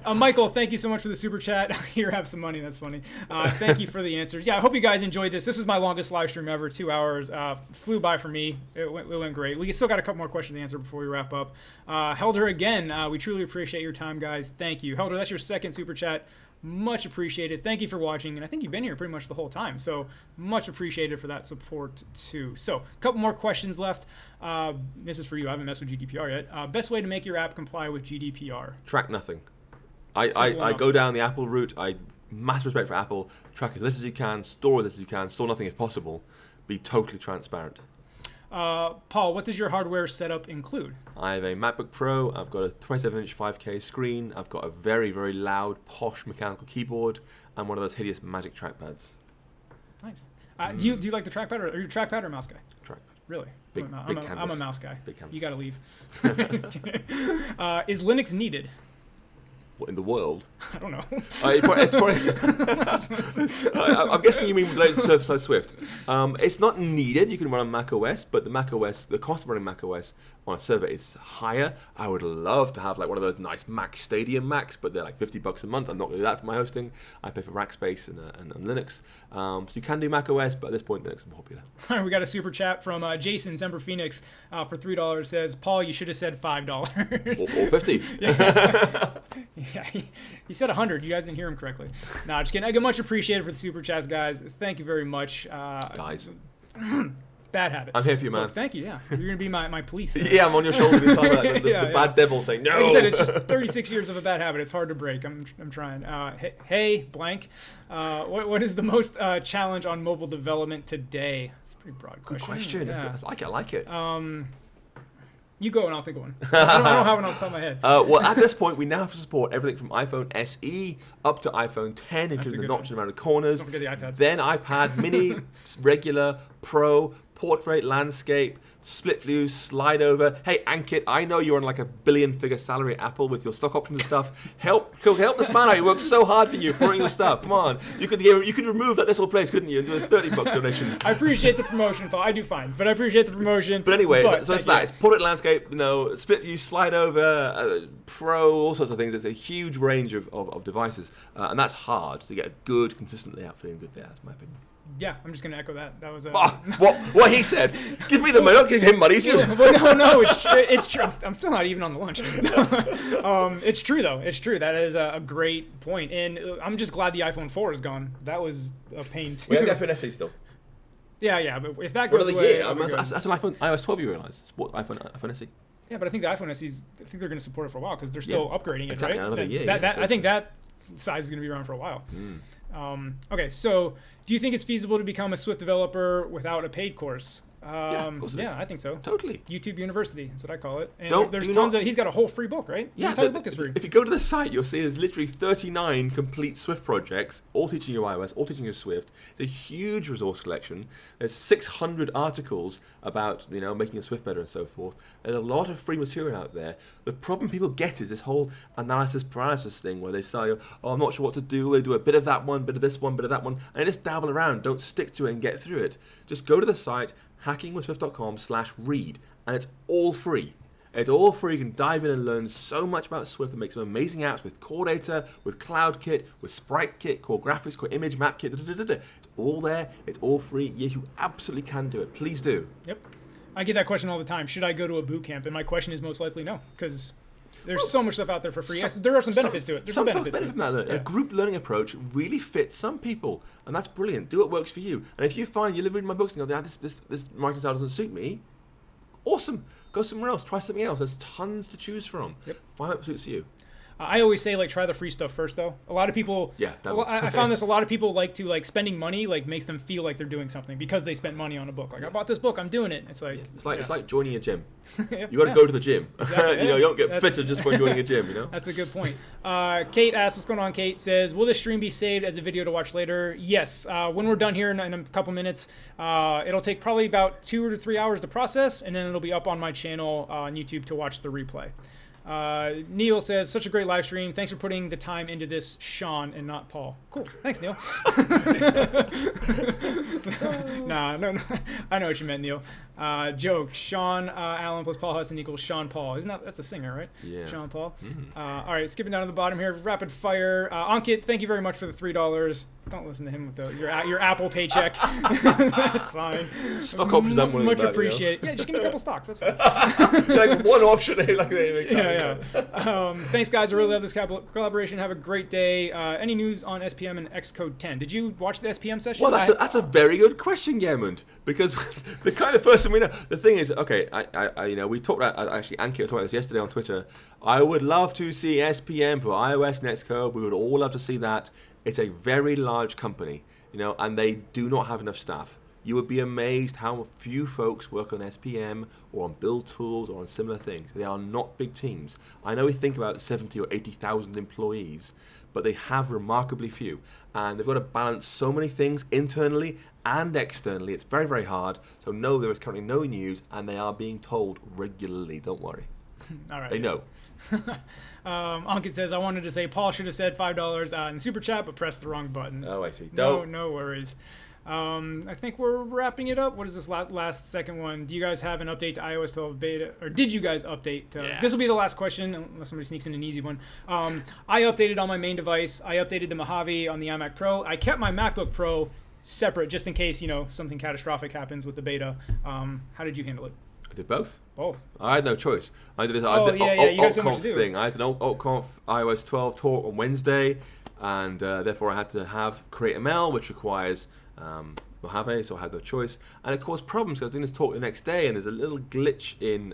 S2: again?
S1: Michael, thank you so much for the super chat. Here, have some money. That's funny. Thank you for the answers. Yeah, I hope you guys enjoyed this. This is my longest live stream ever, 2 hours. Flew by for me. It went great. We still got a couple more questions to answer before we wrap up. Helder, again, we truly appreciate your time, guys. Thank you. Helder, that's your second super chat. Much appreciated. Thank you for watching, and I think you've been here pretty much the whole time, so much appreciated for that support too. So a couple more questions left. This is for you. I haven't messed with GDPR yet. Best way to make your app comply with GDPR?
S2: Track nothing. I go down the Apple route. I massive respect for Apple. Track as little as you can, store as little as you can, store nothing if possible. Be totally transparent.
S1: Paul, what does your hardware setup include?
S2: I have a MacBook Pro, I've got a 27-inch 5K screen, I've got a very, very loud, posh mechanical keyboard, and one of those hideous Magic trackpads.
S1: Nice. Do you like the trackpad, or are you a trackpad or a mouse guy?
S2: Trackpad.
S1: Really?
S2: Big
S1: I'm a mouse guy.
S2: Big canvas.
S1: You gotta leave. Is Linux needed?
S2: What, in the world?
S1: I don't know.
S2: It's probably I'm guessing you mean related to server-side Swift. It's not needed. You can run on Mac OS, but the cost of running Mac OS on a server is higher. I would love to have like one of those nice Mac Stadium Macs, but they're like $50 a month. I'm not going to do that for my hosting. I pay for rack space and Linux. So you can do Mac OS, but at this point, Linux is more popular.
S1: All right, we got a super chat from Jason Semper Phoenix for $3. Says, Paul, you should have said $5.
S2: Or 50.
S1: Yeah, he said 100. You guys didn't hear him correctly. Nah, just kidding. I get much appreciated for the super chats, guys. Thank you very much.
S2: Guys.
S1: Bad habit.
S2: I'm here for you, man.
S1: Look, thank you, yeah. You're going to be my police.
S2: Yeah, I'm on your shoulder this time. Like the bad devil saying, no.
S1: Like you said, it's just 36 years of a bad habit. It's hard to break. I'm trying. Hey, blank. What is the most challenge on mobile development today? It's a pretty broad question.
S2: Good question.
S1: Yeah.
S2: I like it.
S1: You go and I'll think of one. I don't have one off the top of my head.
S2: Well, at this point, we now have to support everything from iPhone SE up to iPhone 10, including the notch around the corners.
S1: Don't forget the iPad.
S2: Then iPad Mini, regular, Pro, portrait, landscape, split view, slide over. Hey, Ankit, I know you're on like a billion-figure salary at Apple with your stock options and stuff. Help this man out. He worked so hard for you, pouring your stuff. Come on, you could remove that little place, couldn't you, and do a $30 donation?
S1: I appreciate the promotion, Paul. I do fine, but I appreciate the promotion.
S2: But anyway, so it's that. It's portrait, landscape, split view, slide over, Pro, all sorts of things. It's a huge range of devices, and that's hard to get a good, consistent layout feeling good there. That's my opinion.
S1: Yeah, I'm just going to echo that. That was
S2: what he said. Give me the money. Don't give him money.
S1: No, it's true. I'm still not even on the lunch. It's true, though. It's true. That is a great point. And I'm just glad the iPhone 4 is gone. That was a pain, too.
S2: We have the iPhone SE still.
S1: Yeah, but if that goes away...
S2: That's an iPhone iOS 12, you realise. iPhone SE.
S1: Yeah, but I think the iPhone SE, I think they're going to support it for a while because they're still upgrading it, right?
S2: Another year.
S1: I think that size is going to be around for a while. Okay, so do you think it's feasible to become a Swift developer without a paid course?
S2: of course it is.
S1: I think so.
S2: Totally.
S1: YouTube University, that's what I call it. And
S2: Don't-
S1: there's
S2: do
S1: tons
S2: not-
S1: of, he's got a whole free book, right?
S2: Yeah,
S1: the entire
S2: but
S1: book is free.
S2: if you go to the site, you'll see there's literally 39 complete Swift projects, all teaching you iOS, all teaching you Swift. It's a huge resource collection. There's 600 articles about, making your Swift better and so forth. There's a lot of free material out there. The problem people get is this whole analysis paralysis thing where they say, oh, I'm not sure what to do. They do a bit of that one, bit of this one, bit of that one, and they just dabble around. Don't stick to it and get through it. Just go to the site, hackingwithswift.com/read, and it's all free. It's all free. You can dive in and learn so much about Swift and make some amazing apps with core data, with CloudKit, with SpriteKit, core graphics, core image, map kit. It's all there. It's all free. Yes, you absolutely can do it. Please do.
S1: Yep. I get that question all the time. Should I go to a boot camp? And my question is most likely no, because there's so much stuff out there for free. Yes, there are some benefits to it. There's some benefits to it.
S2: From that. A group learning approach really fits some people, and that's brilliant. Do what works for you. And if you find you're reading my books and go, this writing style doesn't suit me, awesome. Go somewhere else. Try something else. There's tons to choose from.
S1: Yep.
S2: Find what suits you.
S1: I always say try the free stuff first though. A lot of people, I found this. A lot of people like to spending money makes them feel like they're doing something because they spent money on a book. I bought this book, I'm doing it. It's like
S2: it's like joining a gym.
S1: Yep,
S2: You got to go to the gym.
S1: Exactly,
S2: you don't get fitter just by joining a gym.
S1: That's a good point. Kate asks, what's going on? Kate says, will this stream be saved as a video to watch later? Yes. When we're done here in a couple minutes, it'll take probably about 2 to 3 hours to process, and then it'll be up on my channel on YouTube to watch the replay. Neil says, such a great live stream. Thanks for putting the time into this, Sean, and not Paul. Cool. Thanks, Neil. No. I know what you meant, Neil. Joke. Sean Allen plus Paul Hudson equals Sean Paul. That's a singer, right?
S2: Yeah.
S1: Sean Paul.
S2: Mm-hmm.
S1: All right, skipping down to the bottom here. Rapid fire. Ankit, thank you very much for the $3. Don't listen to him with your Apple paycheck. That's fine.
S2: Stock options, I'm
S1: much appreciated. Yeah, just give me a couple stocks. That's fine.
S2: Like one option.
S1: Yeah. Thanks, guys. I really love this collaboration. Have a great day. Any news on SPM and Xcode 10? Did you watch the SPM session?
S2: Well, that's a very good question, Gemund, because the kind of person we know. The thing is, okay, we talked about, actually, Anki was talking about this yesterday on Twitter. I would love to see SPM for iOS and Xcode. We would all love to see that. It's a very large company, and they do not have enough staff. You would be amazed how few folks work on SPM or on build tools or on similar things. They are not big teams. I know we think about 70 or 80,000 employees, but they have remarkably few. And they've got to balance so many things internally and externally. It's very, very hard. So no, there is currently no news, and they are being told regularly. Don't worry.
S1: All right.
S2: They know.
S1: Ankit says, I wanted to say Paul should have said $5 in Super Chat, but pressed the wrong button.
S2: Oh, I see.
S1: No worries. I think we're wrapping it up. What is this last second one? Do you guys have an update to iOS 12 beta? Or did you guys update? This will be the last question, unless somebody sneaks in an easy one. I updated on my main device. I updated the Mojave on the iMac Pro. I kept my MacBook Pro separate just in case, something catastrophic happens with the beta. How did you handle it?
S2: I did both.
S1: Both.
S2: I had no choice. I did this.
S1: You got so much to do.
S2: Thing. I had an AltConf iOS 12 talk on Wednesday, and therefore I had to create ML, which requires Mojave, so I had no choice. And it caused problems because I was doing this talk the next day, and there's a little glitch in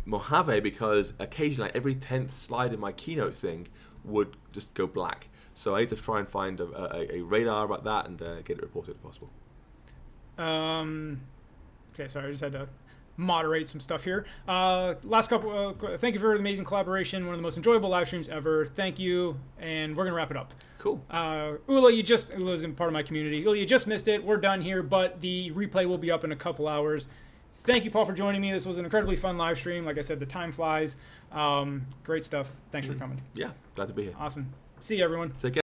S2: Mojave because occasionally, every 10th slide in my keynote thing would just go black. So I need to try and find a radar about that and get it reported if possible.
S1: Okay, sorry, I just had to moderate some stuff here. Last couple, thank you for the amazing collaboration. One of the most enjoyable live streams ever. Thank you, and we're gonna wrap it up.
S2: Cool.
S1: Ula's in part of my community. Ula, you just missed it. We're done here, but the replay will be up in a couple hours. Thank you, Paul, for joining me. This was an incredibly fun live stream. Like I said, the time flies. Great stuff. Thanks for coming.
S2: Yeah, glad to be here.
S1: Awesome. See you, everyone.
S2: Take care.